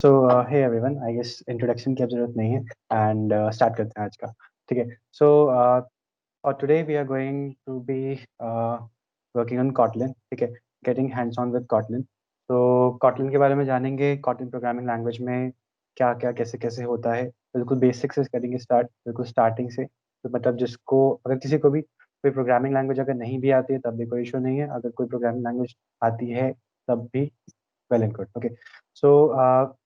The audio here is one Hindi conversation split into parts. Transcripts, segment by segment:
So hey everyone, I guess introduction की अब जरूरत नहीं है एंड स्टार्ट करते हैं आज का। ठीक है। सो और today we are going to be working on Kotlin. ठीक है, getting hands on with Kotlin. तो कॉटलिन के बारे में जानेंगे, कॉटलिन प्रोग्रामिंग लैंग्वेज में क्या क्या कैसे कैसे होता है। बिल्कुल बेसिक से करेंगे स्टार्ट, बिल्कुल स्टार्टिंग से। तो मतलब जिसको, अगर किसी को भी कोई प्रोग्रामिंग लैंग्वेज अगर नहीं भी आती है तब भी कोई इशू नहीं है, अगर कोई प्रोग्रामिंग लैंग्वेज आती है तब भी well and good. Okay. So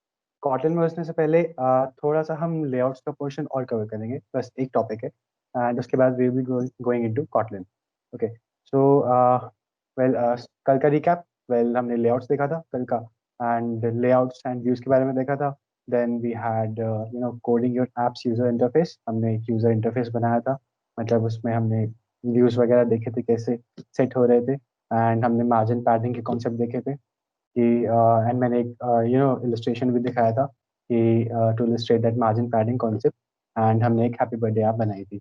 cotton में घुसने से पहले थोड़ा सा हम लेआउट्स का पोर्शन और कवर करेंगे, बस एक टॉपिक है एंड उसके बाद we will be going into Kotlin. Okay. So well, कल का रिकैप। वेल, हमने लेआउट्स देखा था कल का, एंड लेआउट्स एंड व्यूज के बारे में देखा था। Then we had coding your apps user interface. हमने एक यूजर इंटरफेस बनाया था, मतलब उसमें हमने व्यूज वगैरह देखे थे कैसे सेट हो रहे थे, एंड हमने मार्जिन पैडिंग के कॉन्सेप्ट देखे थे कि एंड मैंने एक इलस्ट्रेशन भी दिखाया था कि to illustrate that margin padding concept, and हमने एक हैप्पी बर्थडे ऐप बनाई थी।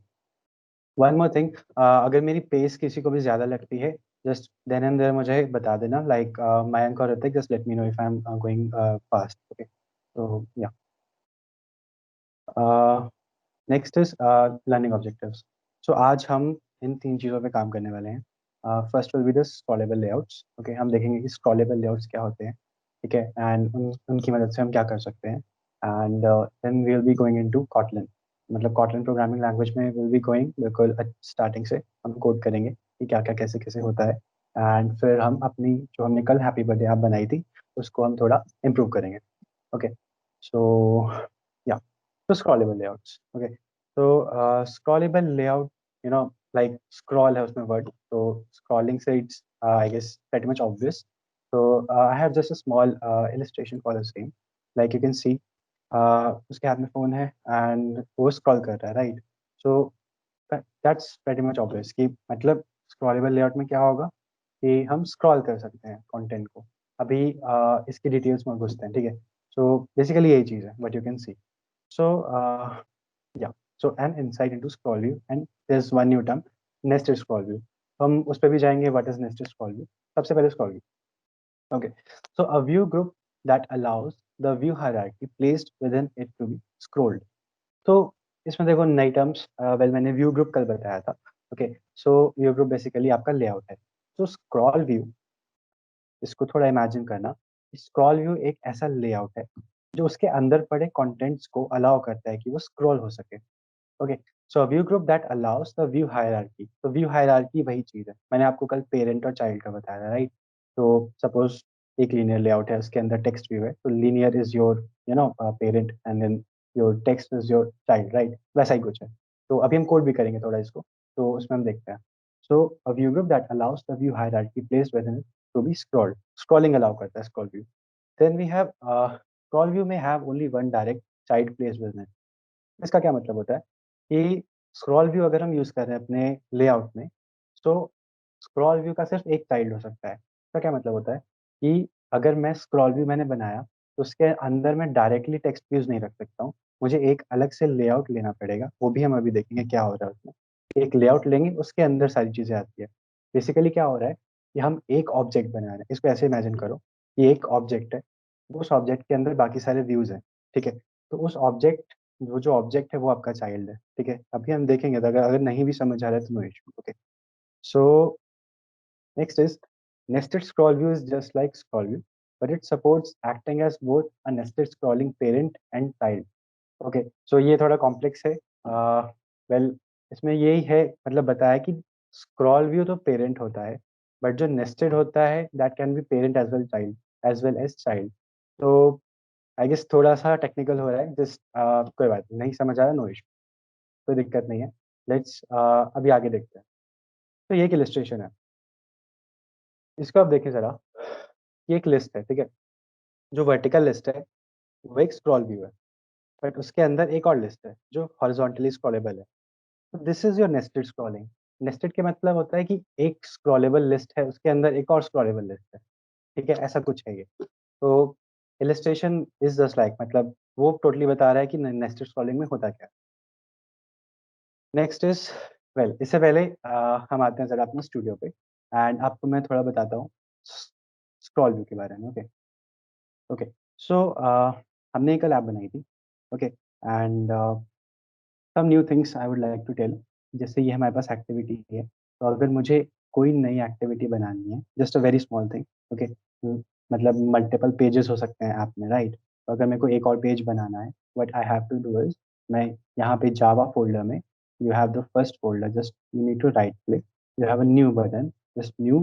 वन मोर थिंग, अगर मेरी पेस किसी को भी ज़्यादा लगती है, जस्ट देन एंड देयर मुझे बता देना, लाइक मयंक और Hrithik, just let me know if I am going fast. Okay. तो या नेक्स्ट इज लर्निंग ऑब्जेक्टिव्स। सो आज हम इन तीन चीज़ों पे काम करने वाले हैं। First will be the scrollable layouts. Okay, हम देखेंगे कि स्क्रॉलेबल लेआउट्स क्या होते हैं। ठीक है, एंड उनकी मदद से हम क्या कर सकते हैं। And then we will be going into Kotlin, मतलब कॉटलिन प्रोग्रामिंग लैंग्वेज में विल बी गोइंग बिल्कुल स्टार्टिंग से हम कोड करेंगे कि क्या क्या कैसे कैसे होता है। एंड फिर हम अपनी जो हमने कल हैप्पी बर्थडे ऐप बनाई थी उसको हम थोड़ा इम्प्रूव करेंगे। ओके। सो या, तो scrollable layouts. Okay, so scrollable layout, you know, like scroll है उसमें word, so scrolling से it's I guess pretty much obvious. So I have just a small illustration for the same. Like you can see, उसके हाथ में phone है and वो scroll कर रहा है, right? So that's pretty much obvious कि मतलब scrollable layout में क्या होगा कि हम scroll कर सकते हैं content को। अभी इसकी डिटेल्स में घुसते हैं। ठीक है, so basically यही चीज़ है what you can see. So yeah, so an insight into scroll view, and there's one new term, nested scroll view. हम उस पर भी जाएंगे, what is nested scroll view। सबसे पहले scroll view। Okay, so a view group that allows the view hierarchy placed within it to be scrolled. तो इसमें देखो नई टर्म्स, वेल मैंने व्यू ग्रुप कल बताया था। ओके, सो व्यू ग्रुप बेसिकली आपका लेआउट है। तो स्क्रॉल व्यू, इसको थोड़ा इमेजिन करना, स्क्रॉल व्यू एक ऐसा लेआउट है जो उसके अंदर पड़े कंटेंट्स को अलाउ करता है कि वो स्क्रॉल हो सके। Okay, so view group that allows the view hierarchy. तो व्यू हायरार्की वही चीज़ है, मैंने आपको कल पेरेंट और चाइल्ड का बताया था, राइट? तो सपोज एक लीनियर लेआउट है, उसके अंदर टेक्स्ट व्यू है, तो linear is your parent and then your text is your child, right? वैसा ही कुछ है। तो अभी हम कोड भी करेंगे थोड़ा इसको, तो उसमें हम देखते हैं। So a view group that allows the view hierarchy placed within to be scrolled, scrolling allow करता है scroll view. Then we have scroll view में have only one direct child placed within. इसका क्या मतलब होता है कि स्क्रॉल व्यू अगर हम यूज़ कर रहे हैं अपने लेआउट में, तो स्क्रॉल व्यू का सिर्फ एक चाइल्ड हो सकता है। इसका क्या मतलब होता है कि अगर मैं स्क्रॉल व्यू मैंने बनाया तो उसके अंदर मैं डायरेक्टली टेक्स्ट व्यूज नहीं रख सकता हूँ, मुझे एक अलग से लेआउट लेना पड़ेगा। वो भी हम अभी देखेंगे क्या हो रहा है उसमें। एक लेआउट लेंगे, उसके अंदर सारी चीज़ें आती है। बेसिकली क्या हो रहा है कि हम एक ऑब्जेक्ट बना रहे हैं, इसको ऐसे इमेजिन करो कि एक ऑब्जेक्ट है, उस ऑब्जेक्ट के अंदर बाकी सारे व्यूज हैं। ठीक है, तो उस ऑब्जेक्ट, वो जो ऑब्जेक्ट है वो आपका चाइल्ड है। ठीक है, अभी हम देखेंगे, तो अगर अगर नहीं भी समझ आ रहा है तो no issue. Okay, so next is nested scroll view is just like scroll view, but it supports acting as both a nested scrolling parent and child. Okay, so ये थोड़ा कॉम्प्लेक्स है। वेल, इसमें यही है, मतलब बताया कि स्क्रॉल व्यू तो पेरेंट होता है, बट जो नेस्टेड होता है that can be parent as well child, as well as child. तो आई गेस थोड़ा सा टेक्निकल हो रहा है, जस्ट कोई बात नहीं समझ आ रहा, नो इशू, कोई दिक्कत नहीं है। लेट्स अभी आगे देखते हैं। तो ये एक इलस्ट्रेशन है, इसको आप देखें जरा। ये एक लिस्ट है, ठीक है? जो वर्टिकल लिस्ट है वो एक स्क्रॉल व्यू है, बट उसके अंदर एक और लिस्ट है जो हॉरिजॉन्टली स्क्रॉलेबल है। तो this is your nested scrolling. Nested के मतलब होता है कि एक स्क्रॉलेबल लिस्ट है, उसके अंदर एक और स्क्रॉलेबल लिस्ट है। ठीक है, ऐसा कुछ है ये। तो इलस्ट्रेशन इज जस्ट लाइक, मतलब वो टोटली बता रहा है कि नेस्टेड स्क्रॉलिंग में होता क्या है। नेक्स्ट इज, वेल इससे पहले हम आते हैं जरा अपना स्टूडियो पे, एंड आपको मैं थोड़ा बताता हूँ स्क्रॉल व्यू के बारे में। ओके, ओके, सो हमने एक ऐप बनाई थी, okay, and some new things I would like to tell. जैसे ये हमारे पास एक्टिविटी है, तो अगर मुझे कोई नई एक्टिविटी बनानी है, just a very small thing, okay, मतलब मल्टीपल पेजेस हो सकते हैं ऐप में, राइट? तो अगर मेरे को एक और पेज बनाना है, what I have to do is, मैं यहाँ पे जावा फोल्डर में, you have the first folder, just you need to right click, you have a new button, just new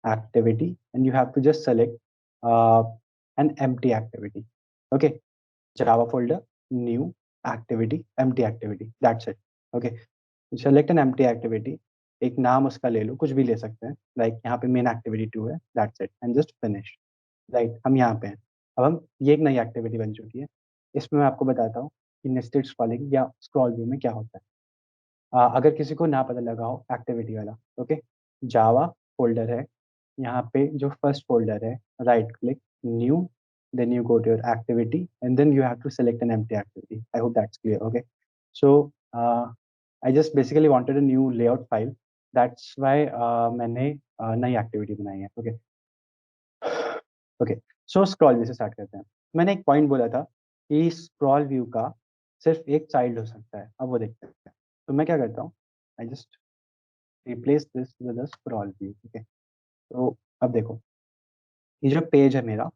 activity, and you have to just select uh, an empty activity. Okay, Java folder, new activity, empty activity. That's it. Okay, select an empty activity. एक नाम उसका ले लो, कुछ भी ले सकते हैं, लाइक यहाँ पे मेन एक्टिविटी 2 है, that's it, and just finish. Right, हम यहाँ पे हैं। अब हम, ये एक नई एक्टिविटी बन चुकी है। इसमें मैं आपको बताता हूँ कि नेस्टेड स्क्रॉलिंग या स्क्रॉल व्यू में क्या होता है। अगर किसी को ना पता लगा हो एक्टिविटी वाला, ओके, जावा फोल्डर है, यहाँ पे जो फर्स्ट फोल्डर है, right click, new, then you go to your activity and then you have to select an empty activity. I hope that's clear. Okay, so I just basically wanted a new layout file, that's why मैंने नई एक्टिविटी बनाई है। ओके, ओके, सो स्क्रॉल व्यू से स्टार्ट करते हैं। मैंने एक पॉइंट बोला था कि स्क्रॉल व्यू का सिर्फ एक चाइल्ड हो सकता है, अब वो देखते हैं। तो मैं क्या करता हूँ, I just replace this with a scroll view. ठीक है, तो अब देखो, ये जो पेज है मेरा,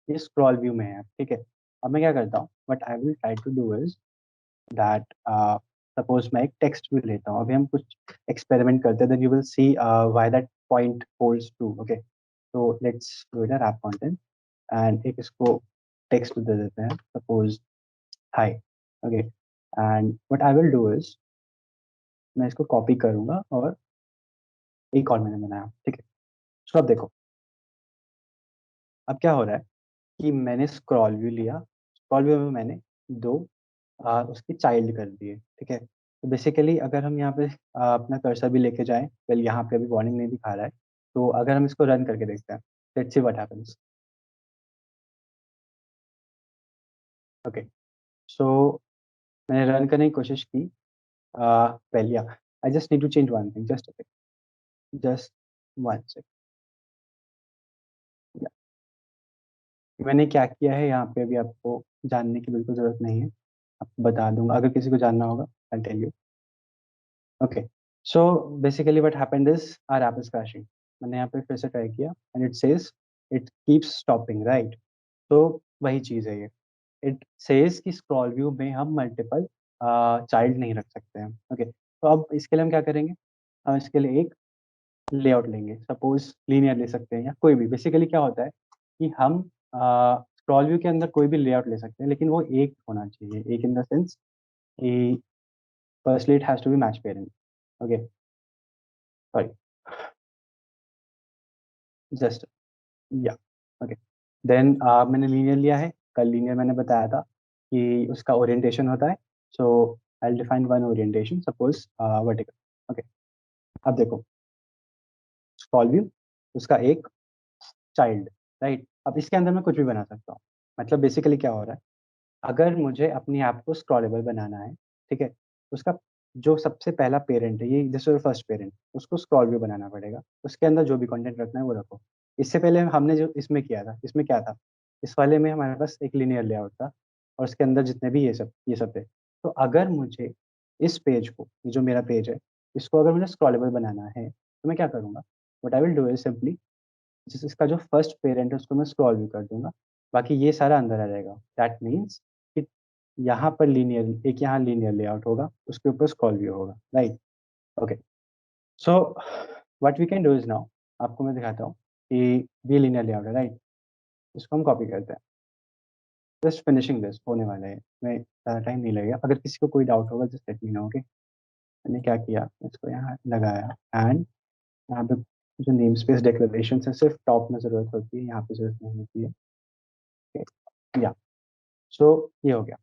ये स्क्रॉल व्यू में है, ठीक है। अब मैं क्या करता हूँ, but I will try to do is that, suppose मैं एक टेक्स्ट व्यू लेता हूँ, अभी हम कुछ एक्सपेरिमेंट करते हैं, then you will see why that point holds true. Okay, तो let's do it wrap content, and एक इसको टेक्स्ट दे देते हैं, suppose hi. Okay, and what I will do is, मैं इसको कॉपी करूंगा और एक और मैंने बनाया, ठीक है। सो अब देखो, अब क्या हो रहा है कि मैंने स्क्रॉल व्यू लिया, स्क्रॉल व्यू में मैंने दो उसके चाइल्ड कर दिए, ठीक है। तो बेसिकली अगर हम यहाँ पे अपना कर्सर भी लेके जाएं, वेल यहाँ पे अभी वार्निंग नहीं दिखा रहा है, तो अगर हम इसको रन करके देखते हैं, let's see what happens. Okay, so मैंने रन करने की कोशिश की, well yeah, I just need to change one thing, just one second. मैंने क्या किया है यहाँ पे, अभी आपको जानने की बिल्कुल जरूरत नहीं है, आपको बता दूंगा, अगर किसी को जानना होगा I tell you. Okay, so basically what happened is our app is crashing. मैंने यहाँ पे फिर से ट्राई किया and it says it keeps stopping, right? तो वही चीज़ है ये, इट सेज कि स्क्रॉल व्यू में हम मल्टीपल चाइल्ड नहीं रख सकते हैं। ओके, तो अब इसके लिए हम क्या करेंगे, हम इसके लिए एक लेआउट लेंगे, सपोज लीनियर ले सकते हैं या कोई भी। बेसिकली क्या होता है कि हम स्क्रॉल व्यू के अंदर कोई भी लेआउट ले सकते हैं, लेकिन वो एक होना चाहिए, एक इन द सेंस कि firstly it has to be match parent. Okay, sorry, just, yeah, okay, then मैंने लीनियर लिया है। कल लीनियर मैंने बताया था कि उसका ओरिएंटेशन होता है, so I will define one orientation, suppose vertical. Okay, अब देखो, स्क्रॉल व्यू, उसका एक चाइल्ड, राइट? अब इसके अंदर मैं कुछ भी बना सकता हूँ। मतलब बेसिकली क्या हो रहा है, अगर मुझे अपनी ऐप को स्क्रॉलेबल बनाना है, ठीक है, उसका जो सबसे पहला पेरेंट है, ये जैसे फर्स्ट पेरेंट, उसको स्क्रॉल व्यू बनाना पड़ेगा, उसके अंदर जो भी कंटेंट रखना है वो रखो। इससे पहले हमने जो इसमें किया था, इसमें क्या था, इस वाले में हमारे पास एक लिनियर लेआउट था और उसके अंदर जितने भी ये सब थे। तो अगर मुझे इस पेज को, ये जो मेरा पेज है, इसको अगर मुझे स्क्रॉलेबल बनाना है, तो मैं क्या करूँगा, what I will do is simply, जिस इसका जो फर्स्ट पेरेंट है उसको मैं स्क्रॉल व्यू कर दूंगा, बाकी ये सारा अंदर आ जाएगा। दैट मीन्स कि यहाँ पर लीनियर, एक यहाँ लीनियर लेआउट होगा, उसके ऊपर स्क्रॉल व्यू होगा, right? Okay, so what we can do is now, आपको मैं दिखाता हूँ कि ये लीनियर लेआउट है, राइट? इसको हम कॉपी करते हैं, जस्ट फिनिशिंग दिस होने वाला है, मैं ज़्यादा टाइम नहीं लगेगा। अगर किसी को कोई डाउट होगा just let me know. Okay, मैंने क्या किया, इसको यहाँ लगाया, एंड यहाँ पे जो नेम स्पेस डिक्लेरेशन है सिर्फ टॉप में ज़रूरत होती है, यहाँ पे ज़रूरत नहीं होती है। या, सो ये हो गया,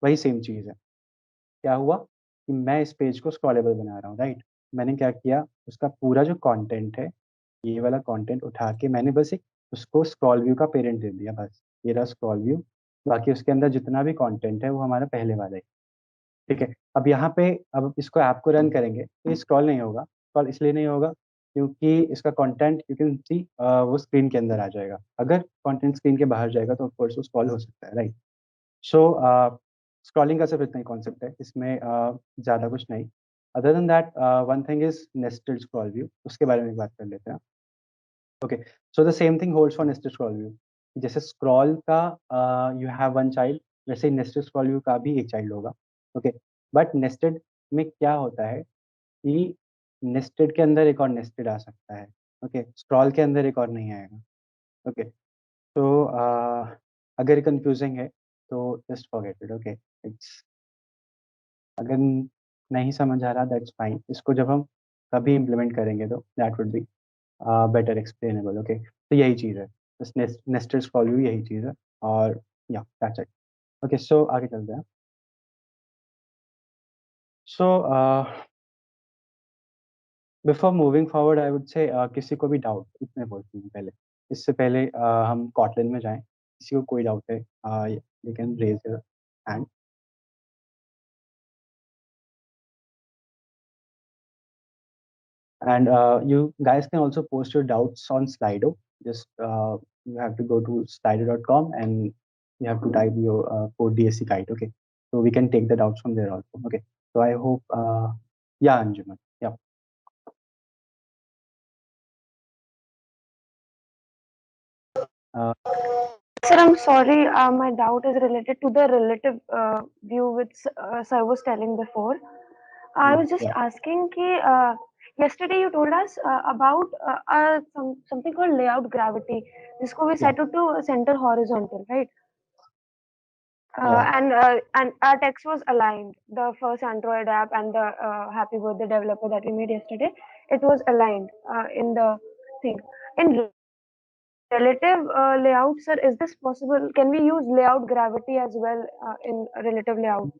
वही सेम चीज़ है। क्या हुआ कि मैं इस पेज को स्क्रॉलेबल बना रहा हूँ, राइट? मैंने क्या किया, उसका पूरा जो कंटेंट है, ये वाला कंटेंट उठा के मैंने बस एक उसको स्क्रॉल व्यू का पेरेंट दे दिया, बस ये रहा स्क्रॉल व्यू। बाकी उसके अंदर जितना भी कंटेंट है वो हमारा पहले वाला है, ठीक है। अब यहाँ पे, अब इसको ऐप को रन करेंगे तो ये स्क्रॉल नहीं होगा। स्क्रॉल इसलिए नहीं होगा क्योंकि इसका कंटेंट यू कैन सी वो स्क्रीन के अंदर आ जाएगा। अगर कंटेंट स्क्रीन के बाहर जाएगा तो ऑफकोर्स वो स्क्रॉल हो सकता है, राइट। सो स्क्रॉलिंग का सिर्फ इतना ही कॉन्सेप्ट है, इसमें ज़्यादा कुछ नहीं। Other than that one thing is nested scroll view, उसके बारे में बात कर लेते हैं। Okay, so the same thing holds for nested scroll view. जैसे स्क्रॉल का यू हैव वन चाइल्ड, वैसे ही नेस्टेड स्क्रॉल व्यू का भी एक चाइल्ड होगा। ओके, बट नेस्टेड में क्या होता है कि नेस्टेड के अंदर एक और नेस्टेड आ सकता है। ओके, स्क्रॉल के अंदर एक और नहीं आएगा। ओके, तो अगर कंफ्यूजिंग है तो just forget it. Okay, it's, अगर नहीं समझ आ रहा दैट्स फाइन, इसको जब हम कभी इम्प्लीमेंट करेंगे तो that would be better explainable. Okay, तो यही चीज़ है, बस नेस्टेड स्क्रॉल व्यू यही चीज़ है। और या दैट्स इट। ओके, सो आगे चलते हैं। So before moving forward I would say किसी को भी डाउट इतने बोलते हैं पहले, इससे पहले हम कॉटलिन में जाएं, किसी को कोई डाउट है they can raise your hand. And you guys can also post your doubts on Slido. Just you have to go to slido.com and you have to type your code DSC kite. Okay, so we can take the doubts from there also. Okay, so I hope, yeah, Anjuman, yeah. Uh, Sir, I'm sorry. My doubt is related to the relative view which sir was telling before. I was just yeah, asking ki, yesterday you told us about something called layout gravity. जिसको we yeah, set it to center horizontal, right? yeah. And our text was aligned. The first Android app and the Happy Birthday developer that we made yesterday, it was aligned in the thing. In relative layout, sir, is this possible? Can we use layout gravity as well in relative layout?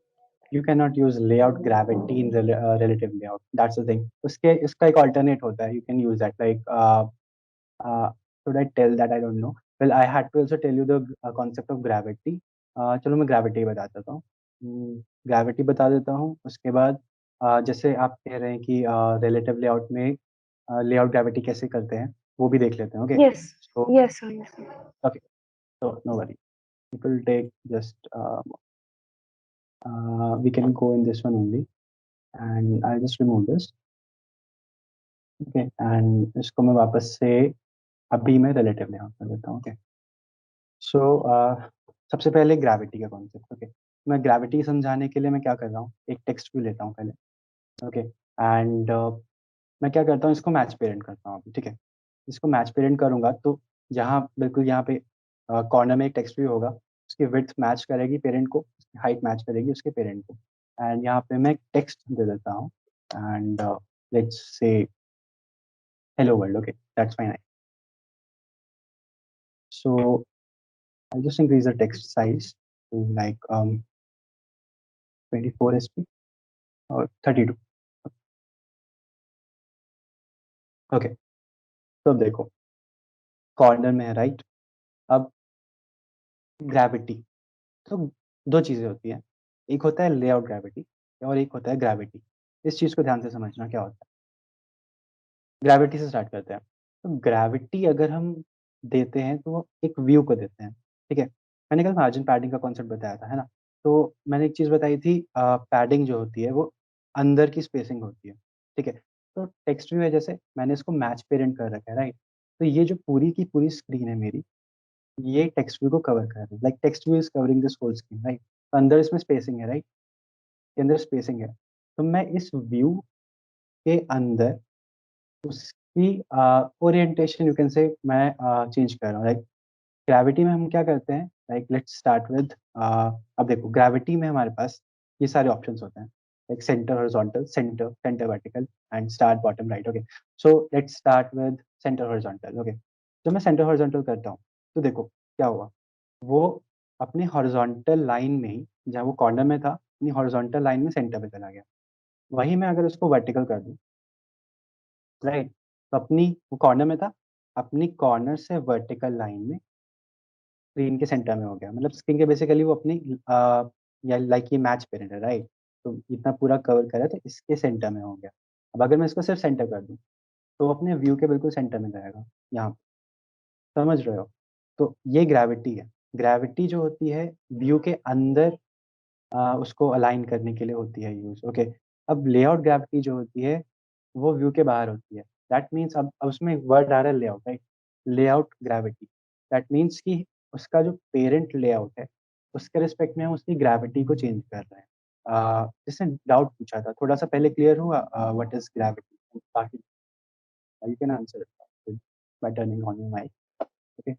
You cannot use layout gravity in the relative layout. That's the thing. उसके इसका एक alternate होता है. You can use that. Like, should I tell that? I don't know. Well, I had to also tell you the concept of gravity. चलो मैं gravity बता देता हूँ. Gravity बता देता हूँ. उसके बाद जैसे आप कह रहे हैं कि relative layout में layout gravity कैसे करते हैं, वो भी देख लेते हैं. Okay. Yes, So yes, sir, yes, sir. okay. So no worry. It will take just we can go in this one only, and I'll just remove this. Okay. And इसको मैं वापस से अभी मैं relative layout कर देता हूँ. Okay. सो सबसे पहले ग्रेविटी का कॉन्सेप्ट। ओके, मैं ग्रेविटी समझाने के लिए मैं क्या कर रहा हूँ, एक टेक्स्ट व्यू लेता हूँ पहले। ओके, एंड मैं क्या करता हूँ, इसको मैच पेरेंट करता हूँ अभी। ठीक है, इसको मैच पेरेंट करूंगा तो जहाँ बिल्कुल यहाँ पे कॉर्नर में एक टेक्स्ट व्यू होगा, उसकी विड्थ मैच करेगी पेरेंट को, उसकी हाइट मैच करेगी उसके पेरेंट को। एंड यहाँ पे मैं टेक्स्ट दे देता हूँ, and let's say hello world. Okay, that's fine. So I'll just increase the text size to like 24 sp और 32। ओके, तो अब देखो कॉर्नर में है, राइट। अब ग्रेविटी, तो दो चीज़ें होती हैं, एक होता है लेआउट ग्रेविटी और एक होता है ग्रेविटी। इस चीज़ को ध्यान से समझना क्या होता है। ग्रेविटी से स्टार्ट करते हैं। तो ग्रेविटी अगर हम देते हैं तो वो एक व्यू को देते हैं। ठीक है, मैंने कल मार्जिन पैडिंग का कॉन्सेप्ट बताया था, है ना। तो मैंने एक चीज़ बताई थी, पैडिंग जो होती है वो अंदर की स्पेसिंग होती है। ठीक है, तो टेक्स्ट व्यू है, जैसे मैंने इसको मैच पेरेंट कर रखा है, राइट। तो ये जो पूरी की पूरी स्क्रीन है मेरी, ये टेक्स्ट व्यू को कवर कर रही है। Like text view is covering this whole screen, right. तो अंदर इसमें स्पेसिंग है, राइट, के अंदर स्पेसिंग है। तो मैं इस व्यू के अंदर उसकी ओरिएंटेशन यू कैन से मैं चेंज कर रहा हूँ। लाइक ग्रेविटी में हम क्या करते हैं, लाइक लेट्स स्टार्ट विद, अब देखो ग्रेविटी में हमारे पास ये सारे ऑप्शंस होते हैं, like centre horizontal, centre centre vertical and start bottom right. Okay, so let's start with centre horizontal. Okay, जब मैं सेंटर हॉरिजॉन्टल करता हूँ तो देखो क्या हुआ, वो अपने हॉरिजॉन्टल लाइन में ही, जहाँ वो कॉर्नर में था, अपनी हॉरिजॉन्टल लाइन में सेंटर पे चला गया। वहीं मैं अगर उसको वर्टिकल कर दूँ, राइट, तो अपनी, वो कॉर्नर में था, अपनी कॉर्नर से वर्टिकल लाइन में स्क्रीन के सेंटर में हो गया। मतलब स्क्रीन के बेसिकली वो अपनी या लाइक ये मैच पेरेंट है, राइट। तो इतना पूरा कवर करा तो इसके सेंटर में हो गया। अब अगर मैं इसको सिर्फ सेंटर कर दूं, तो अपने व्यू के बिल्कुल सेंटर में जाएगा, यहाँ पे। समझ रहे हो? तो ये ग्रेविटी है। ग्रेविटी जो होती है व्यू के अंदर उसको अलाइन करने के लिए होती है यूज। ओके। अब लेआउट ग्रेविटी जो होती है वो व्यू के बाहर होती है। दैट मीन्स अब उसमें एक वर्ड आ रहा है layout, right? Layout gravity. That means कि उसका जो पेरेंट लेआउट है उसके रिस्पेक्ट में हम उसकी ग्रेविटी को चेंज कर रहे हैं। जिसने डाउट पूछा था थोड़ा सा पहले क्लियर हुआ व्हाट इज ग्रेविटी? बाकी you can answer by turning on your mic. Okay.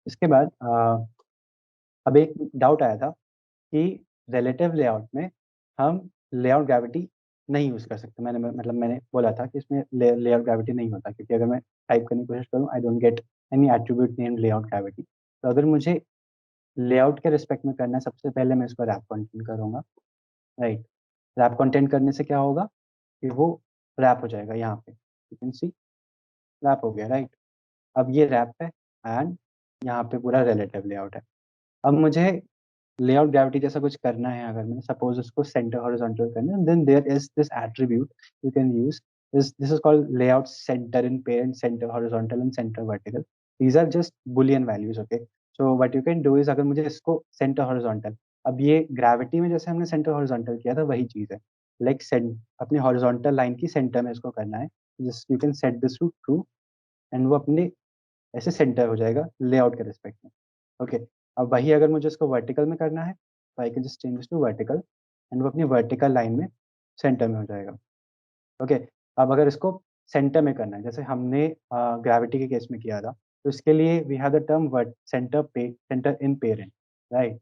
इसके बाद अब एक डाउट आया था कि रिलेटिव लेआउट में हम लेआउट ग्रेविटी नहीं यूज कर सकते। मैंने बोला था कि इसमें लेआउट ग्रेविटी नहीं होता, क्योंकि अगर मैं टाइप करने की कोशिश करूँ I don't get any attribute named layout gravity. तो अगर मुझे लेआउट के रिस्पेक्ट में करना है, सबसे पहले मैं इसको रैप कंटेंट करूंगा, राइट? रैप कंटेंट करने से क्या होगा कि वो रैप हो जाएगा यहाँ पे, यू कैन सी रैप हो गया, राइट? अब ये रैप है एंड यहाँ पे पूरा रिलेटिव लेआउट है। अब मुझे लेआउट ग्रेविटी जैसा कुछ करना है, अगर मैंने सपोज उसको सेंटर हॉरिजॉन्टल करना है, then there is this attribute you can use. This is called layout center in parent, center horizontal and center vertical. These are just boolean values. Okay. So what you can do is, अगर मुझे इसको सेंटर हॉरिजॉन्टल, अब ये ग्रेविटी में जैसे हमने सेंटर हॉरिजॉन्टल किया था वही चीज है, लाइक अपनी हॉरिजॉन्टल लाइन की सेंटर में इसको करना है। Just you can set this to true and वो अपने ऐसे सेंटर हो जाएगा लेआउट के रिस्पेक्ट में। ओके। अब वही अगर मुझे इसको वर्टिकल में करना है तो I can just change this to vertical and वो अपनी वर्टिकल लाइन में सेंटर में हो जाएगा। ओके। अब अगर इसको सेंटर में करना है जैसे हमने ग्रेविटी के केस में किया था, तो इसके लिए we have the term center in parent, right?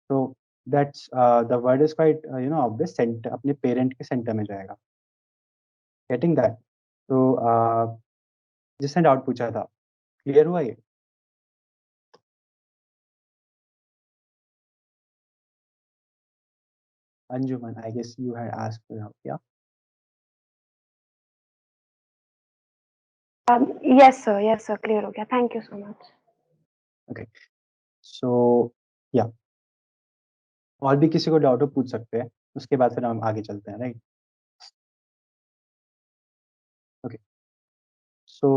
तो that's the word is quite obvious, center अपने पेरेंट के सेंटर में जाएगा। Getting that? तो जिसने डाउट पूछा था क्लियर हुआ ये? Anjuman, I guess you had asked for help, yeah? Yes sir, clear हो गया, thank you so much. Okay. So, yeah. और भी किसी को डाउट हो पूछ सकते हैं, उसके बाद फिर हम आगे चलते हैं, right? Okay. So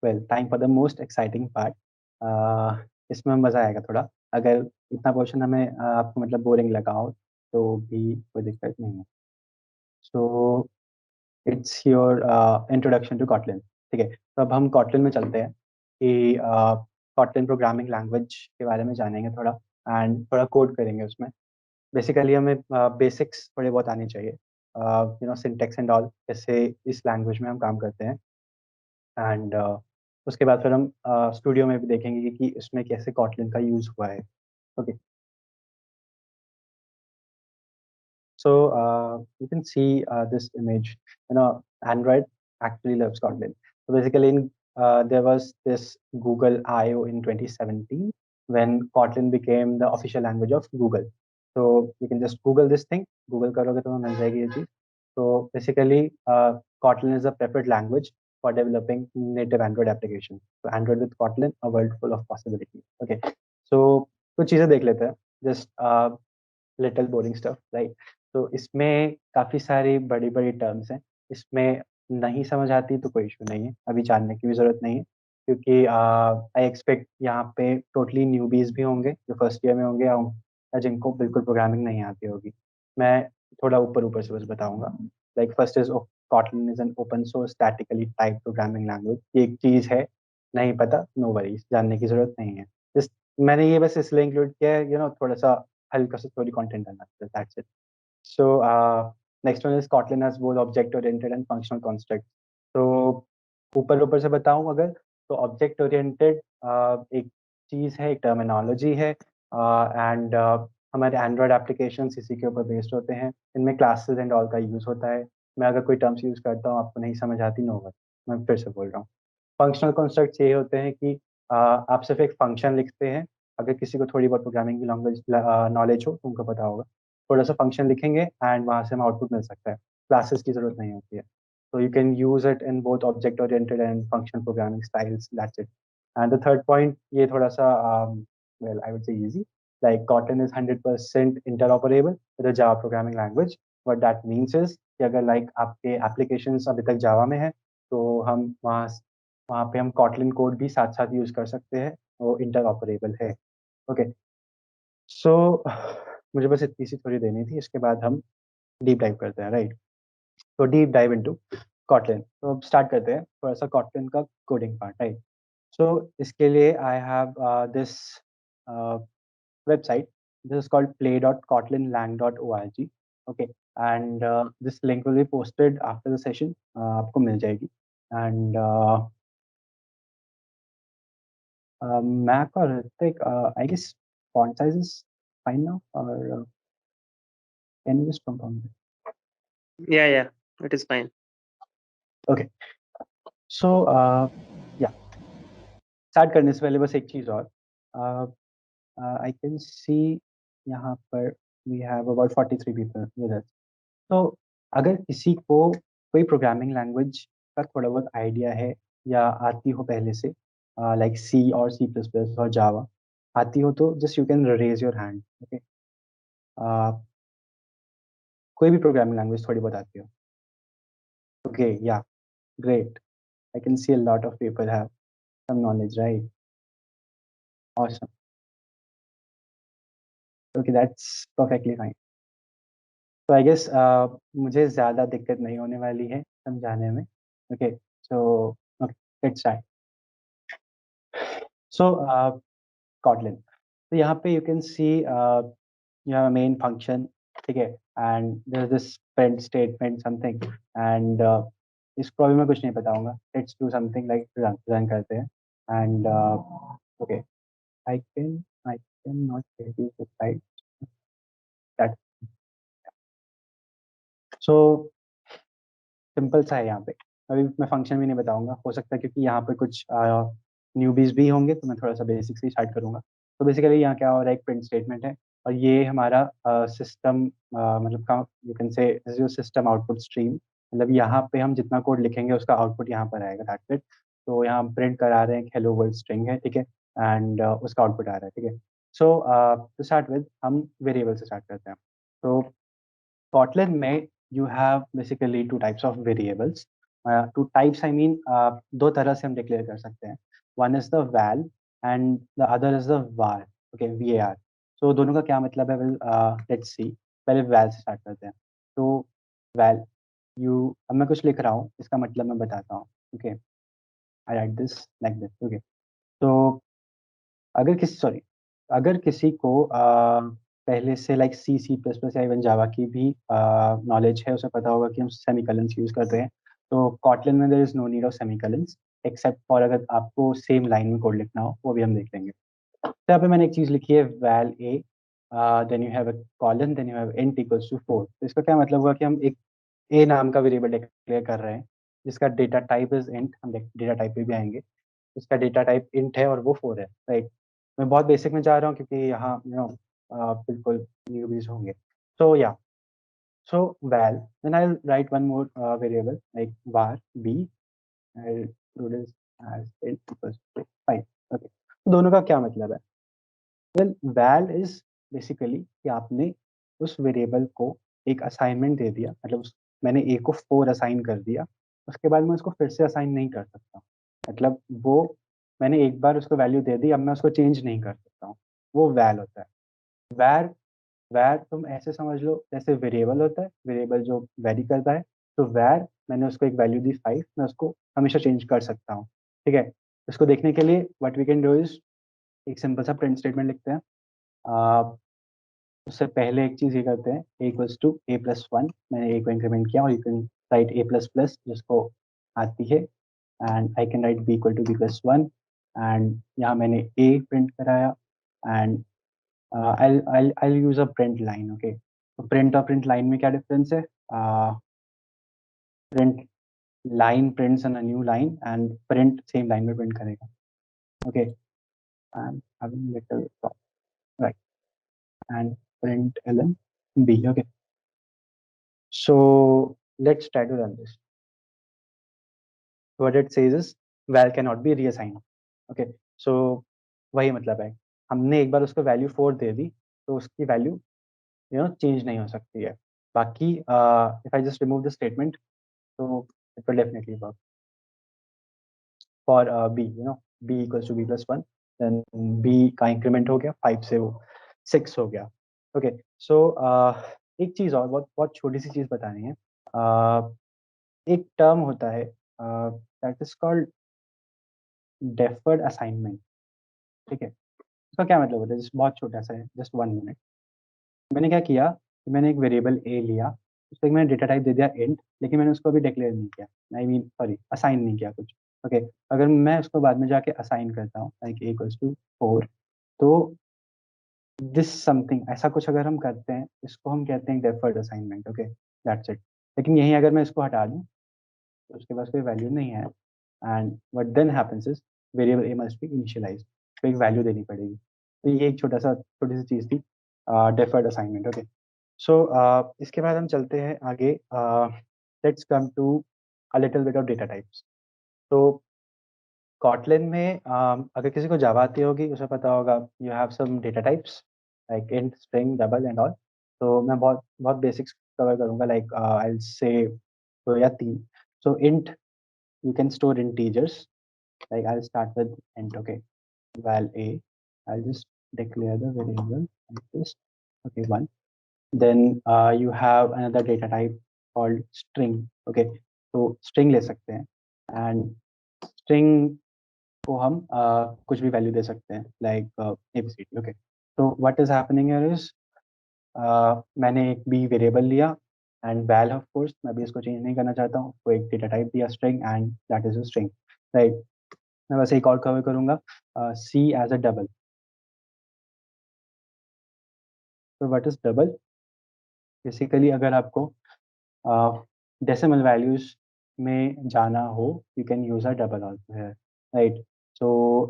well, time for the most exciting part. इसमें मज़ा आएगा थोड़ा। अगर इतना पोर्शन हमें आपको मतलब बोरिंग लगा हो तो भी कोई दिक्कत नहीं है। So it's your introduction to Kotlin. ठीक है, तो अब हम कॉटलिन में चलते हैं कि कॉटलिन प्रोग्रामिंग लैंग्वेज के बारे में जानेंगे थोड़ा, एंड थोड़ा कोड करेंगे उसमें। बेसिकली हमें बेसिक्स थोड़े बहुत आने चाहिए, सिंटेक्स एंड ऑल, जैसे इस लैंग्वेज में हम काम करते हैं। एंड उसके बाद फिर हम स्टूडियो में भी देखेंगे कि इसमें कैसे कॉटलिन का यूज़ हुआ है। Okay. So you can see this image. Android actually loves Kotlin. So basically, there was this Google I/O in 2017 when Kotlin became the official language of Google. So you can just Google this thing. Google करोगे तो मिल जाएगी ये चीज. So basically, Kotlin is a preferred language for developing native Android applications. So Android with Kotlin, a world full of possibilities. Okay. So कुछ चीजें देख लेते हैं. Just little boring stuff, right? तो इसमें काफ़ी सारी बड़ी बड़ी टर्म्स हैं। इसमें नहीं समझ आती तो कोई इशू नहीं है, अभी जानने की भी ज़रूरत नहीं है, क्योंकि आई एक्सपेक्ट यहाँ पे टोटली न्यूबीज भी होंगे जो फर्स्ट ईयर में होंगे या जिनको बिल्कुल प्रोग्रामिंग नहीं आती होगी। मैं थोड़ा ऊपर ऊपर से बस बताऊंगा। Like first is Kotlin is an open source statically typed programming language। ये एक चीज़ है, नहीं पता नो वरीज, जानने की ज़रूरत नहीं है। Just मैंने ये बस इसलिए इंक्लूड किया है, थोड़ा सा हल्का सा स्टोरी कंटेंट है, that's it. So next one is Kotlin has both object oriented and functional constructs। तो ऊपर ऊपर से बताऊं अगर, तो ऑब्जेक्ट ओरिएंटेड एक चीज़ है, एक टर्मिनोलॉजी है, एंड हमारे एंड्रॉयड एप्लीकेशन इसी के ऊपर बेस्ड होते हैं। इनमें क्लासेस एंड ऑल का यूज़ होता है। मैं अगर कोई टर्म्स यूज़ करता हूँ आपको नहीं समझ आती, नो वरी, मैं फिर से बोल रहा हूँ। फंक्शनल कॉन्स्ट्रक्ट्स ये होते हैं कि आप सिर्फ एक फंक्शन लिखते हैं। अगर किसी को थोड़ी बहुत प्रोग्रामिंग की लैंग्वेज नॉलेज हो तो उनको पता होगा, थोड़ा सा फंक्शन लिखेंगे एंड वहाँ से हमें आउटपुट मिल सकता है, क्लासेस की जरूरत नहीं होती है। तो you can use it in both object oriented and functional programming styles, that's it. And the third point ये थोड़ा सा well I would say easy, like Kotlin is 100% interoperable with a Java programming language. What that means is कि कि अगर लाइक आपके एप्लीकेशंस अभी तक जावा में है तो हम वहाँ वहाँ पे हम कॉटलिन कोड भी साथ साथ यूज़ कर सकते हैं, वो इंटर ऑपरेबल है। ओके, सो मुझे बस इतनी सी थोड़ी देनी थी, इसके बाद हम डीप डाइव करते हैं, राइट। तो डीप डाइव इनटू कॉटलिन, तो अब स्टार्ट करते हैं थोड़ा सा कॉटलिन का कोडिंग पार्ट, राइट। सो इसके लिए I have this website. This is called play.kotlinlang.org. Okay, and this link will be posted after the session. आपको मिल जाएगी. And Mac or Hrithik, I guess font size is fine now, or can you just confirm that? Yeah, it is fine. Okay, so yeah, start करने से पहले बस एक चीज़ और. I can see यहाँ पर we have about 43 people with us. तो अगर किसी को कोई प्रोग्रामिंग लैंग्वेज का थोड़ा बहुत आइडिया है या आती हो पहले से, लाइक सी और सी प्लस प्लस और जावा आती हो, तो just you can raise your hand. Okay, कोई भी प्रोग्रामिंग लैंग्वेज थोड़ी बहुत आती हो. Okay, yeah great, I can see a lot of people have some knowledge, right. Awesome. Okay, that's perfectly fine. तो आई गेस मुझे ज़्यादा दिक्कत नहीं होने वाली है समझाने में. Okay, so okay, let's start. So Kotlin. तो यहाँ पे you can C your main function, ठीक है, and there's this print statement something, and इसको अभी मैं कुछ नहीं बताऊंगा. Let's do something like run करते हैं, and okay, I can not reduce the slide. That so simple सा है यहाँ पे. अभी मैं फंक्शन भी नहीं बताऊंगा, हो सकता है क्योंकि यहाँ पे कुछ न्यूबीज भी होंगे, तो मैं थोड़ा सा बेसिक से स्टार्ट करूंगा. तो बेसिकली यहाँ क्या हो रहा है, एक प्रिंट स्टेटमेंट है, और ये हमारा सिस्टम मतलब का यू कैन से जो सिस्टम आउटपुट स्ट्रीम, मतलब यहाँ पे हम जितना कोड लिखेंगे उसका आउटपुट यहाँ पर आएगा, दैट्स इट. तो यहाँ हम प्रिंट करा रहे हैं हेलो वर्ल्ड स्ट्रिंग है, ठीक है, एंड उसका आउटपुट आ रहा है, ठीक है. सो टू स्टार्ट विद हम वेरिएबल से स्टार्ट करते हैं. तो Kotlin में you have basically two types of variables. Two types, I mean, दो तरह से हम declare कर सकते हैं. One is the val and the other is the var. Okay, var. So दोनों का क्या मतलब है? Well, let's see. पहले val से start करते हैं. तो val, अब मैं कुछ लिख रहा हूँ, इसका मतलब मैं बताता हूँ. Okay, I write this like this. Okay, तो अगर किसी को पहले से लाइक सी सी प्लस प्लस या इवन जावा की भी नॉलेज है, उसे पता होगा कि हम सेमीकलन्स यूज़ करते हैं. तो कॉटलिन में there is no need of semicolons except for अगर आपको सेम लाइन में कोड लिखना हो, वो भी हम देख लेंगे. तो यहाँ पे मैंने एक चीज़ लिखी है val a, then you have a colon, then you have int equals to 4. तो इसका क्या मतलब हुआ कि हम एक ए नाम का वेरिएबल डिक्लेयर कर रहे हैं जिसका डेटा टाइप इज इंट. हम डेटा टाइप पे भी आएंगे. इसका डेटा टाइप इंट है और वो 4 है, राइट. मैं बहुत बेसिक में जा रहा हूँ क्योंकि यहाँ बिल्कुल न्यूबीज होंगे. So yeah, so well, then I write one more variable like var b, I'll do this as int equals to 5. Okay, तो दोनों का क्या मतलब है? वेल, वैल इज बेसिकली कि आपने उस वेरिएबल को एक असाइनमेंट दे दिया, मतलब मैंने ए को 4 असाइन कर दिया, उसके बाद मैं उसको फिर से असाइन नहीं कर सकता. मतलब वो मैंने एक बार उसको वैल्यू दे दी, अब मैं उसको चेंज नहीं कर सकता हूँ. वो वैल होता है. वैर वैर तुम ऐसे समझ लो जैसे वेरिएबल होता है, वेरिएबल जो वेरी करता है. तो वैर, मैंने उसको एक वैल्यू दी 5, मैं उसको हमेशा चेंज कर सकता हूँ, ठीक है. इसको देखने के लिए what we can do is एक सिंपल सा प्रिंट स्टेटमेंट लिखते हैं. उससे पहले एक चीज़ ये करते हैं, a equals to a plus 1. मैंने ए को इंक्रीमेंट किया, और you can write a plus plus जिसको आती है, and I can write b equal to b plus 1. And यहाँ मैंने ए प्रिंट कराया, and I'll use a print line. Okay, तो print और print line में क्या difference है? Print line prints on a new line and print same line में print करेगा. Okay, I'm having a little problem. Right, and print ln b. Okay, so let's try to run this. What it says is val cannot be reassigned. Okay, so वही मतलब है, हमने एक बार उसको वैल्यू 4 दे दी, तो उसकी वैल्यू चेंज नहीं हो सकती है. बाकी if I just remove the statement, so it will definitely work. For b, b equals to b plus 1, then b का इंक्रीमेंट हो गया 5 से वो 6 हो गया. ओके, सो एक चीज़ और बहुत बहुत छोटी सी चीज़ बतानी है. एक टर्म होता है that is called deferred assignment. ठीक है, इसका क्या मतलब होता है? जस्ट बहुत छोटा सा है, जस्ट 1 मिनट. मैंने क्या किया कि मैंने एक वेरिएबल ए लिया, उसको मैंने डेटा टाइप दे दिया इंट, लेकिन मैंने उसको अभी डिक्लेयर नहीं किया, आई मीन सॉरी असाइन नहीं किया कुछ. ओके, अगर मैं उसको बाद में जाके असाइन करता हूँ लाइक इक्वल्स टू 4, तो दिस समथिंग ऐसा कुछ अगर हम करते हैं, इसको हम कहते हैं deferred assignment. Okay, that's it. लेकिन यही अगर मैं इसको हटा दूँ तो उसके पास कोई वैल्यू नहीं है, and what then happens is variable a must be initialized, तो एक वैल्यू देनी पड़ेगी. तो ये एक छोटी सी चीज़ थी डेफर्ड असाइनमेंट. ओके, सो इसके बाद हम चलते हैं आगे. Let's come to a little bit of data types. तो कॉटलिन में अगर किसी को जावा आती होगी उसे पता होगा you have some data types like int, string, double and all. तो मैं बहुत बहुत बेसिक्स कवर करूंगा, लाइक आई विल से 2 या 3. So int, you can store integers, like I'll start with int. Okay, val a, I'll just declare the variable like this. Okay, 1. Then you have another data type called string. Okay, तो string ले सकते हैं, and string को हम कुछ भी वैल्यू दे सकते हैं लाइक abcd. ओके, तो what is happening here is मैंने एक बी वेरिएबल लिया एंड वैल ऑफ कोर्स मैं भी इसको चेंज नहीं करना चाहता हूँ, तो एक डेटा टाइप दिया string and that is a string. Right, मैं वैसे एक और कवर करूंगा सी एज अ डबल. तो व्हाट इज डबल? बेसिकली अगर आपको डेसिमल वैल्यूज में जाना हो, you can use a double also है. राइट, सो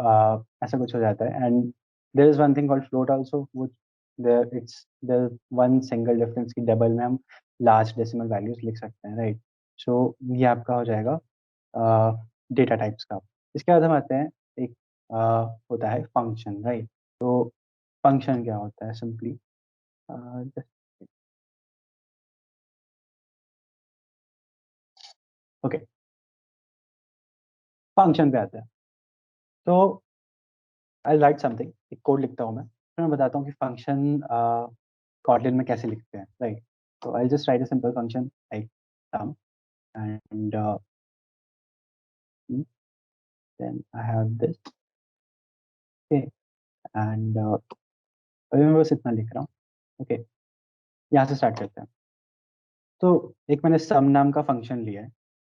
ऐसा कुछ हो जाता है. And there is one thing called float also, which there one single difference की डबल में हम लार्ज डेसिमल वैल्यूज लिख सकते हैं. राइट, सो ये आपका हो जाएगा डेटा टाइप्स का. इसके बाद हम आते हैं एक होता है फंक्शन. राइट, तो फंक्शन क्या होता है? सिंपली ओके, फंक्शन पे आते हैं. तो आई राइट समथिंग, एक कोड लिखता हूँ मैं, फिर मैं बताता हूँ कि फंक्शन कॉटलिन में कैसे लिखते हैं. राइट, तो I just write a simple function like sum, and then I have this. Okay, and अभी मैं बस इतना लिख रहा हूँ. ओके, यहाँ से स्टार्ट करते हैं. तो एक मैंने सम नाम का फंक्शन लिया है.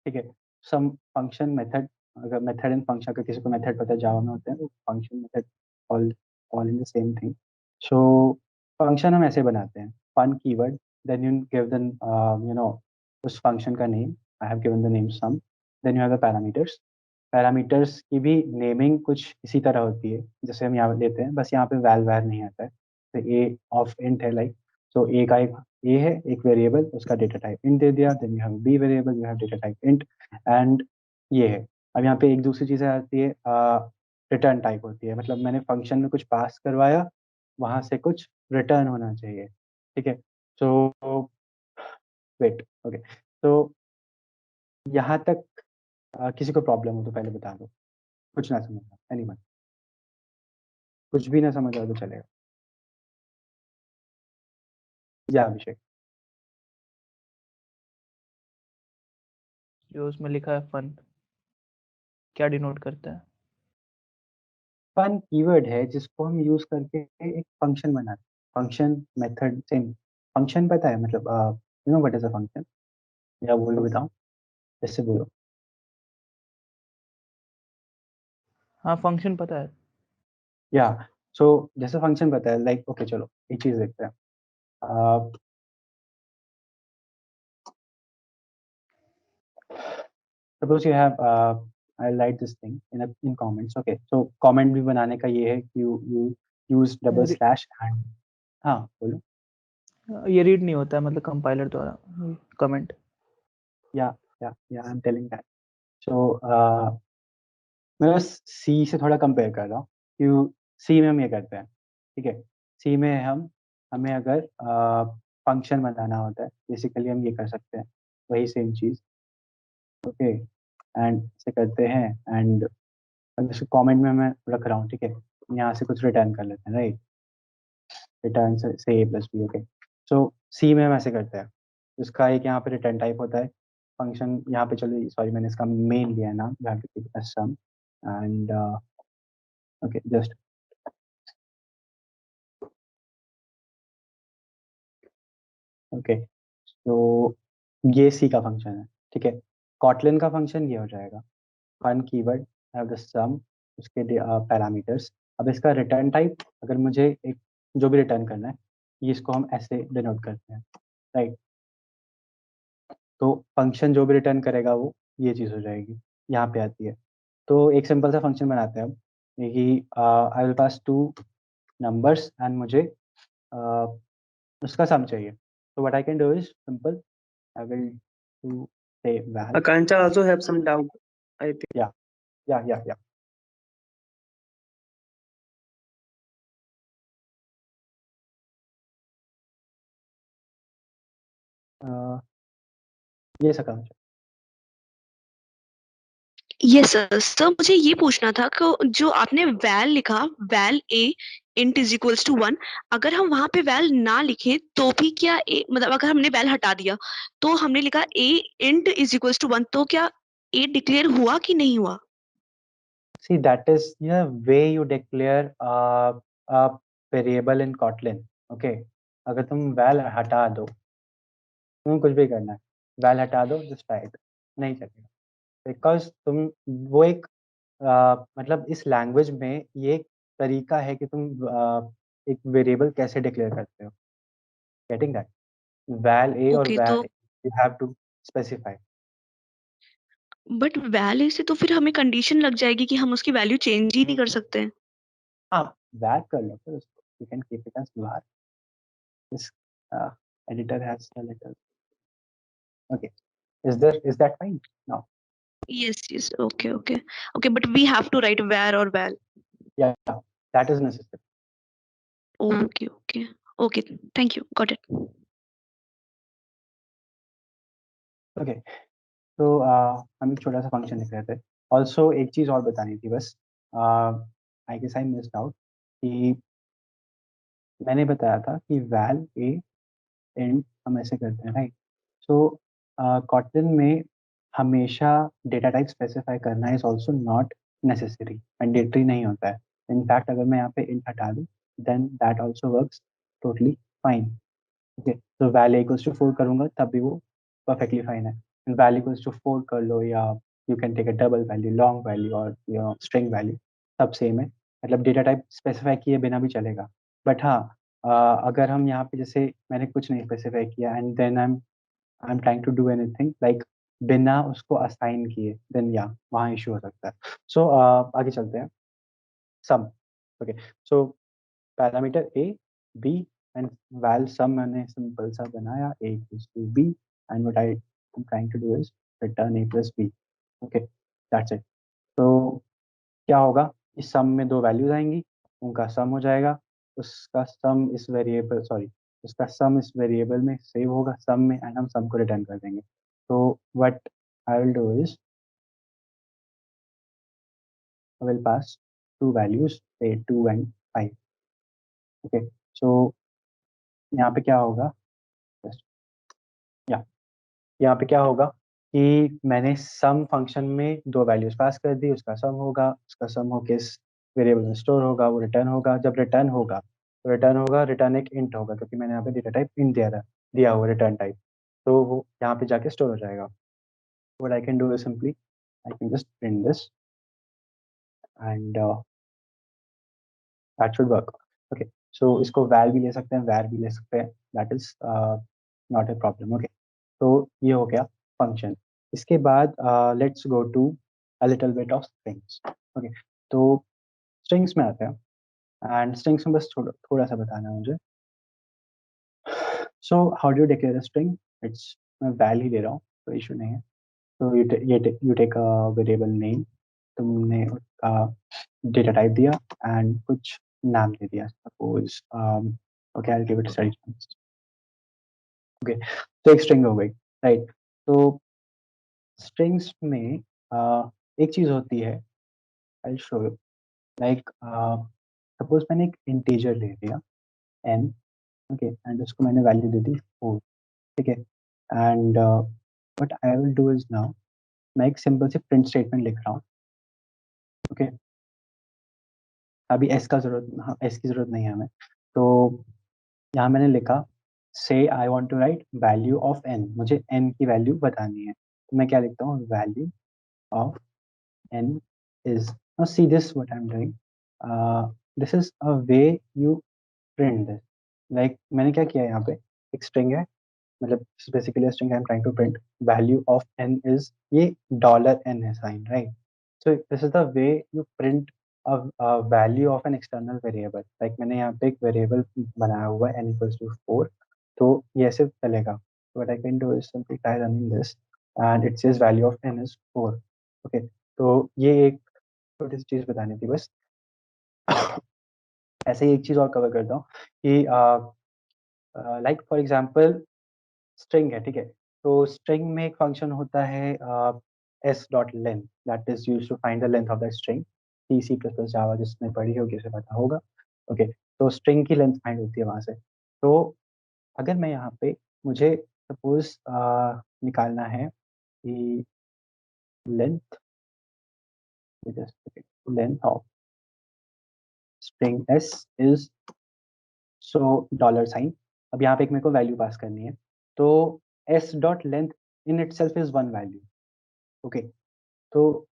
ठीक है, सम फंक्शन मेथड, अगर मेथड एंड फंक्शन, अगर किसी को मेथड पता है जावा में होते हैं, तो function method all all in the same thing. So function हम ऐसे बनाते हैं, fun keyword, then you give the उस फंक्शन का name. I have given the name sum. Then you have the parameters. Parameters की भी नेमिंग कुछ इसी तरह होती है जैसे हम यहाँ लेते हैं, बस यहाँ पे वैल वैर नहीं आता है. तो ए ऑफ इंट है लाइक, तो ए का एक ए है एक वेरिएबल, उसका डेटा टाइप इंट दे दिया. Then you have b variable, you have data type int, and ये है. अब यहाँ पे एक दूसरी चीज़ आती है, रिटर्न टाइप होती है, मतलब मैंने फंक्शन में कुछ पास करवाया, वहाँ से कुछ रिटर्न होना चाहिए. ठीक है, तो वेट. ओके, तो यहाँ तक किसी को प्रॉब्लम हो तो पहले बता दो, कुछ ना समझ एनीवन, कुछ भी ना समझ आए तो चलेगा. या अभिषेक? जो उसमें लिखा है फन, क्या डिनोट करता है? फन कीवर्ड है जिसको हम यूज करके एक फंक्शन बनाते हैं. Function method same. फंक्शन पता है मतलब you know what is a function? या बोलो, बताओ, इससे बोलो. हाँ, फंक्शन पता है. या सो जैसे फंक्शन पता है, लाइक ओके चलो एक चीज देखते हैं. Suppose you have I right this thing in comments. Okay, so comment भी बनाने का ये है कि you use double slash and. हाँ बोलो. ये रीड नहीं होता है मतलब कंपाइलर द्वारा कमेंट. या आई एम टेलिंग दैट. सो मैं बस सी से थोड़ा कंपेयर कर रहा हूँ. क्यों सी में हम ये करते हैं. ठीक है, सी में हमें अगर फंक्शन बनाना होता है, बेसिकली हम ये कर सकते हैं, वही सेम चीज़। ओके, एंड इसे करते हैं, एंड जैसे कमेंट में मैं रख रहा हूँ, ठीक है, यहाँ से कुछ रिटर्न कर लेते हैं, राइट, रिटर्न से ए प्लस बी। ओके, सो सी में हम ऐसे करते हैं, उसका एक यहाँ पे रिटर्न टाइप होता है फंक्शन, यहाँ पे चलो सॉरी मैंने इसका मेन लिया है नाम, you have to keep as sum, and okay just okay, तो ये सी का फंक्शन है, ठीक है। कॉटलिन का फंक्शन ये हो जाएगा, फन कीवर्ड हैव द सम, उसके पैरामीटर्स। अब इसका रिटर्न टाइप, अगर मुझे एक जो भी रिटर्न करना है, ये इसको हम ऐसे डिनोट करते हैं, राइट। तो फंक्शन जो भी रिटर्न करेगा वो ये चीज़ हो जाएगी, यहाँ पे आती है। तो एक सिंपल सा फंक्शन बनाते हैं हम, कि I will pass two numbers and मुझे उसका सम चाहिए। तो what I can do is simple, I will do से val, Akanksha also have some doubt, I think. या ये सका मुझे। Yes sir. सर मुझे ये पूछना था कि जो आपने वैल लिखा, val a int is equals to 1, अगर हम वहां पे वैल ना लिखें तो भी क्या ए, मतलब अगर हमने वैल हटा दिया तो हमने लिखा ए इंट इज इक्वल्स टू 1, तो क्या ए डिक्लेयर हुआ कि नहीं हुआ? See, that is the way you declare a variable in Kotlin. Okay, अगर तुम val हटा दो, तुम्हें कुछ भी करना है, val हटा दो, just try it, नहीं चलेगा, बिकॉज तुम वो एक मतलब इस लैंग्वेज में ये एक तरीका है कि तुम एक वेरिएबल कैसे डिक्लेयर करते हो, गेटिंग दैट, val a और ओके, तो val you have to specify। But val a से तो फिर हमें कंडीशन लग जाएगी कि हम उसकी वैल्यू चेंज ही नहीं कर सकते। हाँ, val कर लो फिर उसको, you can keep it as var, this editor has the letters। Okay, is that fine now? Yes yes, okay okay okay, but we have to write where और val. Yeah, that is necessary। Okay okay okay, thank you, got it. Okay, तो हम एक छोटा सा फंक्शन लिख रहे थे। ऑल्सो एक चीज़ और बतानी थी बस, I guess I missed out, कि मैंने बताया था कि वैल ए एंड हम ऐसे करते हैं, राइट। सो कॉटलिन में हमेशा डेटा टाइप स्पेसिफाई करना is also not necessary, mandatory नहीं होता है। इनफैक्ट अगर मैं यहाँ पे इंट हटा दूँ, then that also works totally fine. Okay, तो वैल इक्वल्स टू 4 करूंगा तब भी वो परफेक्टली फाइन है। वैल इक्वल्स टू 4 कर लो, या you can take a double value, long value और स्ट्रिंग वैल्यू, सब सेम है, मतलब डेटा टाइप स्पेसिफाई किए बिना भी चलेगा। बट हाँ, अगर हम यहाँ पे जैसे मैंने कुछ नहीं स्पेसिफाई किया and then I am trying to do anything like बिना उसको असाइन किए, देन या वहाँ इशू हो सकता है। सो आगे चलते हैं, sum. Okay, so parameter a b and val sum मैंने सिंपल सा बनाया, a equals to b, and what I am trying to do is return a plus b। okay, that's it। तो क्या होगा, इस सम में दो वैल्यूज आएंगी, उनका सम हो जाएगा, उसका सम इस वेरिएबल, सॉरी, उसका सम इस वेरिएबल में सेव होगा सम में, एंड हम सम को रिटर्न कर देंगे। तो what I will do is I will pass two values, say 2 and 5। Okay, so यहाँ पे क्या होगा, या यहाँ पे क्या होगा कि मैंने सम फंक्शन में दो वैल्यूज पास कर दी, उसका सम होगा, उसका सम होके इस वेरिएबल में स्टोर होगा, वो रिटर्न होगा। जब रिटर्न होगा तो रिटर्न एक इंट होगा, क्योंकि मैंने यहाँ पे डेटा टाइप इंट दिया हुआ रिटर्न टाइप, तो वो यहाँ पे जाके स्टोर हो जाएगा। What I can do is simply I can just print this and that should work. Okay, so इसको वैल भी ले सकते हैं, वैर भी ले सकते हैं, that is not a problem. Okay, तो ये हो गया फंक्शन। इसके बाद let's go to a little bit of strings. Okay, तो स्ट्रिंग्स में आते हैं, एंड स्ट्रिंग्स में बस थोड़ा सा बताना है मुझे। So how do declare a string, it's मैं वैल ही ले रहा हूँ, कोई इशू नहीं है। तो you take a variable name, तुमने उसका डेटा टाइप दिया एंड कुछ नाम दे दिया, suppose okay I will give it study. तो एक स्ट्रिंग हो गई, राइट। तो स्ट्रिंग्स में एक चीज होती है, I show you, like suppose मैंने एक इंटीजर ले लिया n, ओके, एंड उसको मैंने वैल्यू दे दी 4, ठीक है। And what I will do is now, मैं एक सिंपल से प्रिंट स्टेटमेंट लिख रहा हूँ, ओके। अभी एस का जरूरत, हाँ एस की जरूरत नहीं है हमें। तो यहाँ मैंने लिखा say I want to write value of n, मुझे n की वैल्यू बतानी है, तो मैं क्या लिखता हूँ, value of n is, now see this what I'm doing, this is a way you print this, like मैंने क्या किया यहाँ पे, एक string है, मतलब basically string I am trying to print, value of n is, ये डॉलर n है sign, right. So this is the way you print value of an external variable, like मैंने यहाँ पे एक वेरिएबल बनाया हुआ है n इक्वल्स टू 4, तो ये ऐसे चलेगा। What I can do is simply try running this and it says value of n is 4, okay. तो ये एक छोटी सी चीज बतानी थी बस। ऐसे ही एक चीज और कवर करता हूँ कि लाइक फॉर एग्जांपल स्ट्रिंग है, ठीक है। तो स्ट्रिंग में एक फंक्शन होता है s dot length, that is use to find the length of the string. C plus plus Java जिसने पढ़ी होगी उसे पता होगा, ओके। तो स्ट्रिंग की लेंथ फाइंड होती है वहां से। तो अगर मैं यहाँ पे, मुझे सपोज निकालना है कि length, length of string s is, so dollar sign, अब यहाँ पे एक मेरे को वैल्यू पास करनी है, तो S dot length in it self is one value, okay. तो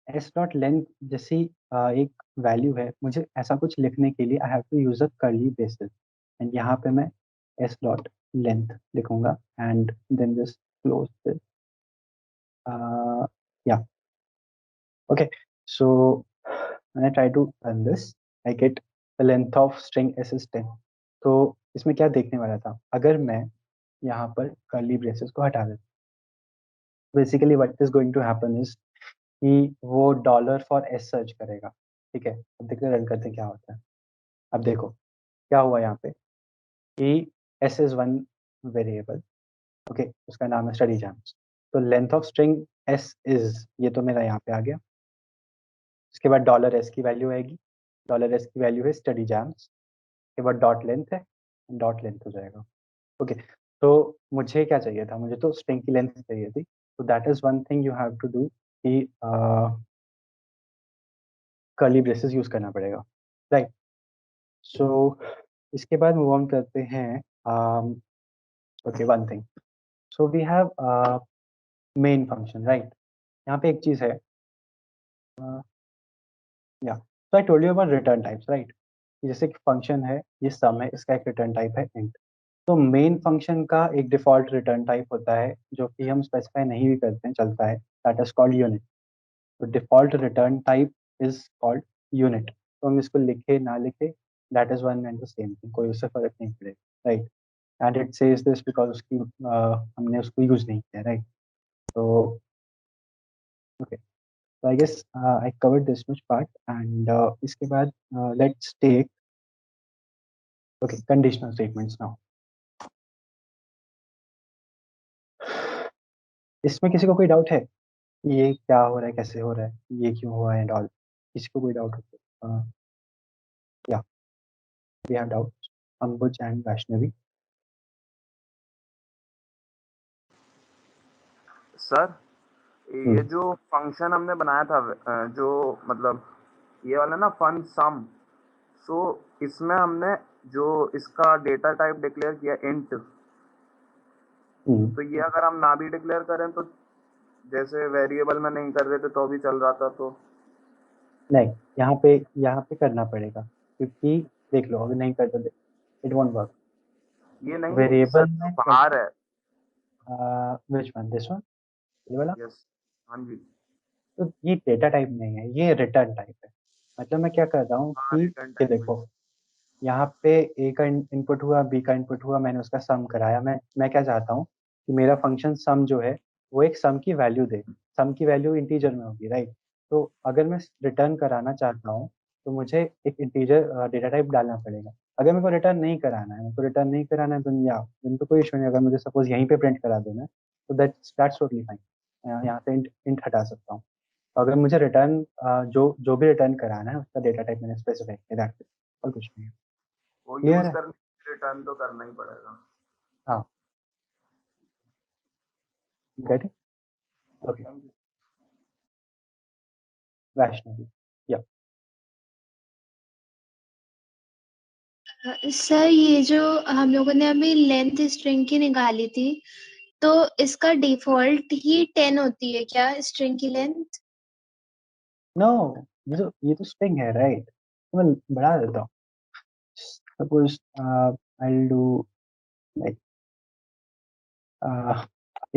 एस डॉट लेंथ जैसी एक वैल्यू है, मुझे ऐसा कुछ लिखने के लिए I have to use a curly braces, and यहाँ पे मैं एस डॉट लेंथ लिखूंगा and then this close this, yeah okay. So when I try to run this, I get the length of string s is 10। तो इसमें क्या देखने वाला था, अगर मैं यहाँ पर कर्ली ब्रेसेस को हटा देता, basically what is going to happen is कि वो डॉलर फॉर एस सर्च करेगा, ठीक है। अब देखते रन करते क्या होता है। अब देखो क्या हुआ यहाँ पे कि S is one variable, okay, उसका नाम है स्टडी जैम्स। तो length of string s is, ये तो मेरा यहाँ पे आ गया। उसके बाद डॉलर एस की वैल्यू आएगी, डॉलर एस की वैल्यू है स्टडी जैम्स, के बाद डॉट लेंथ है, डॉट लेंथ हो जाएगा, ओके। तो मुझे क्या चाहिए था, मुझे तो स्ट्रिंग की लेंथ चाहिए थी। तो that is one thing you have to do कि कर्ली ब्रेसेस यूज करना पड़ेगा, राइट। सो इसके बाद मूव ऑन करते हैं, okay, one thing, so we have main function, right. यहाँ पे एक चीज है, yeah so I told you about return types, right. जैसे कि फंक्शन है, ये सम है, इसका एक रिटर्न टाइप है इंट। तो मेन फंक्शन का एक डिफॉल्ट रिटर्न टाइप होता है जो कि हम स्पेसिफाई नहीं भी करते हैं, चलता है, दैट इज कॉल्ड यूनिट। तो default return type is called unit. तो हम इसको लिखे ना लिखे, that is one and the same thing, कोई उससे फर्क नहीं पड़ेगा, right. And it says this because उसकी हमने उसको यूज नहीं किया, राइट। तो okay, so I guess I covered this much part, and इसके बाद let's take, okay, conditional statements now। इसमें किसी को कोई डाउट है, ये क्या हो रहा है, कैसे हो रहा है, ये क्यों हुआ है एंड ऑल, किसी को कोई डाउट हो? Yeah we have doubt, Ambuj and Vaishnavi. Sir ये जो फंक्शन हमने बनाया था जो मतलब ये वाला ना फन सम, सो इसमें हमने जो इसका डेटा टाइप डिक्लेयर किया इंट, तो ये अगर हम ना भी डिक्लेयर करें तो जैसे वेरिएबल में नहीं कर रहे थे तो भी चल रहा था, तो नहीं, यहाँ पे करना पड़ेगा, क्योंकि देख लो अगर नहीं करते इट वोंट वर्क। ये नहीं वेरिएबल सर जो में बाहर है। विच वन, दिस वन, ये वाला। यस, हाँ जी। तो ये डेटा टाइप नहीं है, ये रिटर्न टाइप है। मतलब मैं क्या कर रहा हूँ हाँ, कि रिटर्न ये टाइप में। देखो, यहाँ पे ए का इनपुट हुआ, बी का इनपुट हुआ, मैंने उसका सम कराया। मैं क्या चाहता हूँ कि मेरा फंक्शन सम जो है वो एक सम की वैल्यू दे, सम की वैल्यू इंटीजर में होगी, राइट। तो अगर मैं रिटर्न कराना चाहता हूँ तो मुझे एक इंटीजर डेटा टाइप डालना पड़ेगा। अगर मेरे को रिटर्न नहीं कराना है, तो कोई इशू नहीं। अगर मुझे सपोज यहीं पे प्रिंट करा देना है तो दैट्स टोटली फाइन। यहाँ से इंट हटा सकता हूँ। अगर मुझे रिटर्न जो जो भी रिटर्न कराना है उसका डेटा टाइप मैंने स्पेसिफाई किया, दैट्स इट, और कुछ नहीं है। वो क्लियर यूज है? करने के रिटर्न तो करना ही पड़ेगा। हाँ, गेट इट? ओके, वैष्णवी, या सर ये जो हम लोगों ने अभी लेंथ स्ट्रिंग की निकाली थी, तो इसका डिफॉल्ट ही 10 होती है क्या स्ट्रिंग की लेंथ? नो, ये तो स्ट्रिंग है, राइट? तो मैं बढ़ा देता हूँ। Suppose I will do like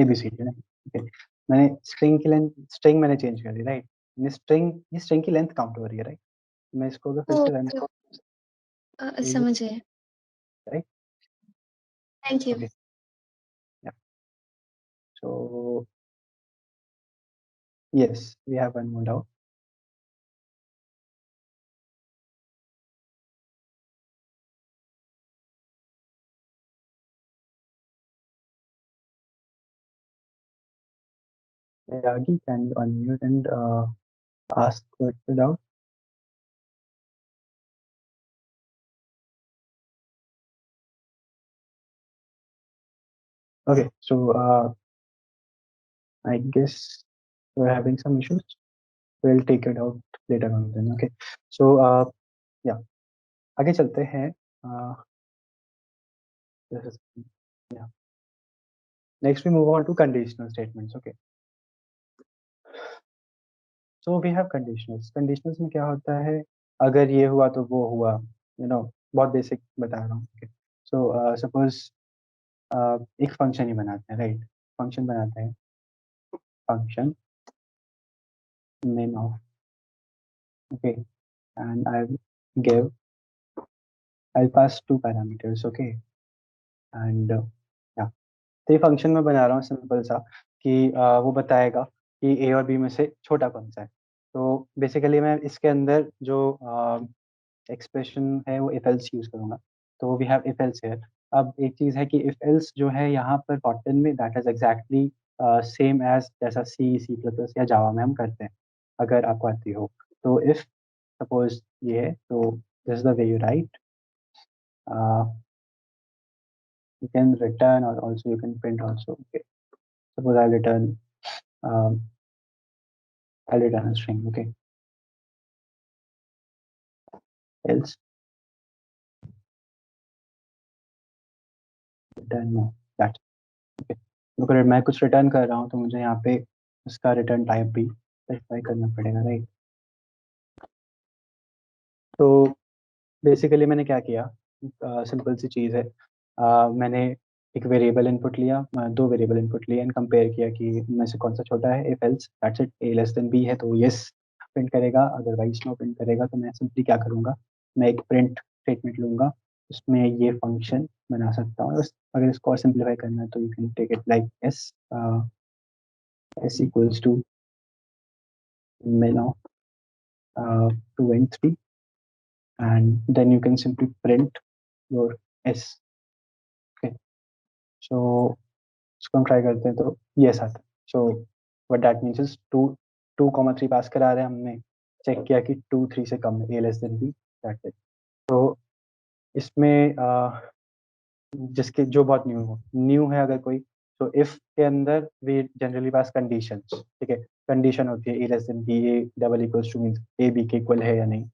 ABCD ना, ओके। मैंने स्ट्रिंग मैंने चेंज कर दी, राइट? ये स्ट्रिंग की लेंथ काउंट हो रही है, राइट? मैं इसको अगर फिर से रन ओके, करूँ, समझ गए। Right? Thank you. Okay, yeah so yes, we have one more doubt. Yagi, can you unmute and ask what the doubt? Okay, so I guess we're having some issues. We'll take it out later on then. Okay, so yeah, आगे चलते हैं. This is, yeah. Next we move on to conditional statements. Okay, so we have conditionals. Conditionals में क्या होता है? अगर ये हुआ तो वो हुआ, बहुत बेसिक बता रहा हूँ. Okay, so suppose एक फंक्शन ही बनाते हैं, राइट? फंक्शन बनाते हैं, function name of, okay, and I'll pass two parameters, okay, and yeah, तो ये फंक्शन में बना रहा हूँ सिंपल सा कि वो बताएगा कि ए और बी में से छोटा कौन सा है. तो बेसिकली मैं इसके अंदर जो एक्सप्रेशन है वो इफ एल्स यूज करूंगा. तो we have if else here. अब एक चीज है कि इफ एल्स जो है यहाँ पर कॉटन में that is exactly same as जैसा C++ या जावा में हम करते हैं, अगर आपको आती हो. तो इफ सपोज ये है, तो this is the way you right. You can return or also you can print also. Okay, suppose um, I'll return a string. Okay, else return no, that. Okay, अगर मैं कुछ रिटर्न कर रहा हूँ तो मुझे यहाँ पे उसका रिटर्न टाइप भी स्पेसिफाई करना पड़ेगा, राइट? तो बेसिकली मैंने क्या किया, सिंपल सी चीज़ है. मैंने एक वेरिएबल इनपुट लिया, दो वेरिएबल इनपुट लिए एंड कंपेयर किया कि इनमें से कौन सा छोटा है. If else that's it. A less than b है तो यस प्रिंट करेगा, अदरवाइज नो प्रिंट करेगा. तो मैं सिंपली क्या करूँगा, मैं एक प्रिंट स्टेटमेंट लूँगा, उसमें ये फंक्शन बना सकता हूँ. अगर इसको और सिंप्लीफाई करना है तो you can take it like s equals to min of 2 and 3, and then you can simply print your s. Okay, so इसको हम ट्राई करते हैं तो ये आता है. So what that means is 2 2 3 पास करा रहे हैं हमने, चेक किया कि 2 3 से कम है, a less than b, that's it. तो इसमें जिसके जो बहुत न्यू है अगर कोई, तो इफ के अंदर वी जनरली पास कंडीशंस. ठीक है, कंडीशन होती है a less than b, a double equals to means a b के इक्वल है या नहीं.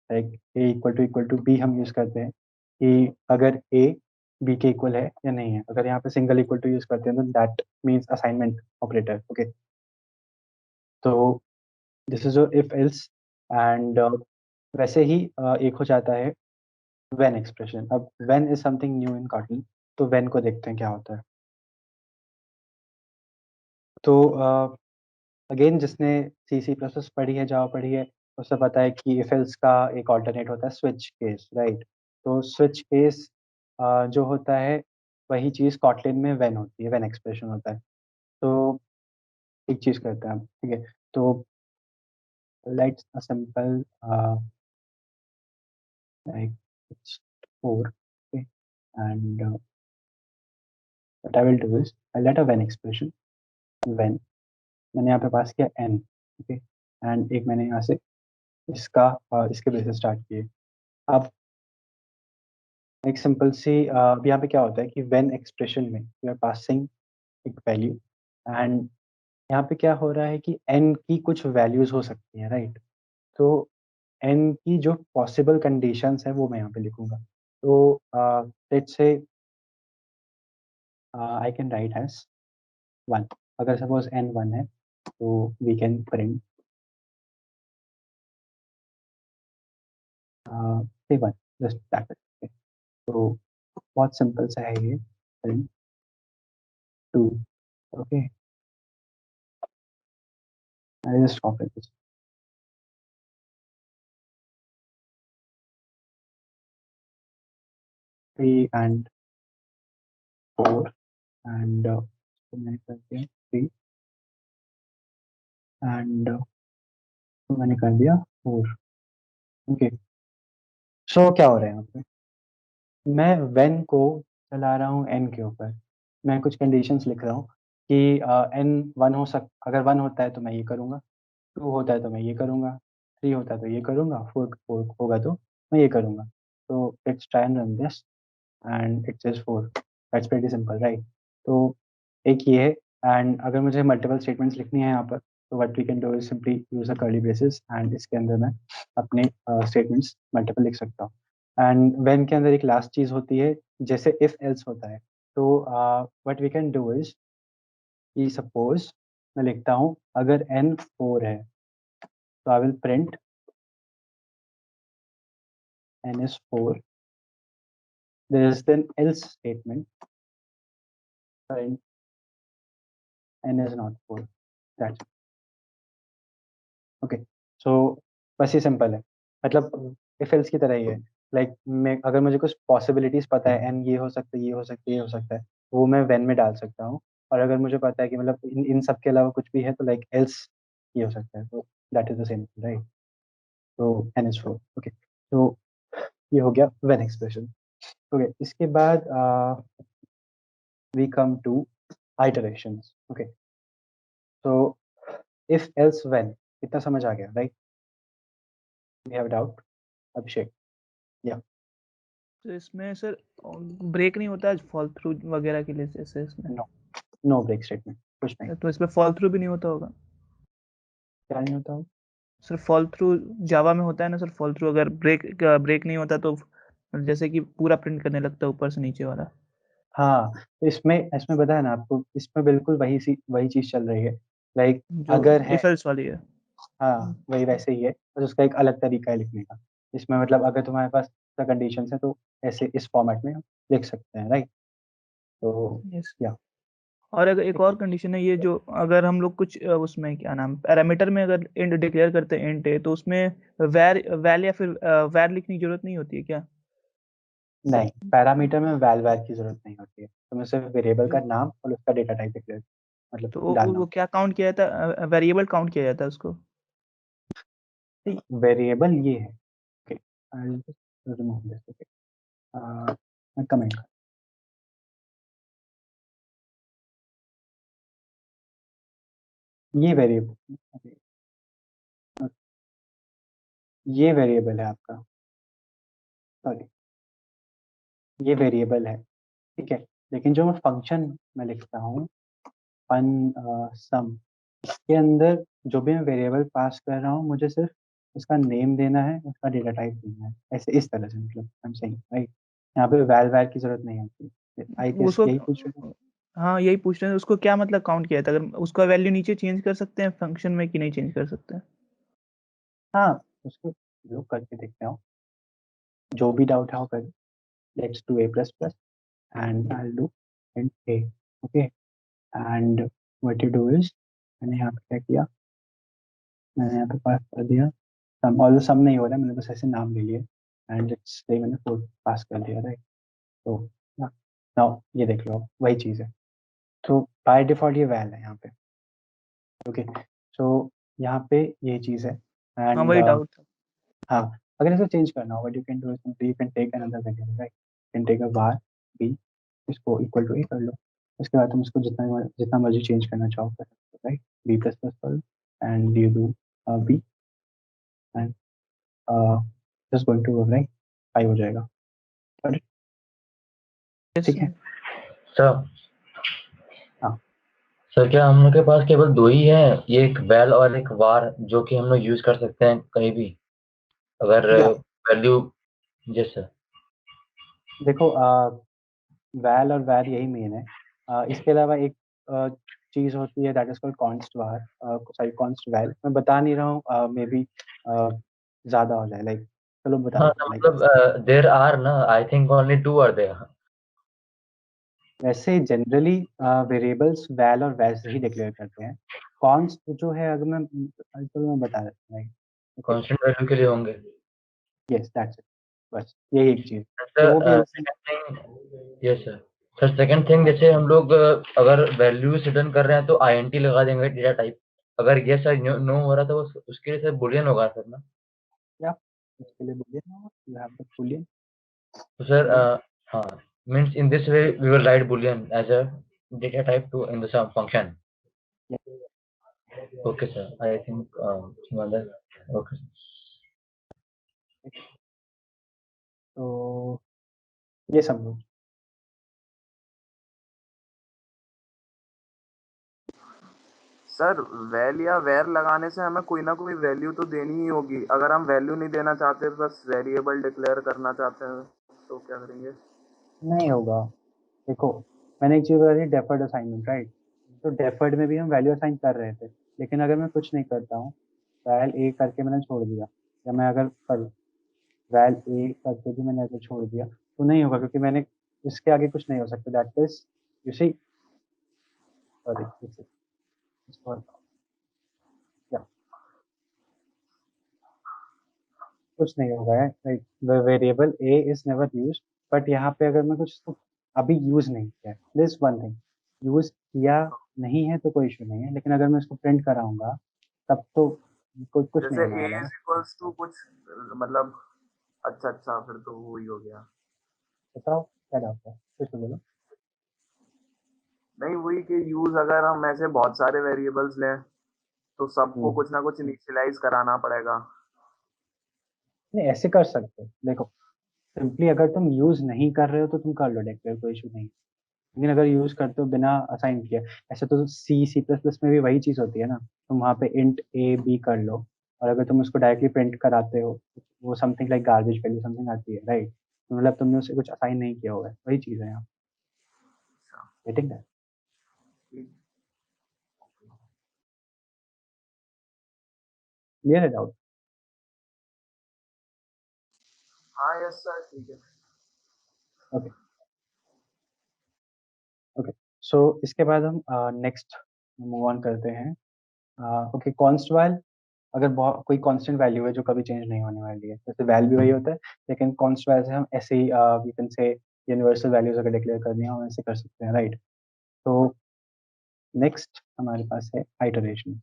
Like a equal to b हम यूज करते हैं कि अगर ए बी के इक्वल है या नहीं है. अगर यहाँ पे सिंगल इक्वल टू यूज करते हैं तो that means assignment operator. Okay, तो this is your if else. And वैसे ही एक हो जाता है व्हेन एक्सप्रेशन. अब when is something new in Kotlin, तो व्हेन को देखते हैं क्या होता है. तो अगेन जिसने C++ पढ़ी है, जावा पढ़ी है, उससे पता है कि इफ एल्स का एक ऑल्टरनेट होता है स्विच केस, राइट? तो स्विच केस जो होता है वही चीज़ कॉटलिन में व्हेन होती है, व्हेन एक्सप्रेशन होता है. तो एक चीज़ करते हैं हम, ठीक है? तो let's a simple like it's 4. Okay, and what I will do is I'll let a when expression. When मैंने यहाँ पे पास किया n, okay, and एक मैंने यहाँ से इसके बेसिस स्टार्ट किए. अब एक सिंपल सी अब यहाँ पे क्या होता है कि when एक्सप्रेशन में यू आर पासिंग एक वैल्यू, एंड यहाँ पे क्या हो रहा है कि n की कुछ वैल्यूज हो सकती हैं, राइट? तो n की जो पॉसिबल कंडीशंस है वो मैं यहाँ पे लिखूंगा. तो let's say I can right as 1. अगर सपोज n 1 है तो we can print say 1, just that. तो बहुत सिंपल सा है ये, print 2. Okay, I just copy this 3 and 4 and तो मैंने कर दिया 3 and तो मैंने कर दिया 4. ओके, सो क्या हो रहा है यहाँ पे? मैं when को चला रहा हूँ n के ऊपर. मैं कुछ कंडीशंस लिख रहा हूँ कि n 1 अगर 1 होता है तो मैं ये करूँगा, 2 होता है तो मैं ये करूँगा, 3 होता है तो ये करूँगा, 4 होगा तो मैं ये करूँगा. तो let's try and run this and it says 4. That's pretty simple, right? तो एक ये है, एंड अगर मुझे मल्टीपल स्टेटमेंट्स लिखनी है यहाँ पर तो what we can do is simply use a curly braces, and इसके अंदर मैं अपने स्टेटमेंट्स मल्टीपल लिख सकता हूँ. एंड व्हेन के अंदर एक लास्ट चीज़ होती है जैसे इफ एल्स होता है. तो what we can do is कि सपोज मैं लिखता हूँ अगर n 4 है तो I will print n is 4. There is then else statement, print n is not 4. That's it. Okay, सो बस ये सिंपल है, मतलब इफ एल्स की तरह ही है. लाइक मैं अगर मुझे कुछ पॉसिबिलिटीज पता है एन ये हो सकता है, ये हो सकता है, ये हो सकता है, वो मैं व्हेन में डाल सकता हूँ. और अगर मुझे पता है कि मतलब इन सब के अलावा कुछ भी है तो लाइक एल्स ये हो सकता है, तो that is the same, right? तो एन इज 4. ओके, तो ये हो गया व्हेन एक्सप्रेशन. ओके, इसके बाद we come to iterations. Okay, तो इफ एल्स व्हेन इतना समझ आ गया, right? We have doubt, Abhishek? तो इसमें सर ब्रेक नहीं होता फॉल थ्रू वगैरह के लिए जैसे इसमें? नो ब्रेक स्टेटमेंट, कुछ नहीं. तो इसमें फॉल थ्रू भी नहीं होता होगा? क्या नहीं होता हो? सर फॉल थ्रू जावा में होता है ना सर, फॉल थ्रू अगर ब्रेक नहीं होता तो जैसे कि पूरा प्रिंट करने लगता है ऊपर से नीचे वाला. हाँ, इसमें इसमें बताया ना आपको, इसमें बिल्कुल वही चीज चल रही है. लाइक जो अगर है, इफ एल्स वाली है. हाँ वही वैसे ही है, बस उसका एक अलग तरीका है लिखने का. इसमें मतलब अगर तुम्हारे पास कंडीशन है तो ऐसे इस फॉर्मेट में हम लिख सकते हैं, राइट? तो यस. या और अगर एक और कंडीशन है ये, जो अगर हम लोग कुछ उसमें क्या नाम पैरामीटर में अगर इंट डिक्लेयर करते हैं इंट है, तो उसमें वैल या फिर वैर लिखने की जरूरत नहीं होती है क्या? नहीं, पैरामीटर में वैल की जरूरत नहीं होती है. तुम्हें सिर्फ वेरिएबल का नाम और उसका डेटा टाइप डिक्लेयर मतलब तो डालना वो क्या काउंट किया जाता है? वेरिएबल काउंट किया जाता है उसको? होता. वेरिएबल ये है. Okay, I will just remove this. Okay, मैं कमेंट ये वेरिएबल, ये वेरिएबल है आपका, सॉरी ये वेरिएबल है, ठीक है. लेकिन जो मैं फंक्शन में लिखता हूँ फन सम, इसके अंदर जो भी मैं वेरिएबल पास कर रहा हूँ मुझे सिर्फ उसका नेम देना है, उसका डेटा टाइप देना है, ऐसे इस तरह से, मतलब आई एम सेइंग, राइट? यहाँ पे वैल की जरूरत नहीं होती. आई गेस उसको यही पूछ रहे हो. हाँ यही पूछ रहे हैं, उसको क्या मतलब काउंट किया जाता है? अगर उसका वैल्यू नीचे चेंज कर सकते हैं फंक्शन में कि नहीं चेंज कर सकते हैं? हाँ, उसको लोग करके देखते हो, जो भी डाउट है वो कर. Let's do a plus plus and I do and a. Okay, and what you do is, मैंने यहाँ पे क्या किया, मैंने यहाँ पे पास कर दिया सम, ऑल सम नहीं हो रहा है, मैंने बस ऐसे नाम ले लिए एंड लेट्स से मैंने 4 पास कर दिया, राइट? तो नाउ ये देख लो, वही चीज़ है. तो बाय डिफॉल्ट ये वैल है यहाँ पे. ओके, सो यहाँ पे ये चीज़ है. हाँ एंड वही डाउट था. हाँ, अगर इसको चेंज करना हो, what you can do is simply you can take another variable, right? You can take a var b, इसको इक्वल टू a कर लो, उसके बाद तुम इसको जितना मर्जी चेंज करना चाहो कर सकते हो, राइट? b प्लस प्लस कर लो and you do b and just going to right 5 हो जाएगा, ठीक है? सर हाँ। सर क्या हम लोग के पास केवल दो ही है, ये एक वैल और एक वार, जो कि हम लोग यूज कर सकते हैं कहीं भी अगर वैल्यू? Yes sir. देखो वैल और वैर यही मेन है, इसके अलावा एक चीज होती है that is called const var, sorry const val. मैं बता नहीं रहा हूँ, मे बी ज्यादा हो जाए, लाइक चलो बता हाँ देता हूँ, मतलब देयर आर ना, I think only 2 are there. वैसे जनरली वेरिएबल्स वैल और वैर से ही डिक्लेयर करते हैं। कॉन्स्ट जो है, अगर मैं चलो मैं बता देता हूँ, कांस्टेंट वैल्यू के लिए होंगे। यस दैट्स इट, बस यही एक चीज। सर तो वो भी yes sir. Sir second thing, जैसे हम लोग अगर वैल्यूज रिटर्न कर रहे हैं तो आईएनटी लगा देंगे डेटा टाइप, अगर यस और नो हो रहा तो उसके लिए सर बूलियन होगा सर ना? उसके लिए Boolean, you have the Boolean. तो सर हाँ, means in this way we will write boolean as a data type to in the sum function. Okay sir, I think okay. तो ये समझो। सर वैल या वेर लगाने से हमें कोई ना कोई वैल्यू तो देनी ही होगी। अगर हम वैल्यू नहीं देना चाहते, बस वेरिएबल डिक्लेयर करना चाहते हैं, तो क्या करेंगे? नहीं होगा। देखो मैंने एक चीज बता दी, डेफर्ड असाइनमेंट, राइट? तो डेफर्ड में भी हम वैल्यू असाइन कर रहे थे, लेकिन अगर मैं कुछ नहीं करता हूँ, वैल ए करके मैंने छोड़ दिया, या मैं अगर वैल ए करके भी मैंने अगर छोड़ दिया तो नहीं होगा, क्योंकि मैंने इसके आगे कुछ नहीं हो सकता। That is you see, sorry कुछ नहीं होगा है, right? Variable a is never use, but यहाँ पे अगर मैं कुछ अभी यूज नहीं किया, दिस वन थिंग, यूज किया नहीं है तो कोई इशू नहीं है, लेकिन अगर मैं इसको प्रिंट कराऊंगा तब तो कुछ नहीं जैसे होने ए वाला इज ना। इक्वल्स टू कुछ, मतलब अच्छा फिर तो वो ही हो गया। बताओ क्या डाउट है, कुछ तो बोलो। नहीं, वही कि यूज अगर हम ऐसे बहुत सारे वेरिएबल्स लें तो सबको कुछ ना कुछ इनिशियलाइज कराना पड़ेगा। नहीं ऐसे कर सकते हो, देखो सिंपली अगर तुम यूज नहीं कर रहे हो तो तुम कर लो डिक्लेयर, कोई इशू नहीं। लेकिन अगर यूज करते हो बिना असाइन किए, ऐसे तो सी प्लस प्लस में भी वही चीज होती है ना, तुम वहाँ पे इंट ए बी कर लो, और अगर तुम उसको डायरेक्टली प्रिंट कराते हो, वो something like garbage value something आती है, राइट? मतलब तुमने उसे कुछ असाइन नहीं किया हुआ है, वही चीज है यहाँ। Getting that? क्लियर है डाउट? हाँ यस सर, ठीक है। ओके ओके, सो इसके बाद हम नेक्स्ट मूव ऑन करते हैं। ओके, कॉन्स्ट वाइल, अगर बहुत कोई कांस्टेंट वैल्यू है जो कभी चेंज नहीं होने वाली है, जैसे वैल भी वही होता है, लेकिन कॉन्स्ट वैल्यू से हम ऐसे ही we can say universal values अगर डिक्लेयर करनी हो हम ऐसे कर सकते हैं, राइट? तो नेक्स्ट हमारे पास है आइटरेशन।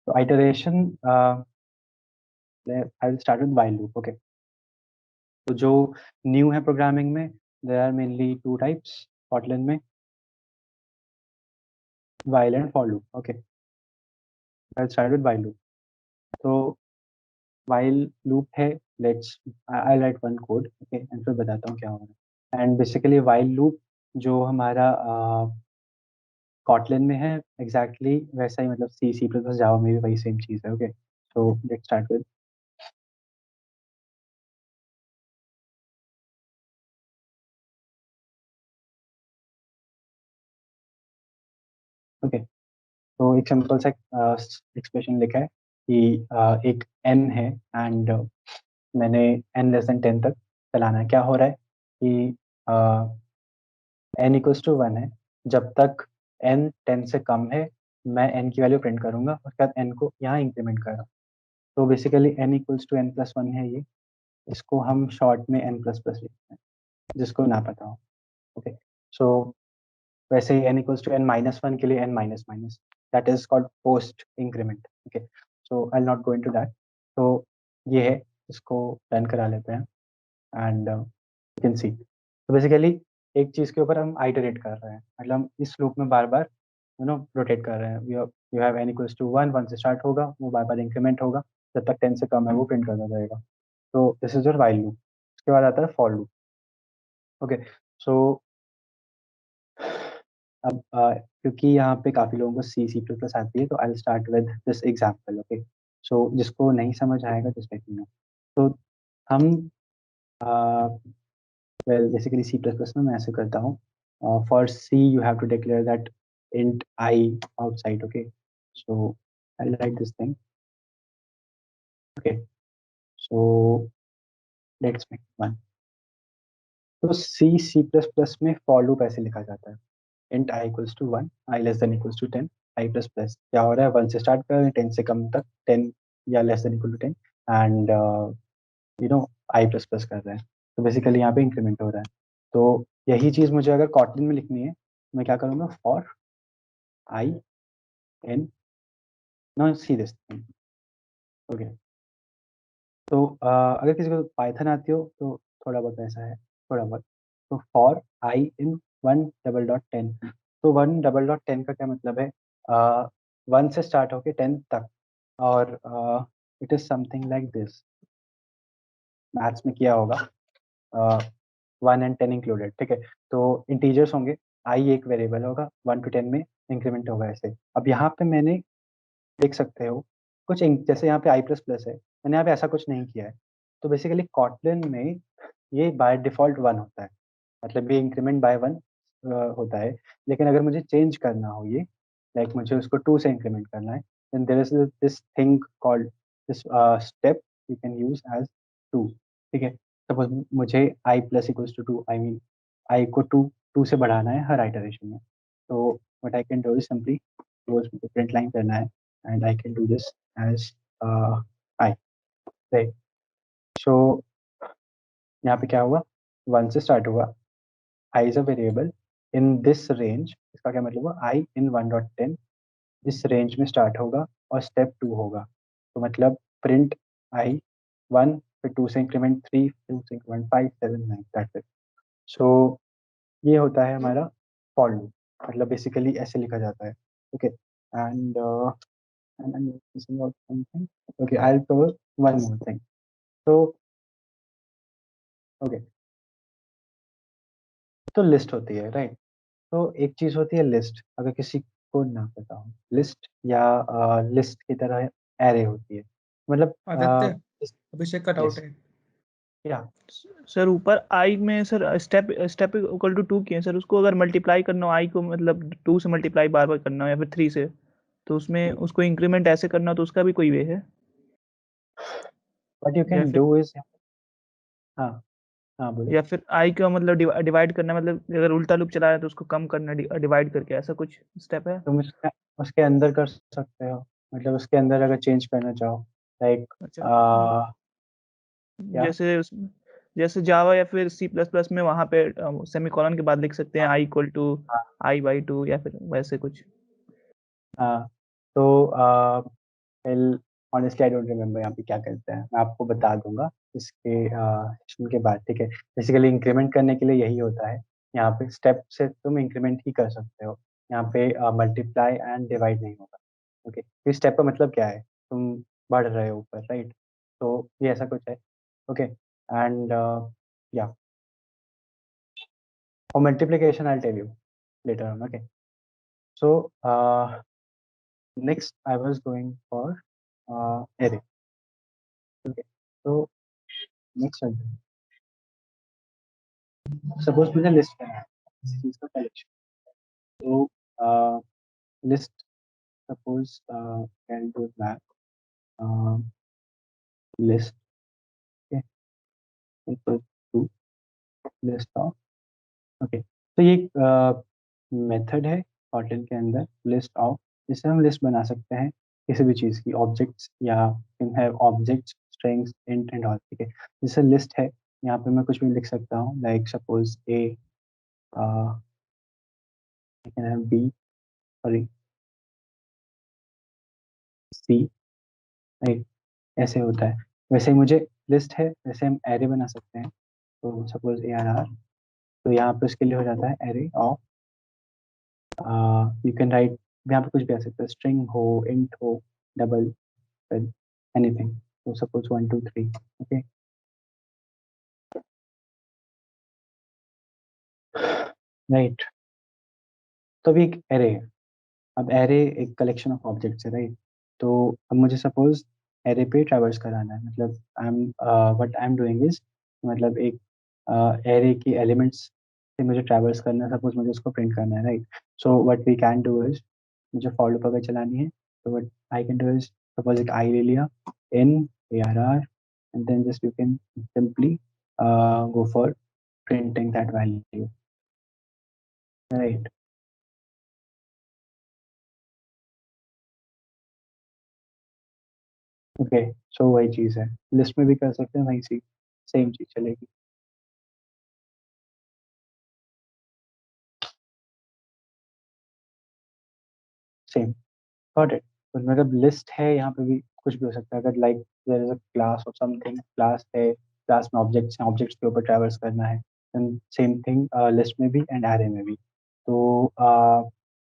तो iteration, I will start with while loop. Okay, तो जो न्यू है प्रोग्रामिंग में, there are mainly two types Kotlin में, while and for loop. Okay, I will start with while loop. तो while loop है, let's I write one code, okay, and फिर बताता हूँ क्या हो रहा है। and basically while loop जो हमारा Kotlin में है exactly वैसा ही, मतलब C प्लस प्लस जावा में भी वही सेम चीज़ है। Okay, so let's start with okay, तो एक सिंपल सा एक्सप्रेशन लिखा है कि एक n है एंड मैंने n लेस देन 10 तक चलाना है। क्या हो रहा है कि n इक्वल्स टू 1 है, जब तक n 10 से कम है मैं n की वैल्यू प्रिंट करूंगा, उसके बाद n को यहाँ इंक्रीमेंट कर रहा हूँ। तो basically n equals to n plus 1 है ये, इसको हम शॉर्ट में n प्लस प्लस लिखते हैं, जिसको ना पता हो। ओके, सो वैसे ही n equals to n minus 1 के लिए n minus minus, that is called post increment. Okay, so I not go into that. तो ये है इसको रन करा लेते हैं एंड यू कैन सी। तो बेसिकली एक चीज़ के ऊपर हम आइटरेट कर रहे हैं, मतलब हम इस लूप में बार बार रोटेट कर रहे हैं। You have n equals to 1, 1 से स्टार्ट होगा, वो बार बार इंक्रीमेंट होगा, जब तक 10 से कम है वो प्रिंट करता जाएगा। तो this is your while loop. उसके बाद आता है फॉर लूप। ओके, सो अब क्योंकि यहाँ पे काफ़ी लोगों को C++ आती है, तो I will start with this example. Okay, so जिसको नहीं समझ आएगा जस्ट लेट मी नो। तो हम वेल बेसिकली C++ में मैं ऐसे करता हूँ, for C you have to declare that int I outside. Okay, so I'll write this thing. Okay, so let's make one. तो C++ में for loop ऐसे लिखा जाता है, int I equals to 1, I less than equals to 10, I plus plus। क्या हो रहा है, 1 से स्टार्ट कर रहे हैं 10 से कम तक, 10 या less than equal to 10 and I plus plus कर रहे हैं। तो बेसिकली यहाँ पे इंक्रीमेंट हो रहा है। तो यही चीज़ मुझे अगर कॉटलिन में लिखनी है, मैं क्या करूँगा, for I n, now see this thing। Okay, तो अगर किसी को पाइथन आती हो तो थोड़ा बहुत ऐसा है, थोड़ा बहुत। तो फॉर आई इन 1.10, तो 1.10 का क्या मतलब है, 1 से स्टार्ट होके 10 तक, और it is something like this. Maths में किया होगा, 1 and 10 इंक्लूडेड, ठीक है। तो इंटीजर्स होंगे, आई एक वेरिएबल होगा, 1 to 10 में इंक्रीमेंट होगा ऐसे। अब यहाँ पे मैंने देख सकते हो कुछ जैसे यहाँ पे आई प्लस प्लस है, मैंने यहाँ पे ऐसा कुछ नहीं किया है। तो बेसिकली कॉटलिन में ये बाय डिफॉल्ट 1 होता है, मतलब ये इंक्रीमेंट बाय 1 होता है। लेकिन अगर मुझे चेंज करना हो ये, लाइक मुझे उसको 2 से इंक्रीमेंट करना है, then there is this thing called this step you can use as 2। ठीक है, सपोज मुझे I plus equals to 2, I mean I को 2 से बढ़ाना है हर आइटरेशन में। तो what I can do is simply rows print line करना है and I can do this as I, right. So यहाँ पे क्या हुआ, 1 से स्टार्ट हुआ, I is a variable in this range। इसका क्या मतलब हुआ, I in 1.10 इस रेंज में स्टार्ट होगा और स्टेप 2 होगा। तो मतलब प्रिंट I 1, फिर 2 से इंक्रीमेंट 3, फिर 2 से इंक्रीमेंट 5, 7, 9, दैट्स इट। सो ये होता है हमारा फॉर लूप, मतलब बेसिकली ऐसे लिखा जाता है। Okay, and I'm missing out something. Okay, I'll cover one more thing. So okay, तो लिस्ट होती है, राइट। तो एक चीज होती है लिस्ट, अगर किसी को ना पता हो, लिस्ट या लिस्ट की तरह एरे होती है, मतलब आदित्य, अभिषेक का डाउट है। या सर ऊपर आई में sir step step equal to 2 किए सर, उसको अगर मल्टीप्लाई करना हो आई को, मतलब 2 से मल्टीप्लाई बार बार करना हो या फिर 3 से, तो उसमें उसको इंक्रीमेंट ऐसे करना हो, तो उसका भी कोई वे है? व्हाट यू या कैन फिर डू इज, हाँ हाँ बोलो। या फिर आई का मतलब डिवाइड करना, मतलब अगर उल्टा लूप चला रहा है तो उसको कम करना डिवाइड करके, ऐसा कुछ स्टेप है? तुम उसके अंदर कर सकते हो, मतलब उसके अंदर अगर चेंज करना चाहो, लाइक अच्छा, क्या जैसे जावा या फिर C++ में वहाँ पे सेमीकोलन के बाद लिख सकते हैं आई इक्वल टू i/2 या फिर वैसे कुछ। हाँ, तो ऑनेस्टली आई डोंट रिमेम्बर यहाँ पे क्या करते हैं, मैं आपको बता दूंगा इसके सेशन के बाद, ठीक है। बेसिकली इंक्रीमेंट करने के लिए यही होता है, यहाँ पे स्टेप से तुम इंक्रीमेंट ही कर सकते हो, यहाँ पे मल्टीप्लाई एंड डिवाइड नहीं होगा। ओके, तो स्टेप का मतलब क्या है, तुम बढ़ रहे हो ऊपर, राइट। तो ये ऐसा कुछ है। ओके, एंड या for multiplication I tell you later on. Okay, so next I was going for array। Okay, so next suppose मुझे लिस्ट करना है किसी चीज का कलेक्शन, तो list suppose can do that list equal to list of. Okay, तो ये मेथड है कॉटन के अंदर, लिस्ट ऑफ, जिससे हम लिस्ट बना सकते हैं किसी भी चीज़ की, ऑब्जेक्ट्स या can have objects, strings, int and all, ठीक है। जैसे लिस्ट है, यहाँ पे मैं कुछ भी लिख सकता हूँ, like suppose A, I can have B, sorry, C, right, ऐसे होता है। वैसे ही मुझे लिस्ट है वैसे हम एरे बना सकते हैं। तो सपोज ARR, तो यहाँ पे उसके लिए हो जाता है array of, you can right, यहाँ पे कुछ भी आ सकता है, स्ट्रिंग हो, इंट हो, डबल, एनीथिंग। तो सपोज 1 2 3, ओके, राइट। तो अभी एक एरे है। अब एरे एक कलेक्शन ऑफ ऑब्जेक्ट्स है, राइट। तो अब मुझे सपोज एरे पे ट्रैवर्स कराना है, मतलब what I am doing is, मतलब एक एरे की एलिमेंट्स से मुझे ट्रैवर्स करना है, सपोज मुझे उसको प्रिंट करना है, right. So what we can do is, मुझे फॉर लूप अगर चलानी है तो what I can do is, suppose एक आई ले लिया in ARR, and then just you can simply go for printing that value, right. Okay, so वही चीज़ है, लिस्ट में भी कर सकते हैं, वही सी सेम चीज़ चलेगी। Same, got it. तो मतलब लिस्ट है, यहाँ पे भी कुछ भी हो सकता है, अगर like there is a class और समथिंग, क्लास है, क्लास में ऑब्जेक्ट्स हैं, ऑब्जेक्ट्स के ऊपर ट्रैवर्स करना है, देन सेम थिंग लिस्ट में भी एंड एरे में भी। तो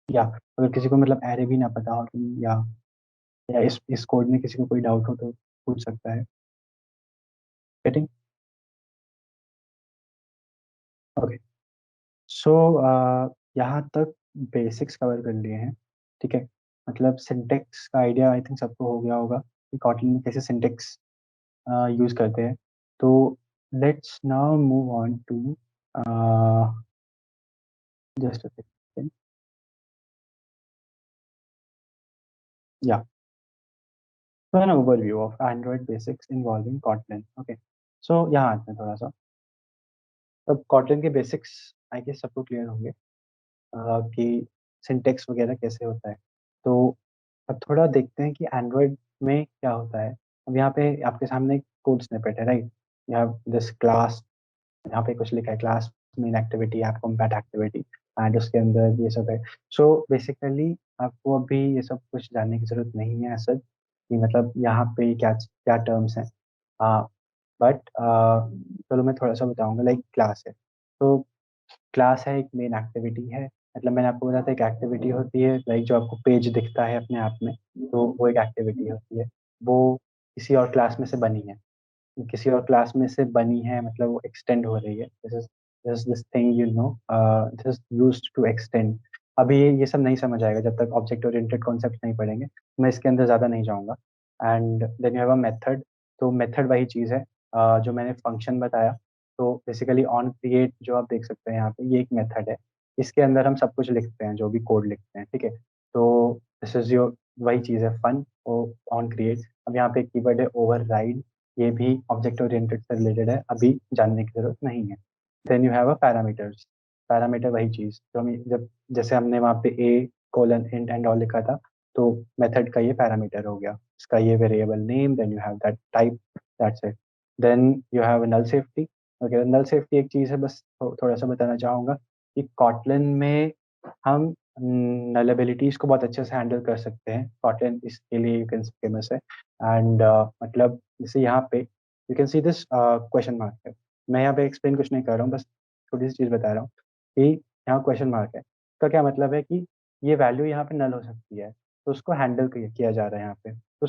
या अगर किसी को मतलब एरे भी ना पता हो तो या इस कोड में किसी को कोई डाउट हो तो पूछ सकता है। Getting, okay. सो यहाँ तक बेसिक्स कवर कर लिए हैं, ठीक है। मतलब सिंटेक्स का आइडिया आई थिंक सबको हो गया होगा कि कॉटन में कैसे सिंटेक्स यूज करते हैं। तो let's now move on to just a second, या so an overview of Android basics involving Kotlin, okay। सो यहाँ आते हैं थोड़ा सा। अब Kotlin के बेसिक्स आई गेस सबको क्लियर होंगे कि सिंटेक्स वगैरह कैसे होता है। तो अब थोड़ा देखते हैं कि एंड्रॉयड में क्या होता है। अब यहाँ पे आपके सामने कोड स्निपेट है, right. You have this class, यहाँ पे कुछ लिखा है, class main activity, app compat activity, and उसके अंदर ये सब है। सो बेसिकली आपको अभी ये सब कुछ जानने की जरूरत नहीं है ऐसा, कि मतलब यहाँ पे क्या क्या टर्म्स हैं। बट चलो मैं थोड़ा सा बताऊंगा। लाइक क्लास है, तो क्लास है एक मेन एक्टिविटी है। मतलब मैंने आपको बताया था एक एक्टिविटी होती है, लाइक जो आपको पेज दिखता है अपने आप में, तो वो एक एक्टिविटी होती है। वो किसी और क्लास में से बनी है, किसी और क्लास में से बनी है, मतलब वो एक्सटेंड हो रही है। This thing you know, this is used to extend. अभी ये सब नहीं समझ आएगा जब तक ऑब्जेक्ट ओरिएंटेड कॉन्सेप्ट नहीं पढ़ेंगे, मैं इसके अंदर ज़्यादा नहीं जाऊँगा। And then you have a method. तो मेथड वही चीज़ है जो मैंने फंक्शन बताया। तो बेसिकली ऑन क्रिएट जो आप देख सकते हैं यहाँ पे, ये एक मेथड है। इसके अंदर हम सब कुछ लिखते हैं, जो भी कोड लिखते हैं, ठीक है। तो दिस इज योर, वही चीज़ है फन और ऑन क्रिएट। अब यहाँ पे कीवर्ड है ओवरराइड, ये भी ऑब्जेक्ट ओरिएंटेड से रिलेटेड है, अभी जानने की जरूरत नहीं है। Then you have a parameters. Parameter वही चीज़ जो हम जब जैसे हमने वहाँ पे a colon int and all लिखा था, तो मेथड का ये पैरामीटर हो गया, इसका ये variable name, then you have that type, that's it. Then you have null safety. Okay, null safety एक चीज़ है, बस थोड़ा सा बताना चाहूँगा कि कॉटलिन में हम नलेबिलिटीज को बहुत अच्छे से हैंडल कर सकते हैं। कॉटलिन इसके लिए यू कैन फेमस है। एंड मतलब जैसे यहाँ पे you can see this question mark है। मैं यहाँ पे एक्सप्लेन कुछ नहीं कर रहा हूँ, बस छोटी सी चीज़ बता रहा हूँ कि यहाँ क्वेश्चन मार्क है, इसका क्या मतलब है कि ये वैल्यू यहाँ पे नल हो सकती है, तो उसको हैंडल किया जा रहा है यहाँ पे। तो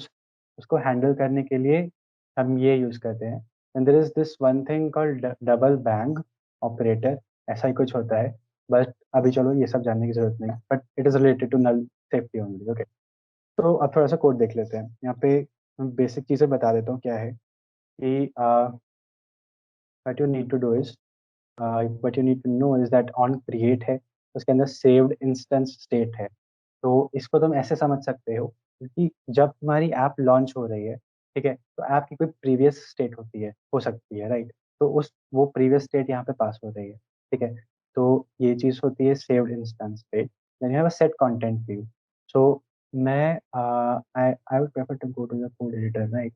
उसको हैंडल करने के लिए हम ये यूज़ करते हैं। And there is this one thing called double bang operator, ऐसा ही कुछ होता है। बट अभी चलो ये सब जानने की जरूरत नहीं, but it is related to null safety only, okay. तो अब थोड़ा सा कोड देख लेते हैं। यहाँ पे बेसिक चीज़ें बता देता हूँ क्या है कि what you need to do is what you need to know is that on create है, उसके अंदर saved instance state है। तो इसको तुम ऐसे समझ सकते हो कि जब तुम्हारी ऐप लॉन्च हो रही है, ठीक है, तो ऐप की कोई प्रीवियस स्टेट होती है, हो सकती है, राइट। तो उस वो प्रीवियस स्टेट यहाँ पे पास हो रही है, ठीक है। तो ये चीज़ होती है saved instance state. Then you have a set content view. So मैं I would prefer to go to the code editor, right.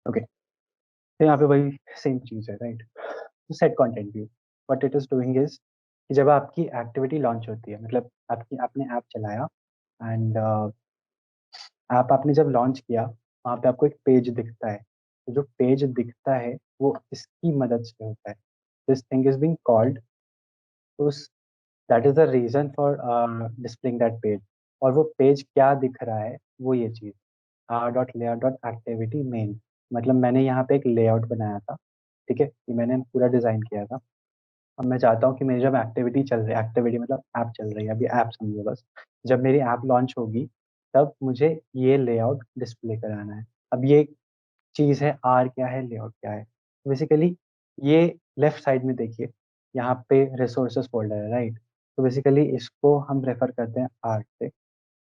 Okay, तो यहाँ पे वही सेम चीज़ है, राइट। तो set content view, what it is doing is कि जब आपकी एक्टिविटी लॉन्च होती है, मतलब आपकी आपने ऐप चलाया एंड ऐप आपने जब लॉन्च किया, वहाँ पे आपको एक पेज दिखता है, तो जो पेज दिखता है वो इसकी मदद से होता है. This thing is being called, उस that is the reason for displaying that page. और वो पेज क्या दिख रहा है, वो ये चीज़ r.layout.activity main. मतलब मैंने यहाँ पे एक लेआउट बनाया था, ठीक है, ये मैंने पूरा डिजाइन किया था. अब मैं चाहता हूँ कि मेरी जब एक्टिविटी चल रही है, एक्टिविटी मतलब ऐप चल रही है, अभी ऐप समझो बस, जब मेरी ऐप लॉन्च होगी तब मुझे ये लेआउट डिस्प्ले कराना है. अब ये चीज़ है, आर क्या है, लेआउट क्या है. बेसिकली ये लेफ्ट साइड में देखिए, यहाँ पे रिसोर्सेस फोल्डर है, राइट. तो बेसिकली इसको हम रेफर करते हैं आर से.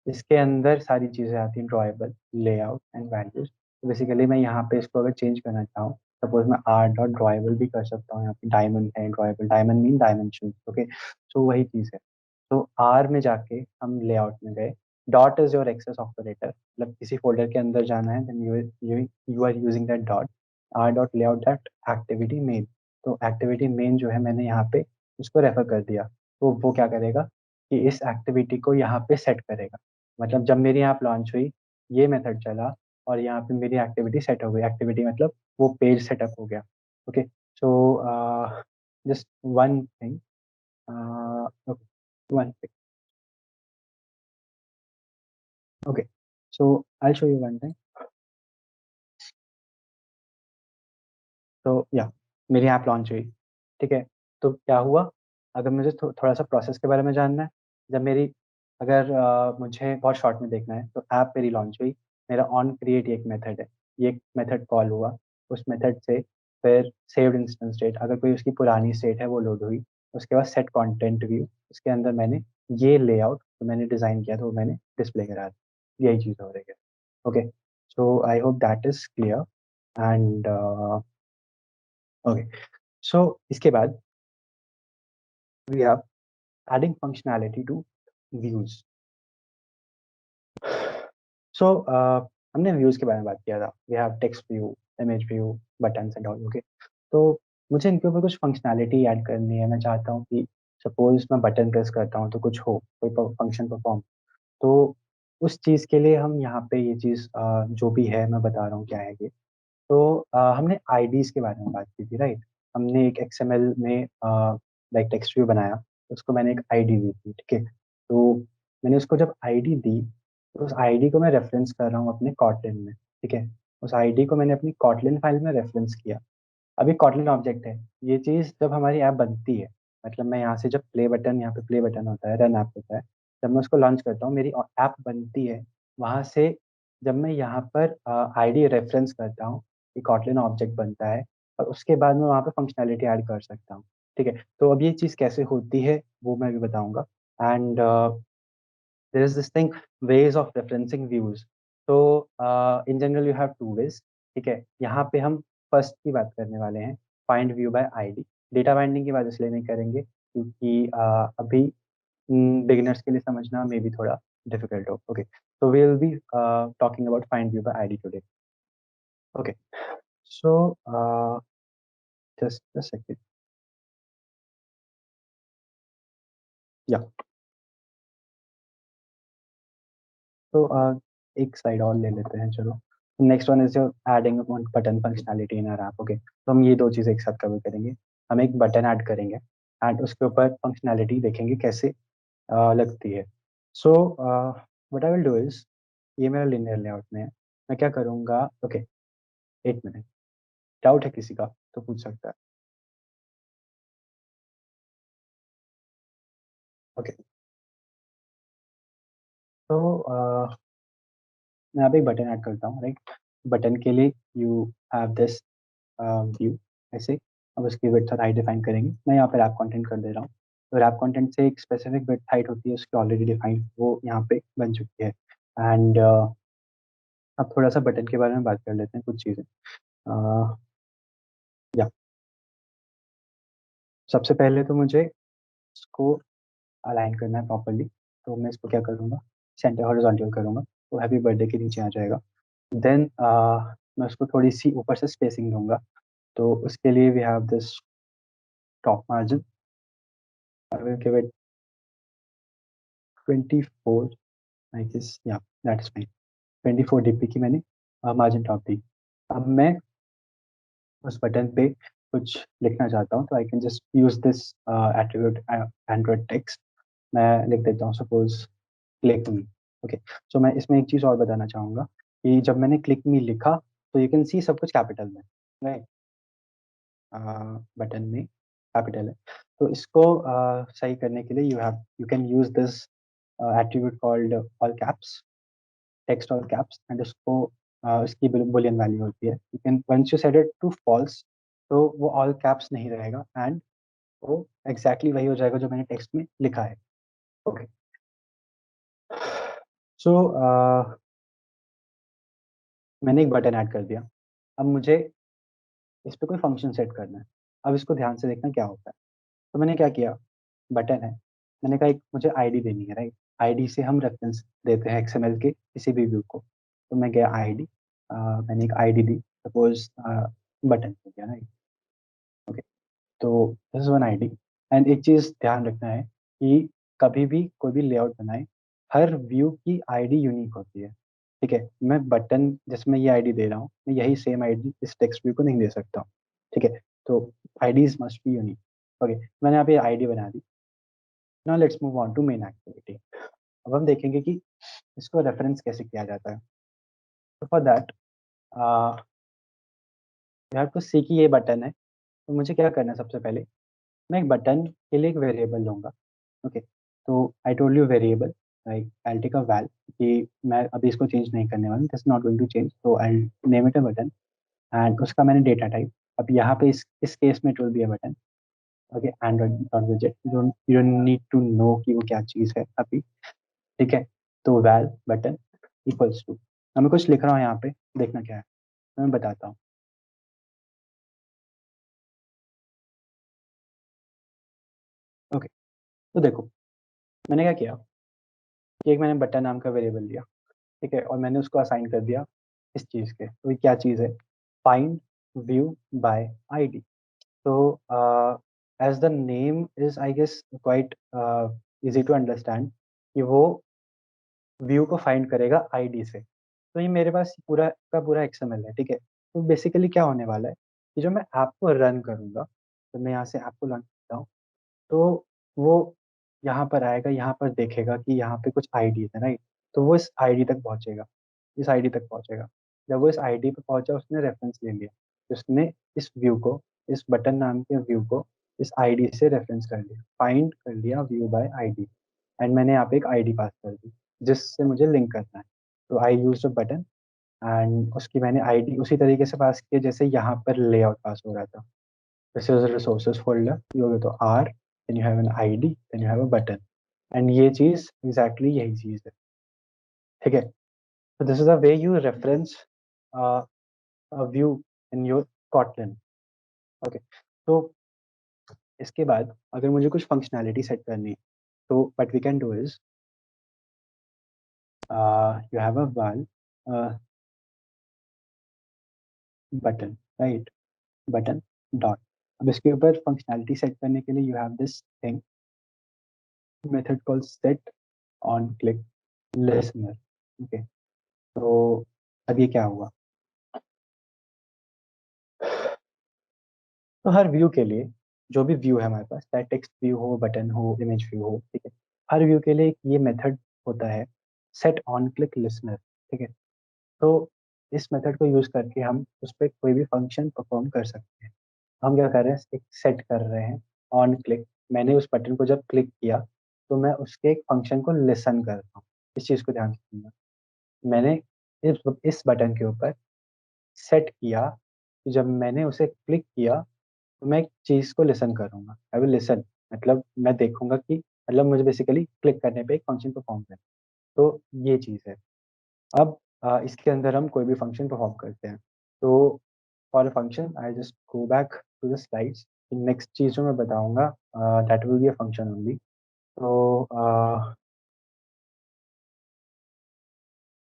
इसके अंदर सारी चीज़ें आती हैं, ड्रॉएबल, लेआउट एंड वैल्यूज. तो बेसिकली मैं यहाँ पे इसको अगर चेंज करना चाहूँ, सपोज मैं आर डॉट ड्रॉएबल भी कर सकता हूँ. यहाँ पे डायमंड है, drawable, diamond mean dimension, okay. So वही चीज़ है. तो आर में जाके हम लेआउट में गए. Dot is your access operator, मतलब किसी फोल्डर के अंदर जाना है, then you are using that dot. R dot layout that activity main. तो एक्टिविटी मेन जो है, मैंने यहाँ पे उसको रेफर कर दिया. तो वो क्या करेगा कि इस एक्टिविटी को यहाँ पे सेट करेगा. मतलब जब मेरी ऐप लॉन्च हुई, ये मेथड चला और यहाँ पे मेरी एक्टिविटी सेट हो गई. एक्टिविटी मतलब वो पेज सेटअप हो गया. Okay. So just one thing, one thing. Okay, so I'll show you one thing. तो या मेरी ऐप लॉन्च हुई, ठीक है. तो क्या हुआ, अगर मुझे थोड़ा सा प्रोसेस के बारे में जानना है, जब मेरी, अगर मुझे बहुत शॉर्ट में देखना है, तो ऐप मेरी लॉन्च हुई, मेरा ऑन क्रिएट एक मेथड है, ये एक मेथड कॉल हुआ. उस मेथड से फिर सेव्ड इंस्टेंस स्टेट, अगर कोई उसकी पुरानी स्टेट है वो लोड हुई. उसके बाद सेट कंटेंट व्यू, उसके अंदर मैंने ये लेआउट जो मैंने डिज़ाइन किया था वो मैंने डिस्प्ले करा दिया. यही चीज़ हो रही है. Okay. So I hope that is clear. And okay, so इसके बाद we are adding functionality to views. So हमने व्यूज के बारे में बात किया था. We have text view, image view, buttons and all. Okay. तो मुझे इनके ऊपर कुछ फंक्शनैलिटी ऐड करनी है. मैं चाहता हूँ कि सपोज मैं बटन प्रेस करता हूँ तो कुछ हो, कोई फंक्शन परफॉर्म. तो उस चीज़ के लिए हम यहाँ पे ये चीज़ जो भी है मैं बता रहा हूँ क्या है ये. तो हमने आईडीज के बारे में बात की थी, राइट. हमने एक एक्सएमएल में लाइक टेक्स्ट व्यू बनाया, उसको मैंने एक आईडी दी थी, ठीक है. तो मैंने उसको जब आईडी दी, तो उस आईडी को मैं रेफरेंस कर रहा हूँ अपने कॉटलिन में, ठीक है. उस आईडी को मैंने अपनी कॉटलिन फाइल में रेफरेंस किया. अभी कॉटलिन ऑब्जेक्ट है. ये चीज़ जब हमारी ऐप बनती है, मतलब मैं यहाँ से जब प्ले बटन, यहाँ पे प्ले बटन होता है, रन ऐप होता है, जब मैं उसको लॉन्च करता हूँ, मेरी ऐप बनती है. वहाँ से जब मैं यहाँ पर आईडी रेफरेंस करता हूँ, ये कॉटलिन ऑब्जेक्ट बनता है. और उसके बाद मैं वहाँ पे फंक्शनैलिटी ऐड कर सकता हूँ, ठीक है. तो अब ये चीज़ कैसे होती है वो मैं भी बताऊँगा. And there is this thing, ways of referencing views. तो in general you have two ways, ठीक है. यहाँ पे हम फर्स्ट की बात करने वाले हैं, find view by ID. Data binding की बात इसलिए नहीं करेंगे क्योंकि अभी बिगिनर्स के लिए समझना मे बी थोड़ा डिफिकल्ट हो. Okay. so we will be talking about find view by id today. Okay, so just a second. Yeah. तो एक साइड और ले लेते हैं, चलो. Next one is your adding button functionality in our app. Okay. तो हम ये दो चीज़ें एक साथ कवर करेंगे. हम एक बटन ऐड करेंगे एंड उसके ऊपर फंक्शनैलिटी देखेंगे कैसे लगती है. So what I will do is, ये मेरा लिनियर लेआउट में है. मैं क्या करूँगा, ओके, एक मिनट, डाउट है किसी का तो पूछ सकता है. ओके. तो मैं यहाँ पे एक बटन ऐड करता हूँ, राइट. बटन के लिए यू हैव दिस व्यू ऐसे. अब उसकी विड्थ और हाइट डिफाइन करेंगे. मैं यहाँ पे रैप कंटेंट कर दे रहा हूँ. तो रैप कंटेंट से एक स्पेसिफिक विड्थ हाइट होती है, उसकी ऑलरेडी डिफाइन, वो यहाँ पे बन चुकी है. एंड अब थोड़ा सा बटन के बारे में बात कर लेते हैं, कुछ चीज़ें. या सबसे पहले तो मुझे इसको अलाइन करना है प्रॉपरली. तो मैं इसको क्या करूँगा, सेंटर हॉरिजॉन्टल करूँगा, तो हैप्पी बर्थडे के नीचे आ जाएगा. देन मैं उसको थोड़ी सी ऊपर से स्पेसिंग दूंगा. तो उसके लिए we have this top margin. I will give it 24, I guess, yeah, that's fine. 24 dp की मैंने मार्जिन टॉप दी। अब मैं उस बटन पे कुछ लिखना चाहता हूँ, तो I can just use this attribute Android text. मैं लिख देता हूँ सपोज क्लिक मी। ओके, सो मैं इसमें एक चीज़ और बताना चाहूँगा कि जब मैंने क्लिक मी लिखा तो यू कैन सी सब कुछ कैपिटल में, राइट। बटन में कैपिटल है, तो इसको सही करने के लिए you can use this attribute called all caps, text all caps, and उसको इसकी बुलियन वैल्यू होती है। You can once you set it to false, तो वो ऑल कैप्स नहीं रहेगा एंड वो एग्जैक्टली वही हो जाएगा जो मैंने टेक्स्ट में लिखा है। ओके, सो मैंने एक बटन ऐड कर दिया। अब मुझे इस पे कोई फंक्शन सेट करना है। अब इसको ध्यान से देखना क्या होता है। तो मैंने क्या किया, बटन है, मैंने कहा एक मुझे आईडी देनी है, राइट। आईडी से हम रेफरेंस देते हैं एक्सएमएल के किसी भी व्यू को। तो मैं गया आईडी, मैंने एक आईडी दी, सपोज बटन हो गया, राइट। ओके, तो this is one ID. And एक चीज़ ध्यान रखना है कि कभी भी कोई भी लेआउट बनाए, हर व्यू की आईडी यूनिक होती है, ठीक है। मैं बटन जिसमें ये आईडी दे रहा हूँ, मैं यही सेम आईडी इस टेक्स्ट व्यू को नहीं दे सकता हूँ, ठीक है। तो IDs must be unique. Okay, मैंने यहाँ पे आईडी बना दी। Now let's move on to main activity. अब हम देखेंगे कि इसको रेफरेंस कैसे किया जाता है। तो for that you have to see कि ये बटन है, तो मुझे क्या करना है, सबसे पहले मैं एक बटन के लिए एक वेरिएबल लूँगा। ओके, तो I told you variable, like I take a val कि मैं अभी इसको चेंज नहीं करने वाला, this not going to change, तो I name it a button. And उसका मैंने डेटा टाइप, अब यहाँ पे इस केस में it will be a button. Okay, android dot विजेट, you don't need to know कि वो क्या चीज़ है अभी, ठीक है। तो वैल बटन इक्वल्स टू, अब मैं कुछ लिख रहा हूँ यहाँ पे, देखना क्या है, मैं बताता हूँ। ओके, तो देखो मैंने क्या किया कि एक मैंने बटन नाम का वेरिएबल लिया, ठीक है, और मैंने उसको असाइन कर दिया इस चीज़ के। तो ये क्या चीज़ है, फाइंड व्यू बाय आईडी। तो as the name is I guess quite easy to understand कि वो व्यू को फाइंड करेगा आईडी से। तो ये मेरे पास पूरा का पूरा एक्सएमएल है, ठीक है। तो बेसिकली क्या होने वाला है कि जो मैं ऐप को रन करूँगा, तो मैं यहाँ से ऐप को रन करता हूँ, तो वो यहाँ पर आएगा, यहाँ पर देखेगा कि यहाँ पे कुछ आईडी है, राइट। तो वो इस आईडी तक पहुँचेगा, इस आईडी तक पहुँचेगा। जब वो इस आईडी पे पहुँचा, उसने रेफरेंस ले लिया, उसने इस व्यू को, इस बटन नाम के व्यू को इस आईडी से रेफरेंस कर लिया, फाइंड कर लिया व्यू बाय आईडी। एंड मैंने यहाँ पे एक आईडी पास कर दी जिससे मुझे लिंक करना है। तो आई यूज अ बटन एंड उसकी मैंने आईडी उसी तरीके से पास की जैसे यहाँ पर लेआउट पास हो रहा था। This is resources folder, you go to R, then you have an ID, then you have a button, and ये चीज एग्जैक्टली यही चीज है, ठीक है। तो this is a way you reference a view in your Kotlin। Okay, तो इसके बाद अगर मुझे कुछ फंक्शनैलिटी सेट करनी है, तो what we can do is you have a val button, right, button dot। अब इसके ऊपर फंक्शनैलिटी सेट करने के लिए you have this thing method called set on click listener। Okay, तो अब ये क्या हुआ, तो हर व्यू के लिए, जो भी व्यू है हमारे पास, चाहे टेक्स्ट व्यू हो, बटन हो, इमेज व्यू हो, ठीक है, हर व्यू के लिए एक ये मेथड होता है सेट ऑन क्लिक लिसनर, ठीक है। तो इस मेथड को यूज करके हम उस पर कोई भी फंक्शन परफॉर्म कर सकते हैं। हम क्या कर रहे हैं, एक सेट कर रहे हैं ऑन क्लिक। मैंने उस बटन को जब क्लिक किया तो मैं उसके एक फंक्शन को लिसन कर रहा हूँ। इस चीज़ को ध्यान से सुनना, मैंने इस बटन के ऊपर सेट किया कि जब मैंने उसे क्लिक किया तो मैं एक चीज़ को लिसन करूँगा, आई विल लिसन, मतलब मैं देखूंगा कि मतलब मुझे बेसिकली क्लिक करने पे एक फंक्शन परफॉर्म करे। तो ये चीज़ है। अब इसके अंदर हम कोई भी फंक्शन परफॉर्म करते हैं। तो for a function I just go back to the slides. Next चीज़ जो मैं बताऊंगा that will be a function only. तो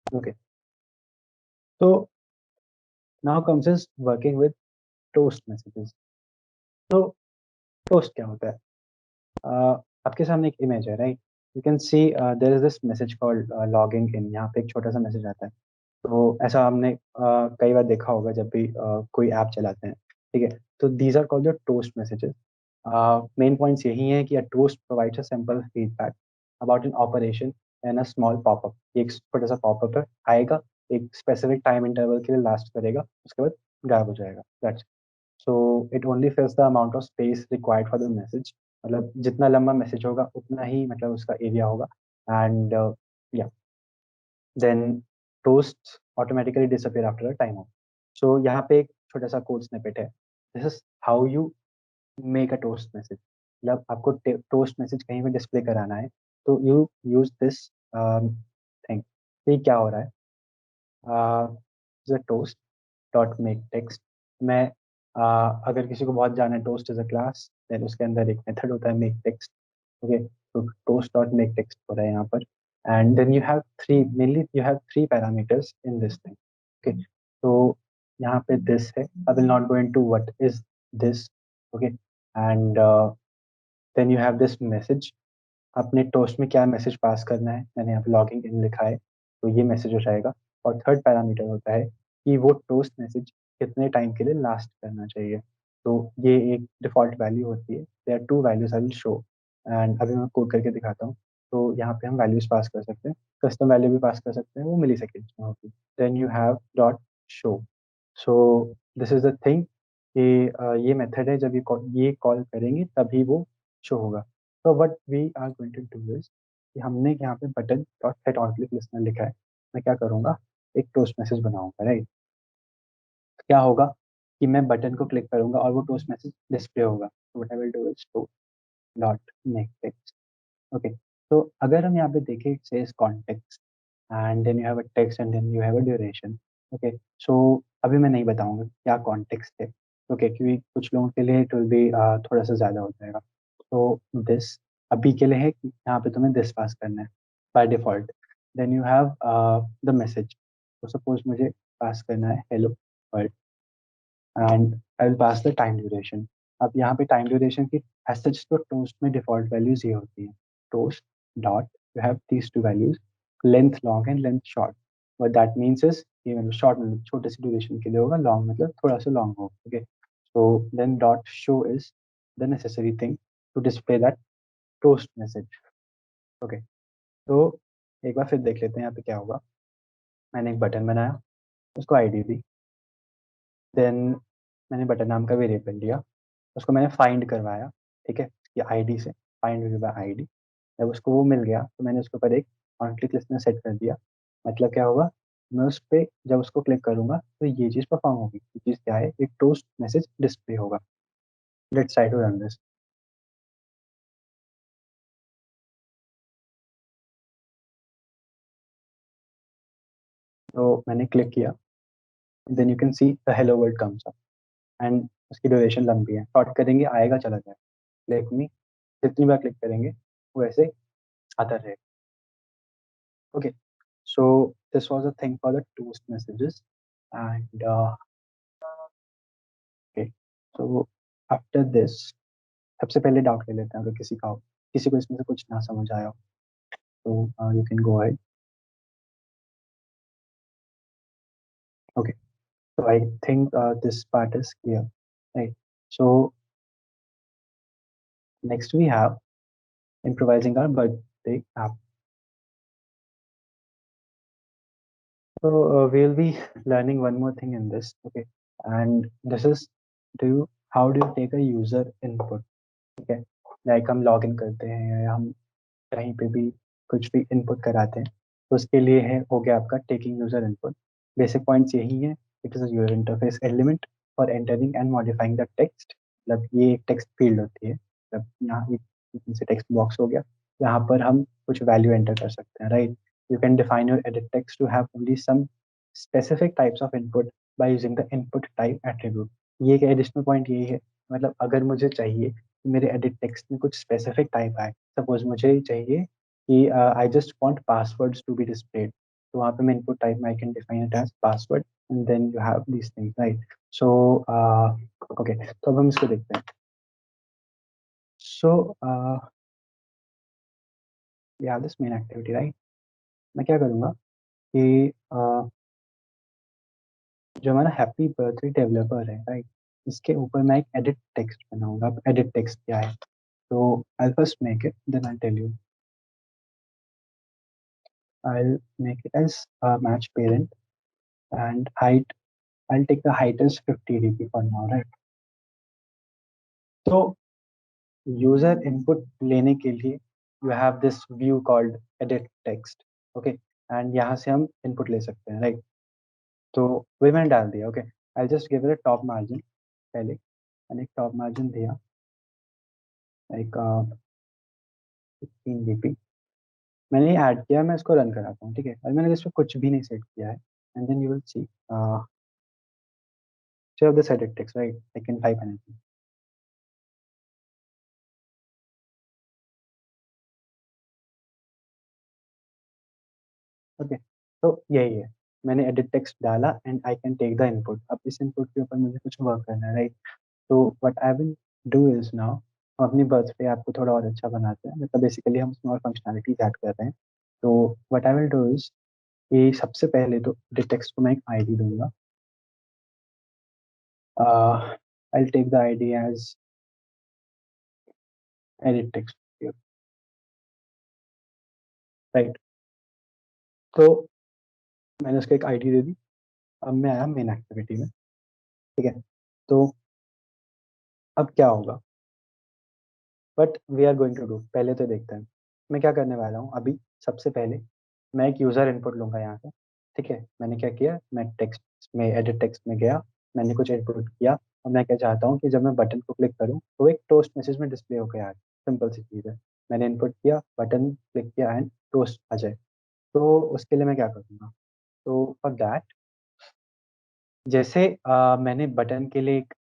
ओके, तो now comes is working with toast messages. तो टोस्ट क्या होता है, आपके सामने एक इमेज है, right. You can see there is this message called logging in, यहाँ पे एक छोटा सा मैसेज आता है। तो ऐसा हमने कई बार देखा होगा जब भी कोई ऐप चलाते हैं, ठीक है। तो these are called your toast messages. Main points यही हैं कि a toast provides a simple feedback about an operation and a small popup. एक छोटा सा पॉपअप है, आएगा, एक स्पेसिफिक टाइम इंटरवल के लिए लास्ट करेगा, उसके बाद गायब हो जाएगा, that's. So it only फिल्स the amount of space required for the message. मतलब जितना लंबा मैसेज होगा उतना ही मतलब उसका एरिया होगा। And yeah then toast automatically disappear after a time. So यहाँ पे एक छोटा सा कोड स्निपेट है। This is how you make a toast message. मतलब आपको टोस्ट मैसेज कहीं पे डिस्प्ले कराना है, तो यू यूज दिस थिंग। ये क्या हो रहा है, टोस्ट डॉट मेक टेक्स्ट। मैं अगर किसी को बहुत जाना है toast is a class, then उसके अंदर एक मेथड होता है मेक टेक्स्ट। ओके, तो टोस्ट डॉट मेक टेक्स्ट हो रहा है यहाँ पर। And then you have three, mainly you have three parameters in this thing. Okay, तो यहाँ पे दिस है, I will not go into what is this. Okay, and then you have this message. अपने टोस्ट में क्या मैसेज पास करना है, मैंने यहाँ पे लॉगिंग इन लिखा है, तो ये मैसेज हो जाएगा। और थर्ड पैरामीटर होता है कि वो टोस्ट मैसेज कितने टाइम के लिए लास्ट करना चाहिए। तो ये एक डिफॉल्ट वैल्यू होती है। There are two values I will show, and अभी मैं कोड करके दिखाता हूँ। तो यहाँ पे हम वैल्यूज पास कर सकते हैं, कस्टम वैल्यू भी पास कर सकते हैं, वो मिली सेकेंड्स में होगी। Then you have dot show. So this is the thing कि ये मेथड है, जब ये कॉल करेंगे तभी वो शो होगा। तो what we are going to do is कि हमने यहाँ पे button dot set on click listener लिखा है। मैं क्या करूँगा, एक टोस्ट मैसेज बनाऊंगा, राइट। क्या होगा कि मैं बटन को क्लिक करूंगा और वो टोस्ट मैसेज डिस्प्ले होगा। तो what I will do is to dot make text. Okay, तो अगर हम यहाँ पे देखें, it says context and then you have a text and then you have a duration. Okay, so अभी मैं नहीं बताऊंगा क्या कॉन्टेक्स्ट है, ओके, क्योंकि कुछ लोगों के लिए इट विल बी थोड़ा सा ज़्यादा हो जाएगा। तो दिस अभी के लिए है कि यहाँ पे तुम्हें दिस पास करना है by default. Then you have the message. तो सपोज मुझे पास करना है hello world, and I will pass the time duration. अब यहाँ पे टाइम ड्यूरेशन की एज सच तो टोस्ट में डिफॉल्ट वैल्यूज ये होती हैं। Toast dot you have these two values, length long and length short. What that means is ये मतलब शॉर्ट मतलब छोटे से ड्यूरेशन के लिए होगा, लॉन्ग मतलब थोड़ा सा लॉन्ग होगा। Okay, so then dot show is the necessary thing to display that toast message. Okay, तो एक बार फिर देख लेते हैं यहाँ पे क्या होगा। मैंने एक बटन बनाया, उसको आईडी दी, देन मैंने बटन नाम का वेरिएबल लिया, उसको मैंने फाइंड करवाया, ठीक है, ये आईडी से, फाइंड बाय आईडी। जब उसको वो मिल गया तो मैंने उसके ऊपर एक ऑन क्लिक लिस्ट में सेट कर दिया। मतलब क्या होगा, मैं उस पर जब उसको क्लिक करूंगा तो ये चीज़ परफॉर्म होगी। ये चीज़ क्या है, एक टोस्ट मैसेज डिस्प्ले होगा। Let's try to run this. तो मैंने क्लिक किया, then you can see the hello world comes up, and उसकी ड्यूरेशन लंबी है, शॉर्ट करेंगे आएगा चला जाए। क्लिक मी, जितनी बार क्लिक करेंगे वो ऐसे आता रहेगा। Okay, so this was a thing for the toast messages, and okay, so after this सबसे पहले डाउट ले लेते हैं, अगर किसी का हो, किसी को इसमें से कुछ ना समझ आया हो, तो you can go ahead. Okay, so I think this part is clear, right? So next we have improvising our birthday app. So we'll be learning one more thing in this, okay, and this is how do you take a user input, ठीक है। लाइक हम लॉग इन करते हैं या हम कहीं पे भी कुछ भी इनपुट कराते हैं, तो उसके लिए है हो गया आपका taking user input. Basic points यही है, it is a user interface element for entering and modifying the text. मतलब ये एक टेक्स्ट फील्ड होती है, मतलब यहाँ से टेक्स्ट बॉक्स हो गया, यहाँ पर हम कुछ वैल्यू एंटर कर सकते हैं, right. You can define your edit text to have only some specific types of input by using the input type attribute. ये एक एडिशनल पॉइंट यही है, मतलब अगर मुझे चाहिए कि मेरे एडिट टेक्स्ट में कुछ स्पेसिफिक टाइप आए, सपोज मुझे चाहिए कि I just want passwords to be displayed, तो वहाँ पे मैं इनपुट टाइप में I can define it as password, and then you have these things, right. So okay, तो अब हम इसको देखते हैं। So we have this main activity, right. मैं क्या करूँगा कि जो हमारा हैप्पी बर्थडे डेवलपर है, राइट, इसके ऊपर मैं एक एडिट टेक्स्ट बनाऊंगा. अब एडिट टेक्स्ट क्या है? तो I first make it, then I tell you. I'll make it as a match parent, and height, I'll take the height as 50 dp for now, right? तो यूजर इनपुट लेने के लिए you have this view called edit text, okay, and यहाँ से हम इनपुट ले सकते हैं, राइट? तो वही मैंने डाल दिया. Okay, I just give it a top margin पहले, मैंने एक टॉप मार्जिन दिया लाइक 15 dp. मैंने ये ऐड किया, मैं इसको रन कराता हूँ, ठीक है? और मैंने इस पर कुछ भी नहीं सेट किया है, and then you will see save this edit text, right? I can type anything. Okay, तो यही है, मैंने एडिट टेक्स्ट डाला and I can take the input. अब इस इनपुट के ऊपर मुझे कुछ वर्क करना है, राइट? तो what I will do is now, हम अपनी बर्थडे ऐप को थोड़ा और अच्छा बनाते हैं, मतलब बेसिकली हम उसमें और फंक्शनैलिटीज ऐड कर रहे हैं. तो what I will do is, ये सबसे पहले तो एडिट टेक्स्ट को मैं एक आईडी दूंगा. I will take the ID as edit text, right? तो मैंने उसको एक आईडी दे दी. अब मैं आया मेन एक्टिविटी में, ठीक है? तो अब क्या होगा, but we are going to do, पहले तो देखते हैं मैं क्या करने वाला हूँ. अभी सबसे पहले मैं एक यूज़र इनपुट लूँगा यहाँ से, ठीक है? मैंने क्या किया, मैं टेक्स्ट में एडिट टेक्स्ट में गया, मैंने कुछ इनपुट किया, और मैं क्या चाहता हूँ कि जब मैं बटन को क्लिक करूँ तो एक टोस्ट मैसेज में डिस्प्ले होकर आ जाए. सिंपल सी चीज़ है, मैंने इनपुट किया, बटन क्लिक किया एंड टोस्ट आ जाए. तो उसके लिए मैं क्या करूँगा, तो फॉर दैट, जैसे मैंने बटन के लिए एक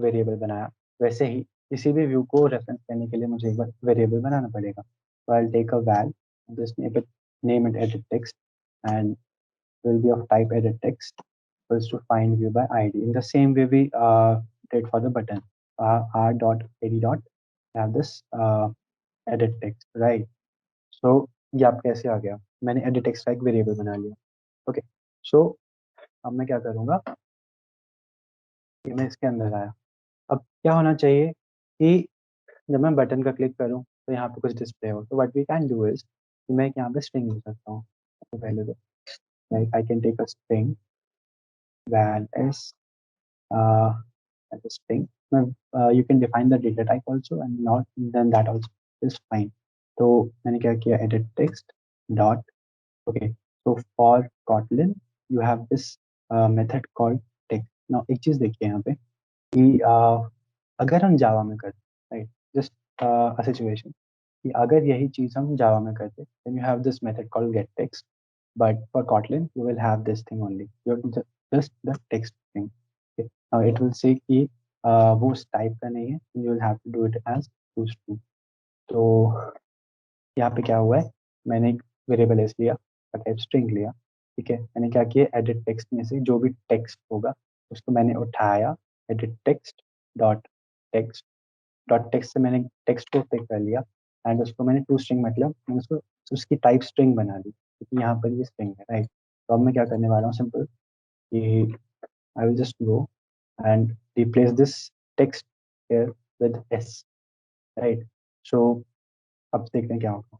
वेरिएबल बनाया, वैसे ही किसी भी व्यू को रेफरेंस करने के लिए मुझे एक बार वेरिएबल बनाना पड़ेगा. So I'll take a val, just name it edit text, and will be of type edit text equals to find view by ID. In the same way we did for the button, r dot ad dot have this edit text, right? So ये आप कैसे आ गया, मैंने edit text का एक वेरिएबल बना लिया. ओके, सो अब मैं क्या करूँगा कि मैं इसके अंदर आया. अब क्या होना चाहिए कि जब मैं बटन का क्लिक करूं तो यहाँ पे कुछ डिस्प्ले हो. तो what we can do is, मैं एक यहाँ पे स्ट्रिंग यूज करता हूँ. तो पहले तो like I can take a string val s as a string. You can define the data type also, and not then that also is fine. तो मैंने क्या किया, edit text dot, okay, so for Kotlin you have this method called text. Now एक चीज देखिए यहाँ पे कि अगर हम जावा में करते, राइट, जस्ट अ सिचुएशन कि अगर यही चीज हम जावा में करते, then you have this method called get text, but for Kotlin you will have this thing only, just the text thing. Okay, now it will say कि वो टाइप का नहीं है, you will have to do it as toString. तो यहाँ पे क्या हुआ है, मैंने एक वेरिएबल एस लिया और टाइप स्ट्रिंग लिया, ठीक है? मैंने क्या किया, एडिट टेक्स्ट में से जो भी टेक्स्ट होगा उसको मैंने उठाया, edit text dot text, dot text से मैंने टेक्स्ट को पिक कर लिया, एंड उसको मैंने टू स्ट्रिंग, मतलब मैंने उसको उसकी टाइप स्ट्रिंग बना दी, क्योंकि यहाँ पर ये स्ट्रिंग है, राइट? तो अब मैं क्या करने वाला हूँ, सिंपल कि I will just go and replace this text here with S, right? So अब देखते हैं क्या होगा.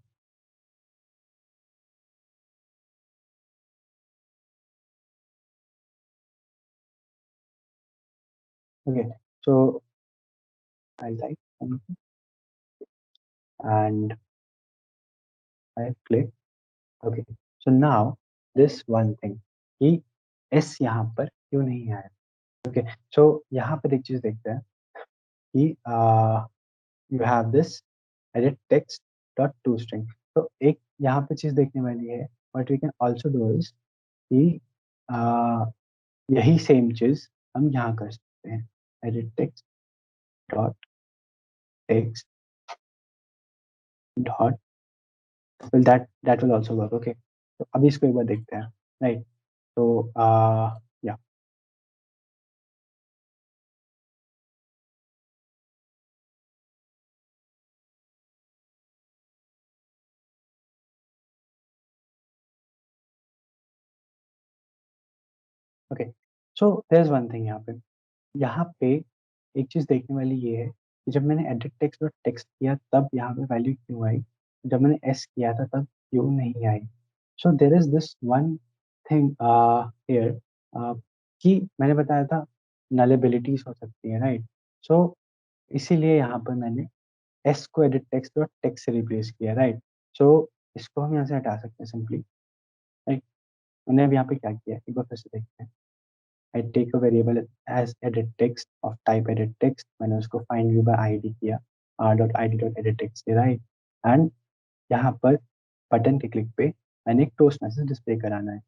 Okay, so I'll type something and I click. Okay, so now this one thing कि S यहाँ पर क्यों नहीं आया. Okay, so यहाँ पर एक चीज देखते हैं कि you have this edit text dot toString. तो एक यहाँ पे चीज देखने वाली है, what we can also do is कि यही सेम चीज हम यहाँ कर सकते हैं, edit text dot text dot, well that will also work. Okay, तो अभी इसको एक बार देखते हैं, राइट? तो या okay, so there is one thing यहाँ पे एक चीज़ देखने वाली ये है कि जब मैंने एडिट टेक्स्ट डॉट टेक्स्ट किया तब यहाँ पे वैल्यू क्यों आई, जब मैंने एस किया था तब क्यों नहीं आई। So there is this one thing here कि मैंने बताया था नलेबिलिटीज हो सकती है, राइट। सो इसीलिए यहाँ पर मैंने एस को एडिट टेक्स्ट डॉट टेक्स्ट से रिप्लेस किया, राइट। सो इसको हम यहाँ से हटा सकते हैं सिंपली, राइट। मैंने अब यहाँ पे क्या किया एक बार फिर से देखते हैं। I take a variable as edit text of type edit text, मैंने उसको find view by id किया r.id.edit text से, राइट। एंड यहाँ पर बटन के क्लिक पे मैंने एक टोस्ट मैसेज डिस्प्ले कराना है।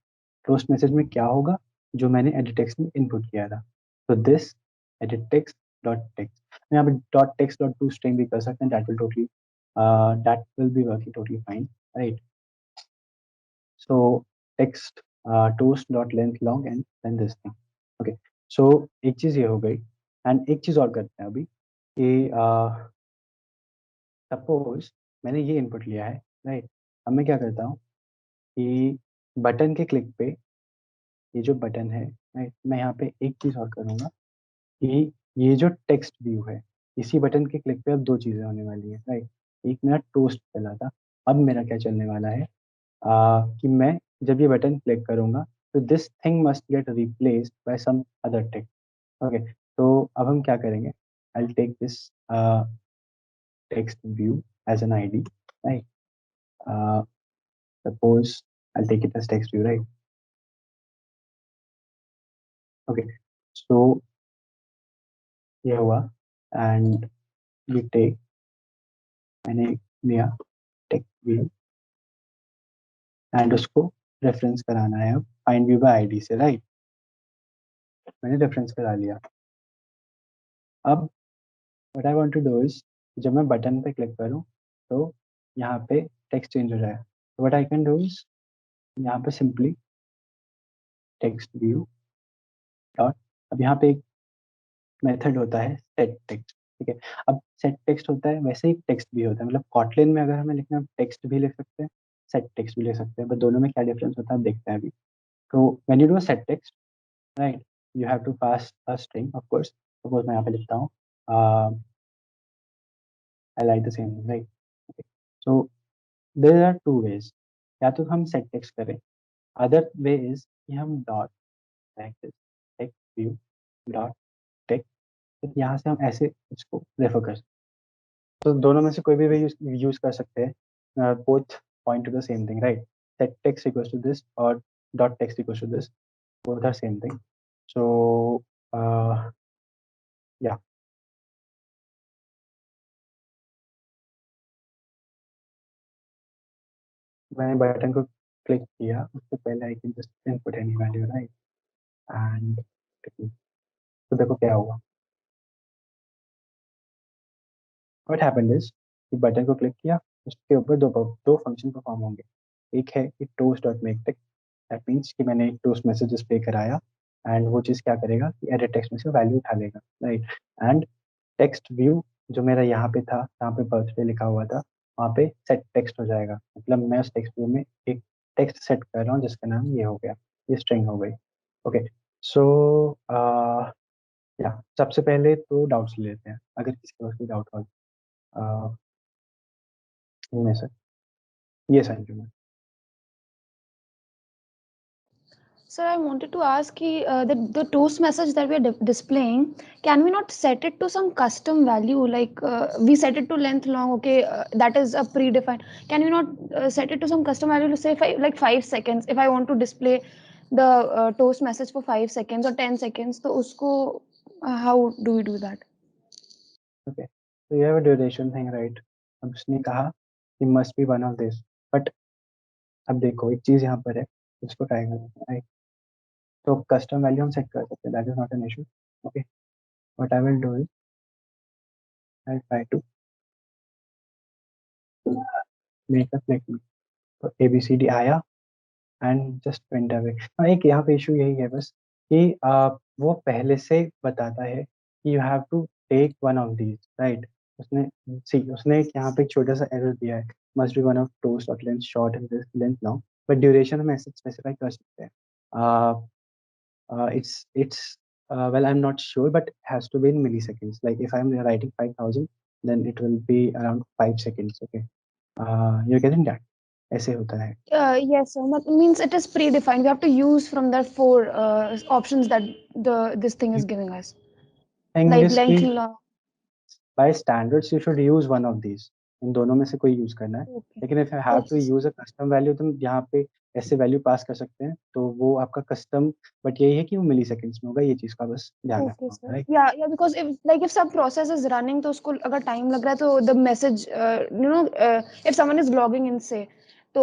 टोस्ट मैसेज में क्या होगा, जो मैंने एडिट टेक्स्ट में इनपुट किया था। तो this edit text dot text, यहाँ पे dot text dot to string भी कर सकते हैं, that will be working totally fine, right। So text toast dot length long and then this thing, okay। so एक चीज ये हो गई एंड एक चीज और करते हैं अभी कि सपोज मैंने ये इनपुट लिया है, राइट। अब मैं क्या करता हूँ कि बटन के क्लिक पे ये जो बटन है, राइट, मैं यहाँ पे एक चीज और करूँगा कि ये जो टेक्स्ट व्यू है इसी बटन के क्लिक पे अब दो चीजें होने वाली है, राइट। एक मेरा टोस्ट चला था, अब मेरा क्या चलने वाला है कि मैं जब ये बटन क्लिक करूंगा तो this thing must get replaced by some other text, okay. तो अब हम क्या करेंगे, I will take this text view as an ID, right. Suppose I take it as text view, right, okay. So ये हुआ एंड वी टेक, मैंने लिया टेक्स्ट व्यू एंड उसको रेफरेंस कराना है अब फाइंड व्यू बाय आईडी से, राइट। मैंने रेफरेंस करा लिया। अब what I want to do is, जब मैं बटन पे क्लिक करूं तो यहाँ पे टेक्स्ट चेंज हो जाएगा। तो what I can do is यहाँ पे सिंपली टेक्स्ट व्यू डॉट, अब यहाँ पे एक मेथड होता है सेट टेक्स्ट, ठीक है। अब सेट टेक्स्ट होता है वैसे ही टेक्स्ट भी होता है, मतलब कॉटलिन में अगर हमें लिखना टेक्स्ट भी लिख सकते हैं, सेट टेक्स्ट भी लिख सकते हैं, बट दोनों में क्या डिफरेंस होता है आप देखते हैं अभी। तो when you do set text, right, you have to pass a string, of course। suppose मैं यहाँ पे लिखता हूँ I like the same, right, okay। so there are two ways, या तो हम set text करें, other way is कि हम dot text view dot text, तो यहाँ से हम ऐसे इसको रेफर कर सकते हैं। तो दोनों में से कोई भी वे यूज कर सकते हैं, both point to the same thing, right। set text equals to this और dot text equals to this, both are same thing। so yeah, मैंने बटन को क्लिक किया उससे पहले आई can just input any value, right. And तो देखो क्या हुआ, व्हाट हैपेंड इज कि बटन को क्लिक किया उसके ऊपर दो फंक्शन परफॉर्म होंगे। एक है कि toast dot make text, that means कि मैंने एक टोस्ट मैसेज डिस्प्ले कराया एंड वो चीज़ क्या करेगा कि एडिट टेक्स्ट में से वैल्यू उठा लेगा, राइट। एंड टेक्स्ट व्यू जो मेरा यहाँ पे था, जहाँ पे बर्थडे लिखा हुआ था, वहाँ पे सेट टेक्स्ट हो जाएगा, मतलब मैं उस टेक्स्ट व्यू में एक टेक्स्ट सेट कर रहा हूँ जिसका नाम ये हो गया, ये स्ट्रिंग हो गई, ओके। सो या सबसे पहले तो डाउट्स ले लेते हैं अगर किसी के पास कोई डाउट हो इनमें से। ये समझो मैं। Sir, I wanted to ask the toast message that we are displaying, can we not set it to some custom value? Like we set it to length long, okay, that is a predefined. Can we not set it to some custom value to say like 5 seconds? If I want to display the toast message for 5 seconds or 10 seconds, तो उसको how do we do that? Okay, so you have a duration thing, right। अब उसने कहा कि must be one of this, but अब देखो एक चीज़ यहाँ पर है, इसको ट्राई करते हैं, राइट। तो कस्टम वैल्यू हम सेट कर सकते हैं, that is not an issue, okay. What I will do is I try to make a click, तो ABCD आया एंड जस्ट वेंट अवे। एक यहाँ पे इशू यही है बस कि वो पहले से बताता है कि you have to take one of these, right. उसने एक यहाँ पे एक छोटा सा एरर दिया है, must be one of toast और length short and length long, but duration हम ऐसे स्पेसिफाई कर सकते हैं। it's well, I'm not sure, but it has to be in milliseconds. Like if I'm writing 5,000, then it will be around 5 seconds. Okay, you're getting that? ऐसे होता है. Yes, sir. Means it is predefined. We have to use from that four options that this thing is giving us. Thing Like is length, कि by standards you should use one of these. इन दोनों में से कोई यूज करना है. Okay. लेकिन if you have to use a custom value, तुम यहाँ पे ऐसे वैल्यू पास कर सकते हैं, तो वो आपका कस्टम, बट यही है कि वो मिली सेकेंड्स में होगा. ये चीज का बस ध्यान Okay, रखना sir. होगा, right? Yeah, because if some process is running, तो उसको अगर time लग रहा है तो the message, if someone is logging in say, तो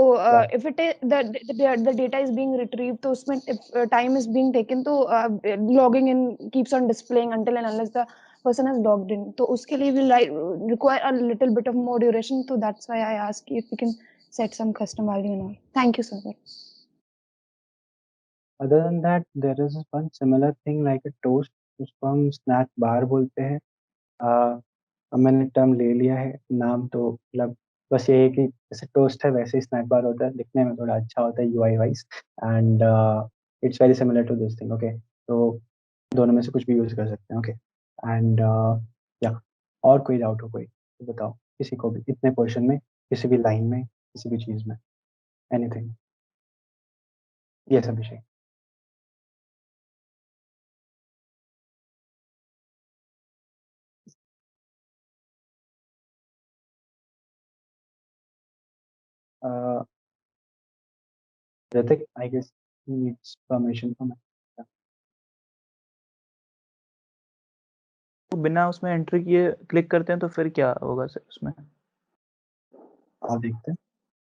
if it is the data is being retrieved, तो उसमें if time is being taken, तो logging in keeps on displaying until and unless the person has logged in. तो उसके लिए will require a little bit of more duration. So that's why I ask if we can set some custom value and all. Thank you, sir. Other than that, there is one similar thing like a toast, उसको हम स्नैक बार बोलते हैं. अब मैंने टर्म ले लिया है, नाम तो मतलब बस ये है कि जैसे टोस्ट है वैसे ही स्नैक बार होता है, दिखने में थोड़ा अच्छा होता है UI wise, and it's very similar to this thing. Okay, तो दोनों में से कुछ भी यूज कर सकते हैं. ओके, एंड या और कोई डाउट हो कोई तो बताओ, किसी को भी इतने क्वेश्चन में, किसी भी लाइन में, किसी भी चीज में, anything. Yes Abhishek. Ritik, I guess he needs permission from me. तो बिना उसमें एंट्री किए क्लिक करते हैं तो फिर क्या होगा सर उसमें? आप देखते हैं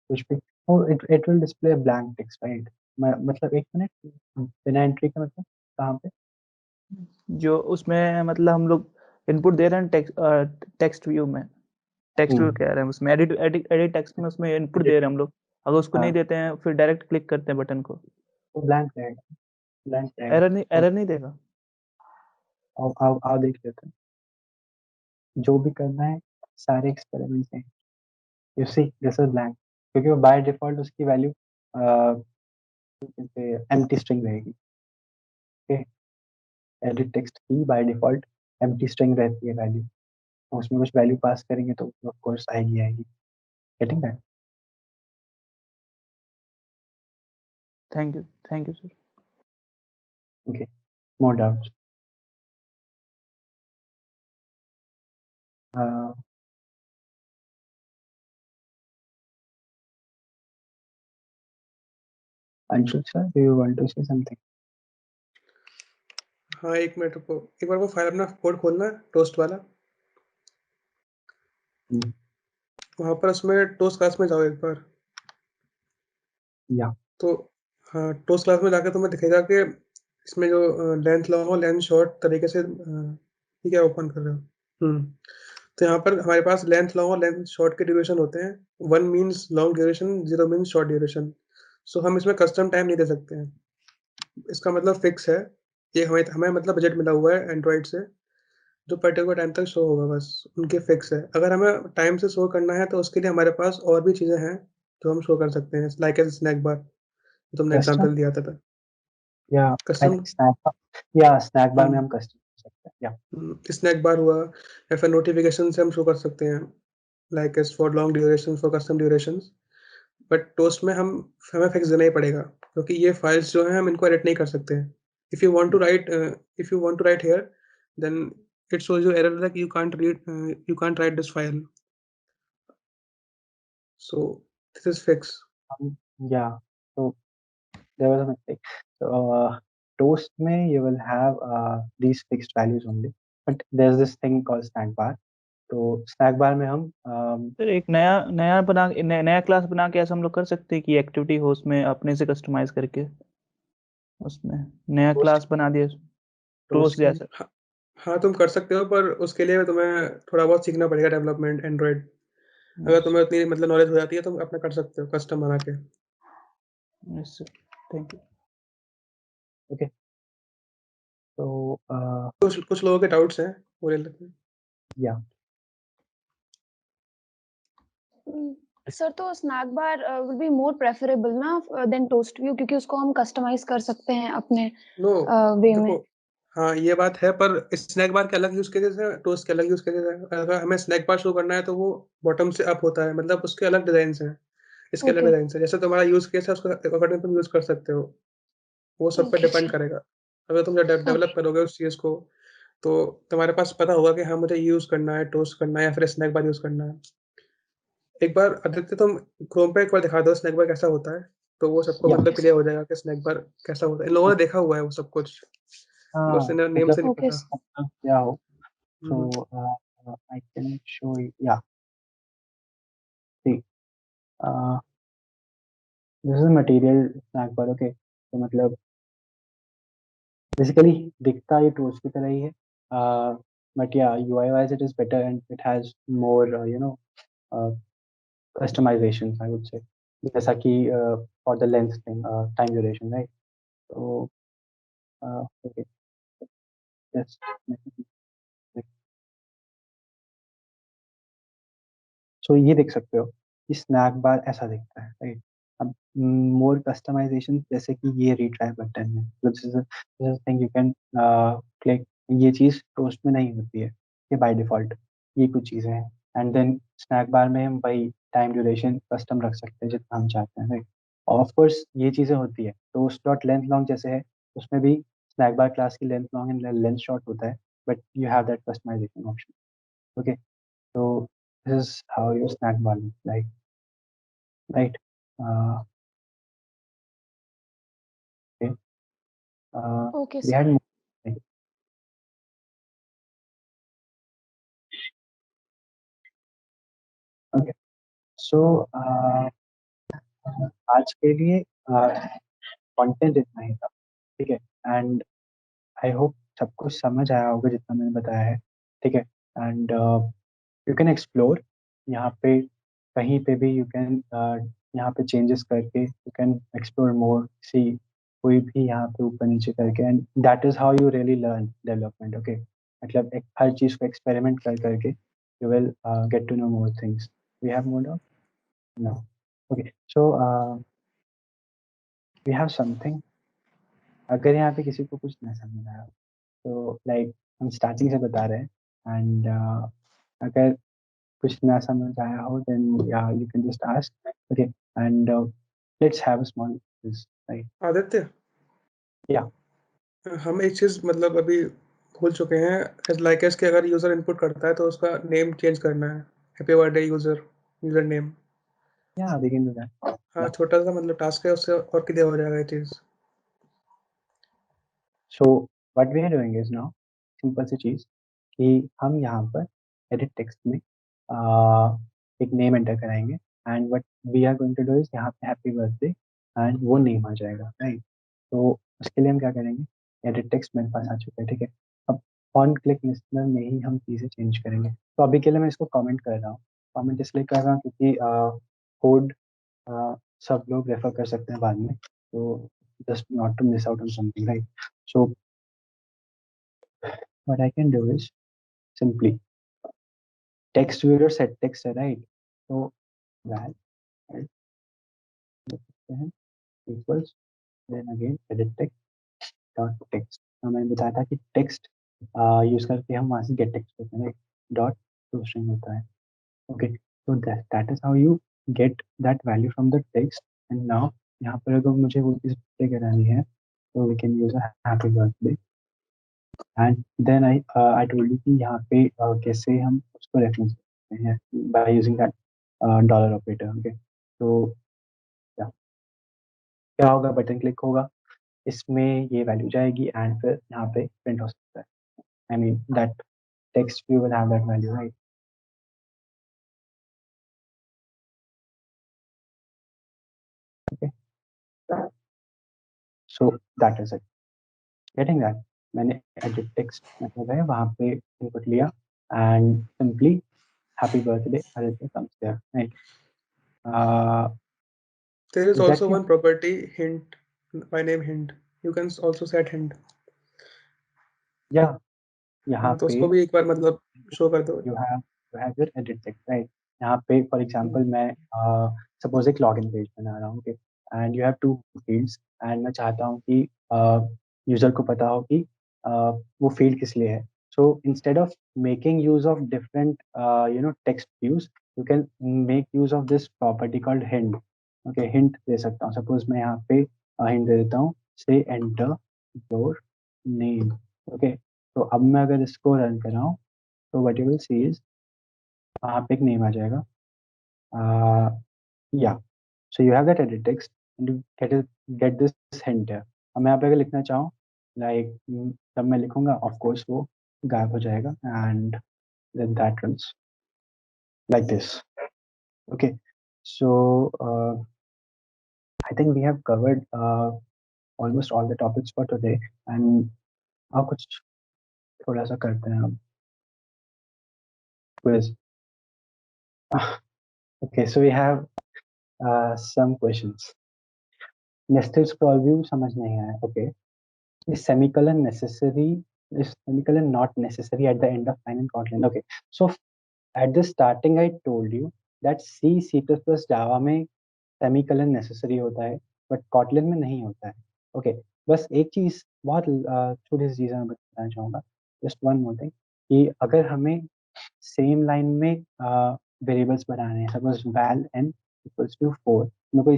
कुछ भी. Oh, it will display a blank text, right? मतलब एक मिनट, बिना एंट्री का मतलब कहाँ पे? जो उसमें मतलब हम लोग इनपुट दे रहे हैं टेक्स्ट व्यू में, टेक्स्ट व्यू कह रहे हैं उसमें, एडिट टेक्स्ट में उसमें इनपुट दे रहे हैं हम लोग. अगर उसको नहीं देते हैं फिर डायरेक्ट क्लिक करते हैं बटन को, तो ब्लैंक रहेगा, ब्लैंक रहेगा. एरर नहीं देगा. आओ देख लेते हैं. जो भी करना है सारे एक्सपेरिमेंट्स हैं. You see this is blank, क्योंकि वो बाय डिफॉल्ट उसकी वैल्यू एम्प्टी स्ट्रिंग रहेगी. ओके, एडिट टेक्स्ट की बाय डिफॉल्ट एम्प्टी स्ट्रिंग रहती है वैल्यू. उसमें कुछ वैल्यू पास करेंगे तो ऑफ कोर्स आएगी. Getting that? Thank you sir. Okay, more doubts? Anshul sir, do you want to say something? हाँ, एक मिनट रुको, एक बार वो फाइल अपना कोड खोलना, टोस्ट वाला. वहाँ पर उसमें टोस्ट क्लास में जाओ एक बार. या तो हाँ, टोस्ट क्लास में जाकर तुम्हें दिखेगा कि इसमें जो लेंथ लॉन्ग और लेंथ शॉर्ट तरीके से ठीक है ओपन कर रहे हो. तो यहाँ पर हमारे पास लेंथ लॉन्ग और लेंथ शॉर्ट के ड्यूरेशन होते हैं. 1 means long duration, 0 means short duration. So हम इसमें कस्टम टाइम नहीं दे सकते हैं. इसका मतलब फिक्स है. ये हमें मतलब बजट मिला हुआ है एंड्रॉइड से, जो पर्टिकुलर टाइम तक शो होगा, बस उनके फिक्स है. अगर हमें टाइम से शो करना है तो उसके लिए हमारे पास और भी चीज़ें हैं जो हम शो कर सकते हैं, लाइक एज स्नैक बार, तुमने एग्जांपल दिया था. या कस्टम स्नैक बार में हम कस्टम कर सकते हैं. या स्नैक बार हुआ, या फिर नोटिफिकेशन से हम शो कर सकते हैं, like as for long duration, for custom durations. But toast में हमें फिक्स देना ही पड़ेगा, क्योंकि ये फाइल्स जो हैं हम इनको एडिट नहीं कर सकते हैं. If you want to write here, then it shows you error like you can't write this file. So this is fixed. Yeah, so there was a mistake. So toast में you will have these fixed values only, but there's this thing called snack bar. तो snack bar में हम सर एक नया क्लास बना के ऐसा हम लोग कर सकते हैं कि एक्टिविटी हो उसमें अपने से कस्टमाइज करके उसमें नया क्लास बना दिया टोस्ट जैसा. हाँ, तुम कर सकते हो, पर उसके लिए तुम्हें थोड़ा बहुत सीखना पड़ेगा डेवलपमेंट एंड्रॉइड. अगर तुम्हें उतनी मतलब नॉलेज हो जाती है तो तुम अपना कर सकते हो कस्टम बना के. Yes sir, thank you. Okay, तो कुछ लोगों के डाउट्स हैं वो ले लेते हैं. या सर तो snack bar will be more preferable ना देन टोस्ट व्यू, क्योंकि उसको हम कस्टमाइज कर सकते हैं अपने नो वे में। देखो, हाँ ये बात है, पर स्नैक बार के अलग यूज केसेस है, टोस्ट के अलग यूज केसेस है। अगर हमें स्नैक बार शो करना है तो वो बॉटम से अप होता है, मतलब उसके अलग डिजाइन हैं, इसके अलग ओके डिजाइन है। जैसे तुम्हारा यूज केस है उसको अकॉर्डिंग तुम यूज कर सकते हो, वो सब पे ओके डिपेंड सर। करेगा। अगर तुम डेवलप ओके करोगे उस चीज़ को, तो तुम्हारे पास पता होगा कि हाँ मुझे ये यूज करना है, टोस्ट करना है या फिर स्नैक बार यूज करना है। एक बार आदित्य तुम क्रोम पे एक बार दिखा दो स्नैक बार कैसा होता है, तो वो सबको या मतलब क्लियर हो जाएगा कि स्नैक बार कैसा होता है। इन लोगों ने देखा हुआ है वो सब कुछ, बस इन्हें नेम मतलब से नहीं ओके पता। क्या हो, हम्म, so I can show you, yeah, see, this is material snack bar, okay, तो मतलब बेसिकली दिखता ये टोस्ट की तरह ही है, बट या UI wise it is better and it has more uh, customizations I would say, जैसा कि for the length thing, time duration, right? So okay, just सो ये देख सकते हो कि स्नैक बार ऐसा दिखता है, राइट? अब मोर कस्टमाइजेशन जैसे कि ये रीट्राई बटन है, this is thing you can click, ये चीज़ टोस्ट में नहीं होती है, ये बाय डिफॉल्ट ये कुछ चीज़ें हैं। एंड देन स्नैक बार में हम भाई टाइम ड्यूरेशन कस्टम रख सकते हैं जितना हम चाहते हैं, राइट? ऑफ कोर्स ये चीज़ें होती है, टोस्ट डॉट लेंथ लॉन्ग जैसे है, उसमें भी स्नैक बार क्लास की length long and length short होता है, but you have that customisation option, okay? So this is how your snack bar looks like, right? Uh, okay. Okay We sir. had more, right? Okay. So आज के लिए कंटेंट इतना ही था, ठीक है? एंड आई होप सब कुछ समझ आया होगा जितना मैंने बताया है, ठीक है? एंड यू कैन एक्सप्लोर यहाँ पे, कहीं पे भी यू कैन यहाँ पे चेंजेस करके you can explore more, see कोई भी यहाँ पे ऊपर नीचे करके, and that is how you really learn development, okay? मतलब एक हर चीज़ को एक्सपेरिमेंट कर करके you will get to know more things. We have more doubt? No. Okay, so we have something, अगर यहाँ पे किसी को कुछ नहीं समझ आया तो लाइक हम स्टार्टिंग से बता रहे हैं, एंड अगर कुछ ना समझ आया हो then yeah you can just ask, okay? And let's have a small quiz, right? Aditya, Yeah, हम एक चीज़ मतलब अभी भूल चुके हैं, लाइक के अगर यूज़र इनपुट करता है तो उसका नेम चेंज करना है, happy birthday user, user name. we can do that. हाँ Yeah. छोटा सा मतलब टास्क है, उससे और क्लियर हो जाएगा ये चीज़। So what we are doing is now simple सी चीज़ कि हम यहाँ पर एडिट टेक्स्ट में एक नेम एंटर कराएंगे, and what we are going to do is यहाँ पे हैप्पी बर्थडे एंड वो नेम आ जाएगा, राइट? तो उसके लिए हम क्या करेंगे, एडिट टेक्स्ट मेरे पास आ चुका है, ठीक है? अब ऑन क्लिक लिस्टनर में ही हम चीज़ें चेंज करेंगे, तो अभी के लिए मैं इसको कमेंट कर रहा हूँ। कमेंट इसलिए कर रहा हूँ क्योंकि कोड सब लोग रेफर कर सकते हैं बाद में, तो just not to miss out on something, right? So what I can do is simply text viewer set text है, right? तो val equals then again edit text dot text, तो मैंने बताया था कि text यूज करके हम वहाँ से get text करते हैं, डॉट टू स्ट्रिंग होता है, ओके? तो that is how you get that value from the text, and now यहाँ पर अगर मुझे वो चीज़ डिस्प्ले करानी है तो we can use a happy birthday, and then I told you कि यहाँ पे कैसे हम उसको रेफरेंस करते हैं by using that dollar operator, okay? तो क्या क्या होगा, बटन क्लिक होगा, इसमें ये वैल्यू जाएगी एंड फिर यहाँ पे प्रिंट हो सकता है, I mean that text view will have that value, right? Okay, so that is it, getting that? मैंने एडिट टेक्स्ट मतलब है वहाँ पे इनपुट लिया and simply happy birthday Aditya comes there, right? There is is that also clear? one property hint by name hint. You can also set hint. या यहाँ हाँ तो पे उसको भी एक बार मतलब शो कर दो। you have your edit text, right? यहाँ पे फॉर एग्जांपल मैं सपोज एक लॉगिन पेज बना रहा हूँ, okay, and you have 2 fields and मैं चाहता हूँ कि यूजर को पता हो कि वो फील्ड किस लिए है. So instead of making use of different text views, you can make use of this property called hint. Okay, hint दे सकता हूँ. Suppose मैं यहाँ पे hint दे देता हूँ, say enter your name. Okay, तो अब मैं अगर इसको रन कर रहा हूँ तो what you will see is वहाँ पे एक नेम आ जाएगा. Yeah, so you have that edit text and you get this hint here. अब मैं यहाँ पे अगर लिखना चाहूँ like तब मैं लिखूंगा, of course वो गायब हो जाएगा and then that runs like this. Okay, so I think we have covered almost all the topics for today and अब कुछ थोड़ा सा करते हैं अब quiz. Okay, so we have some questions. Nested scroll view समझ नहीं आया. Okay, is semicolon necessary? Is semicolon not necessary at the end of line in Kotlin? Okay, so at the starting I told you that C++ Java में सेमीकलन नेसेसरी होता है बट कॉटलिन में नहीं होता है. ओके, बस एक चीज बहुत छोटी सी चीज मैं बताना चाहूँगा, जस्ट वन मोर थिंग, कि अगर हमें सेम लाइन में वेरिएबल्स बनाने हैं, suppose val n equals to 4, मेरे को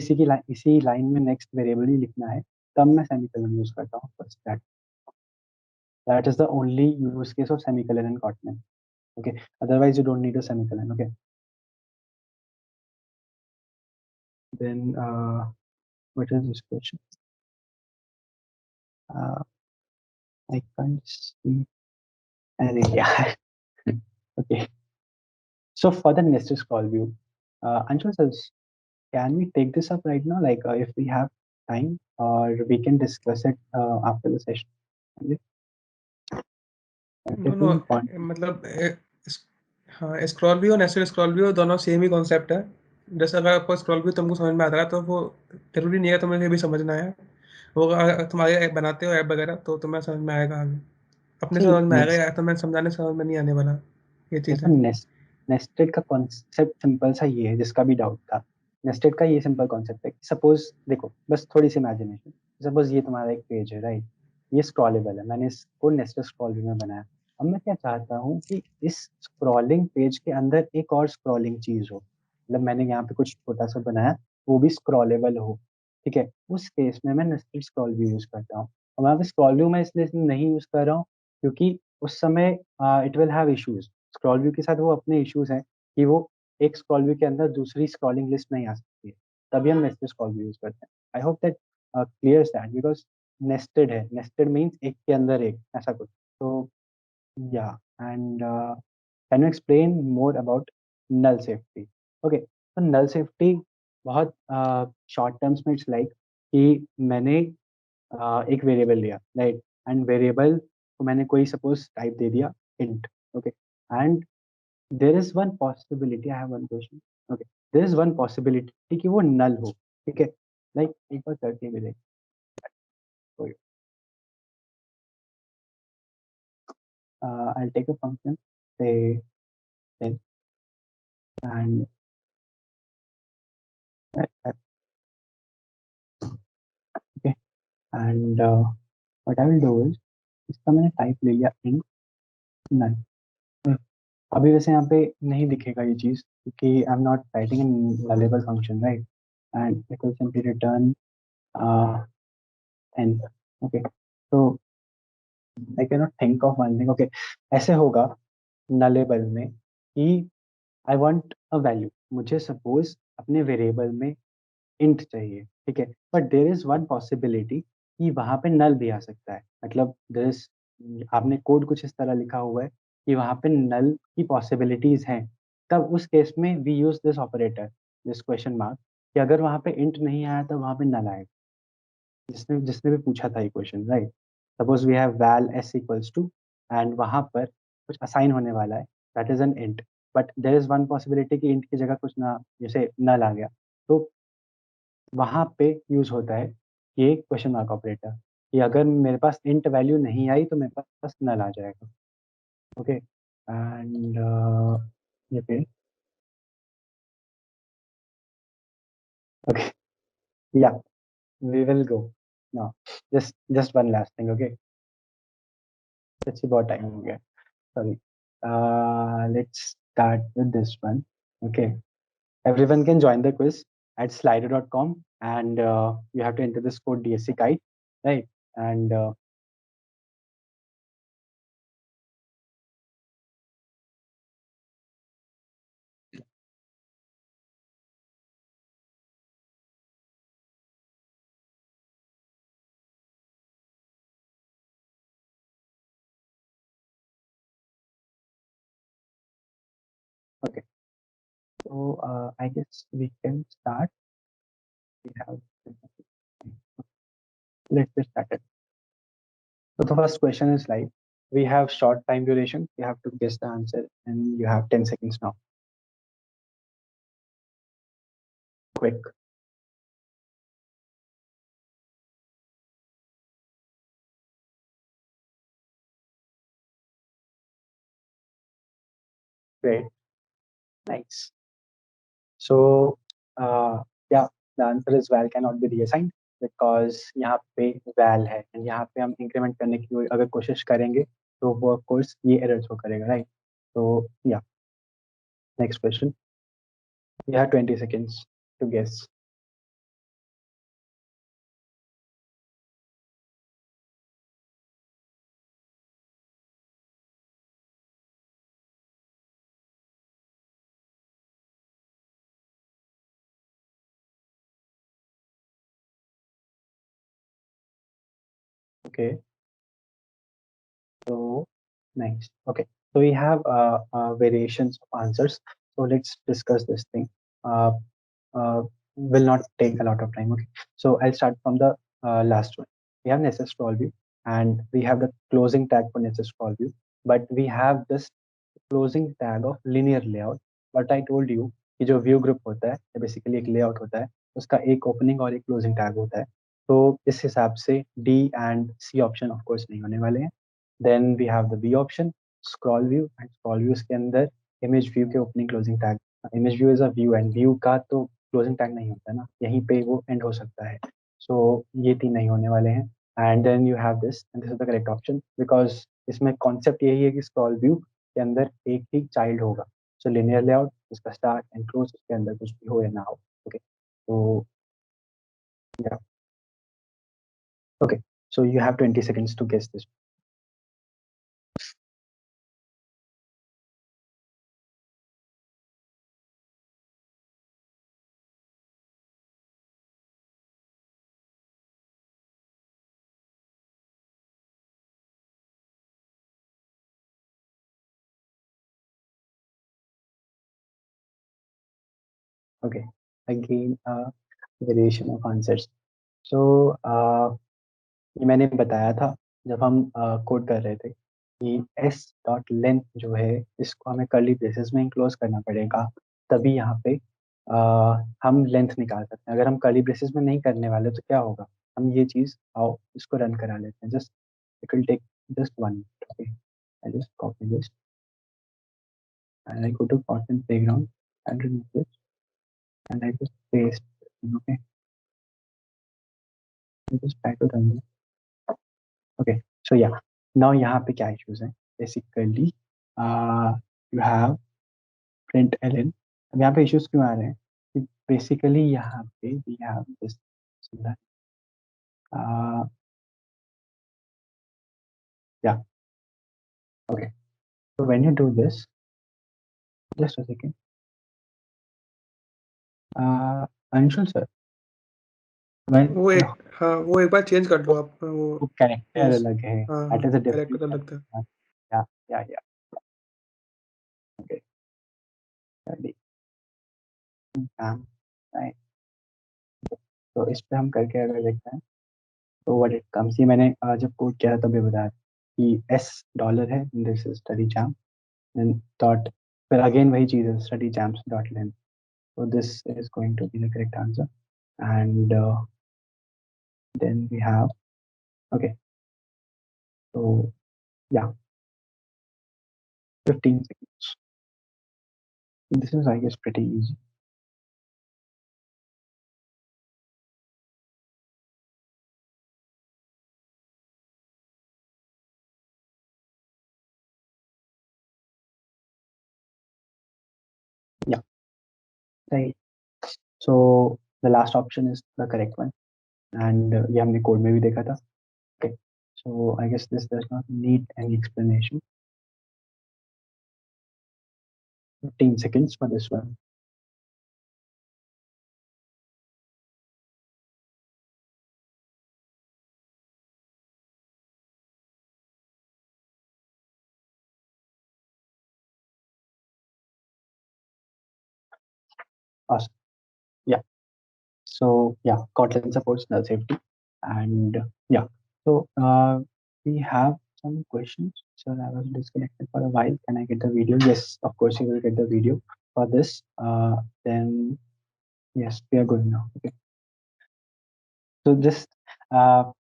इसी लाइन में नेक्स्ट वेरिएबल ही लिखना है, तब मैं सेमीकलन यूज करता हूँ. बस that is the only use case of semicolon in Kotlin. Okay, otherwise you don't need a semicolon. Okay, then what is this question? I can't see. Yeah. Okay. So for the nested scroll view, Anshul says, can we take this up right now? Like if we have time, or we can discuss it after the session. Okay? No no मतलब हाँ, स्क्रॉल व्यू और नेस्टेड स्क्रॉल व्यू दोनों सेम ही कॉन्सेप्ट है. जैसे अगर आपको स्क्रॉल व्यू तुमको समझ में आता है तो वो जरूरी नहीं है तुम्हें ये भी समझना है. वो अगर तुम्हारे ऐप बनाते हो ऐप वगैरह तो तुम्हें समझ में आएगा आगे. अपने समझ में आएगा, या तो मैं समझाने समझ में नहीं आने वाला ये चीज़ है. नेस्टेड का कॉन्सेप्ट सिंपल सा ये है, जिसका भी डाउट था. नेस्टेड का ये सिंपल कॉन्सेप्ट है. सपोज देखो, बस थोड़ी सी इमेजिनेशन. सपोज ये तुम्हारा एक पेज है, राइट, ये स्क्रॉलेबल है, मैंने इसको नेस्टेड स्क्रॉल व्यू में बनाया. अब मैं क्या चाहता हूँ कि इस स्क्रॉलिंग पेज के अंदर एक और स्क्रॉलिंग चीज हो, मतलब मैंने यहाँ पे कुछ छोटा सा बनाया, वो भी स्क्रॉलेबल हो. ठीक है, उस केस में मैं नेस्टेड स्क्रॉल व्यू यूज करता हूँ. और यहाँ पे स्क्रॉल व्यू मैं इसलिए नहीं यूज कर रहा हूँ क्योंकि उस समय it will have issues. Scroll view के साथ वो अपने इश्यूज हैं कि वो एक स्क्रॉल व्यू के अंदर दूसरी स्क्रॉलिंग लिस्ट नहीं आ सकती है, तभी हम नेस्टेड स्क्रॉल व्यू यूज करते हैं. आई hope that clears that, because nested है, नेस्टेड मीन्स एक के अंदर एक, ऐसा कुछ. तो yeah, and can you explain more about null safety? Okay, so null safety बहुत शॉर्ट टर्म्स में इट्स लाइक कि मैंने एक वेरिएबल लिया, राइट, एंड वेरिएबल को मैंने कोई सपोज टाइप दे दिया int. Okay, and there is one possibility, I have one question. Okay, there is one possibility कि वो नल हो. ठीक है, लाइक एक बार करके भी देख. I'll take a function, say n, and okay, and what I will do is इसका मैंने टाइप ले लिया int null. अभी वैसे यहाँ पे नहीं दिखेगा ये चीज़ क्योंकि I am not writing in nullable function, right, and it will simply return n. okay, so I cannot think of one thing. okay, ऐसे होगा nullable में कि I want a value, मुझे सपोज अपने वेरिएबल में int चाहिए. ठीक है, but there is one possibility कि वहां पे नल भी आ सकता है. मतलब देर इज, आपने कोड कुछ इस तरह लिखा हुआ है कि वहां पे नल की पॉसिबिलिटीज हैं, तब उस केस में we use this operator, this question mark, कि अगर वहां पे इंट नहीं आया तो वहां पे नल आएगा. जिसने जिसने भी पूछा था ये question, right, suppose we have val s equals to, and वहां पर कुछ असाइन होने वाला है, that is an int, but there is one possibility कि इंट की जगह कुछ ना, जैसे नल आ गया, तो वहां पे यूज होता है ये क्वेश्चन मार्क ऑपरेटर, कि अगर मेरे पास इंट वैल्यू नहीं आई तो मेरे पास नल आ जाएगा. ओके, एंड ये पे Okay. Yeah, we will go. No, just one last thing. Okay. Let's see about time. Okay. Sorry. Let's start with this one. Okay. Everyone can join the quiz at slido.com, and you have to enter this code DSC Kite, right? And okay. So I guess we can start. We have let's get started. So the first question is like, we have short time duration. You have to guess the answer, and you have 10 seconds now. Quick. Great. Nice. So yeah, the answer is val cannot be reassigned because यहाँ पे val है, and यहाँ पे हम increment करने की अगर कोशिश करेंगे तो वो of course ये error show करेगा, right? So yeah, next question. You have 20 seconds to guess. Okay. So nice. Okay. So we have variations of answers. So let's discuss this thing. Uh, will not take a lot of time. Okay. So I'll start from the last one. We have Nessus scroll view, and we have the closing tag for Nessus scroll view, but we have this closing tag of linear layout. But I told you कि जो व्यू ग्रुप होता है बेसिकली एक लेआउट होता है, उसका एक ओपनिंग और एक क्लोजिंग टैग होता है. तो इस हिसाब से D and C option of course नहीं होने वाले हैं. Then we have the B option, scroll view, and scroll views के अंदर इमेज व्यू के opening closing tag. Image view is a view, and view का तो क्लोजिंग टैग नहीं होता है ना, यहीं पे वो एंड हो सकता है. सो ये तीन नहीं होने वाले हैं. And then you have this, and this is the correct option because इसमें कॉन्सेप्ट यही है कि स्क्रॉल व्यू के अंदर एक ही चाइल्ड होगा. सो लिनियर लेआउट, इसका स्टार्ट एंड क्लोज, इसके अंदर कुछ भी हो या ना हो. ओके. तो या okay. So you have 20 seconds to guess this. Okay. Again, variation of answers. So ये मैंने बताया था जब हम कोड कर रहे थे कि s डॉट लेंथ जो है इसको हमें कर्ली ब्रेसेस में इंक्लोज करना पड़ेगा, तभी यहाँ पे हम लेंथ निकाल सकते हैं. अगर हम कर्ली ब्रेसेस में नहीं करने वाले तो क्या होगा, हम ये चीज़ आओ इसको रन करा लेते हैं. Just it will take just 1 minute. Okay, I just copy this and I go to Kotlin playground and remove this and I just paste. Okay, I just try to run this. Okay, so yeah, now यहाँ पे क्या issues है basically. You have print ln. अब यहाँ पे issues क्यों आ रहे हैं कि basically यहाँ पे we have this yeah. Okay, so when you do this, just a second. Anshul sir, when वो एक हाँ वो एक बार चेंज कर दो आप वो कैरेक्टर yes, अलग है, हाँ that is a character different अलग था. yeah. Okay, ready. Right. तो इस पे हम करके अगर देखते हैं तो व्हाट इट कम्स, ये मैंने जब कोड किया था तब ये बताया कि S डॉलर है, this is study jam, then dot, फिर अगेन वही चीज़ है study jams dot length. So this is going to be the correct answer. And then we have, okay, so yeah, 15 seconds. This is, I guess, pretty easy. Right. So the last option is the correct one, and ये हमने कोड में भी देखा था. Okay. So I guess this does not need any explanation. 15 seconds for this one. Awesome. Yeah. So yeah, Kotlin supports null safety, and yeah. So we have some questions. So I was disconnected for a while. Can I get the video? Yes, of course you will get the video for this. Then yes, we are going now. Okay. So just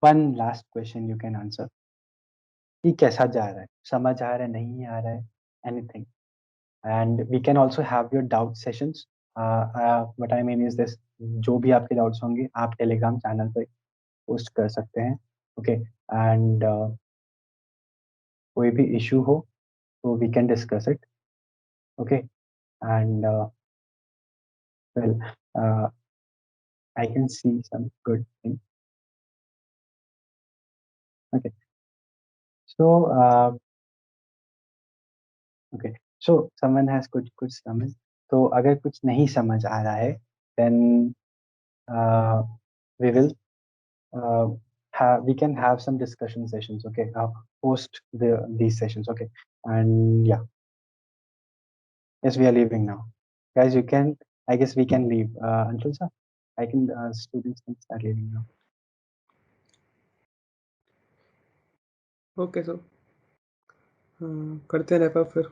one last question you can answer. कि कैसा जा रहा है? समझ आ रहा है? नहीं आ रहा है? Anything. And we can also have your doubt sessions. What I mean is this, जो भी आपके doubts होंगे आप टेलीग्राम चैनल पे पोस्ट कर सकते हैं. ओके. एंड कोई भी इशू हो तो we can discuss it. Okay. And well, I can see some good things. Okay. So okay. So someone has कुछ समझ, तो अगर कुछ नहीं समझ आ रहा है then we will we can have some discussion sessions. Okay. Post these sessions. Okay. And yeah, yes, we are leaving now, guys. You can, I guess we can leave. Anshul sir, I can students can start leaving now. Okay, so करते हैं रैप अप फिर.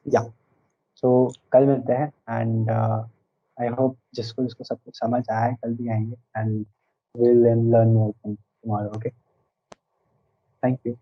Yeah. So कल मिलते हैं, and I hope जिसको सब कुछ समझ आया है कल भी आएंगे, and we'll learn more things tomorrow. Okay. Thank you.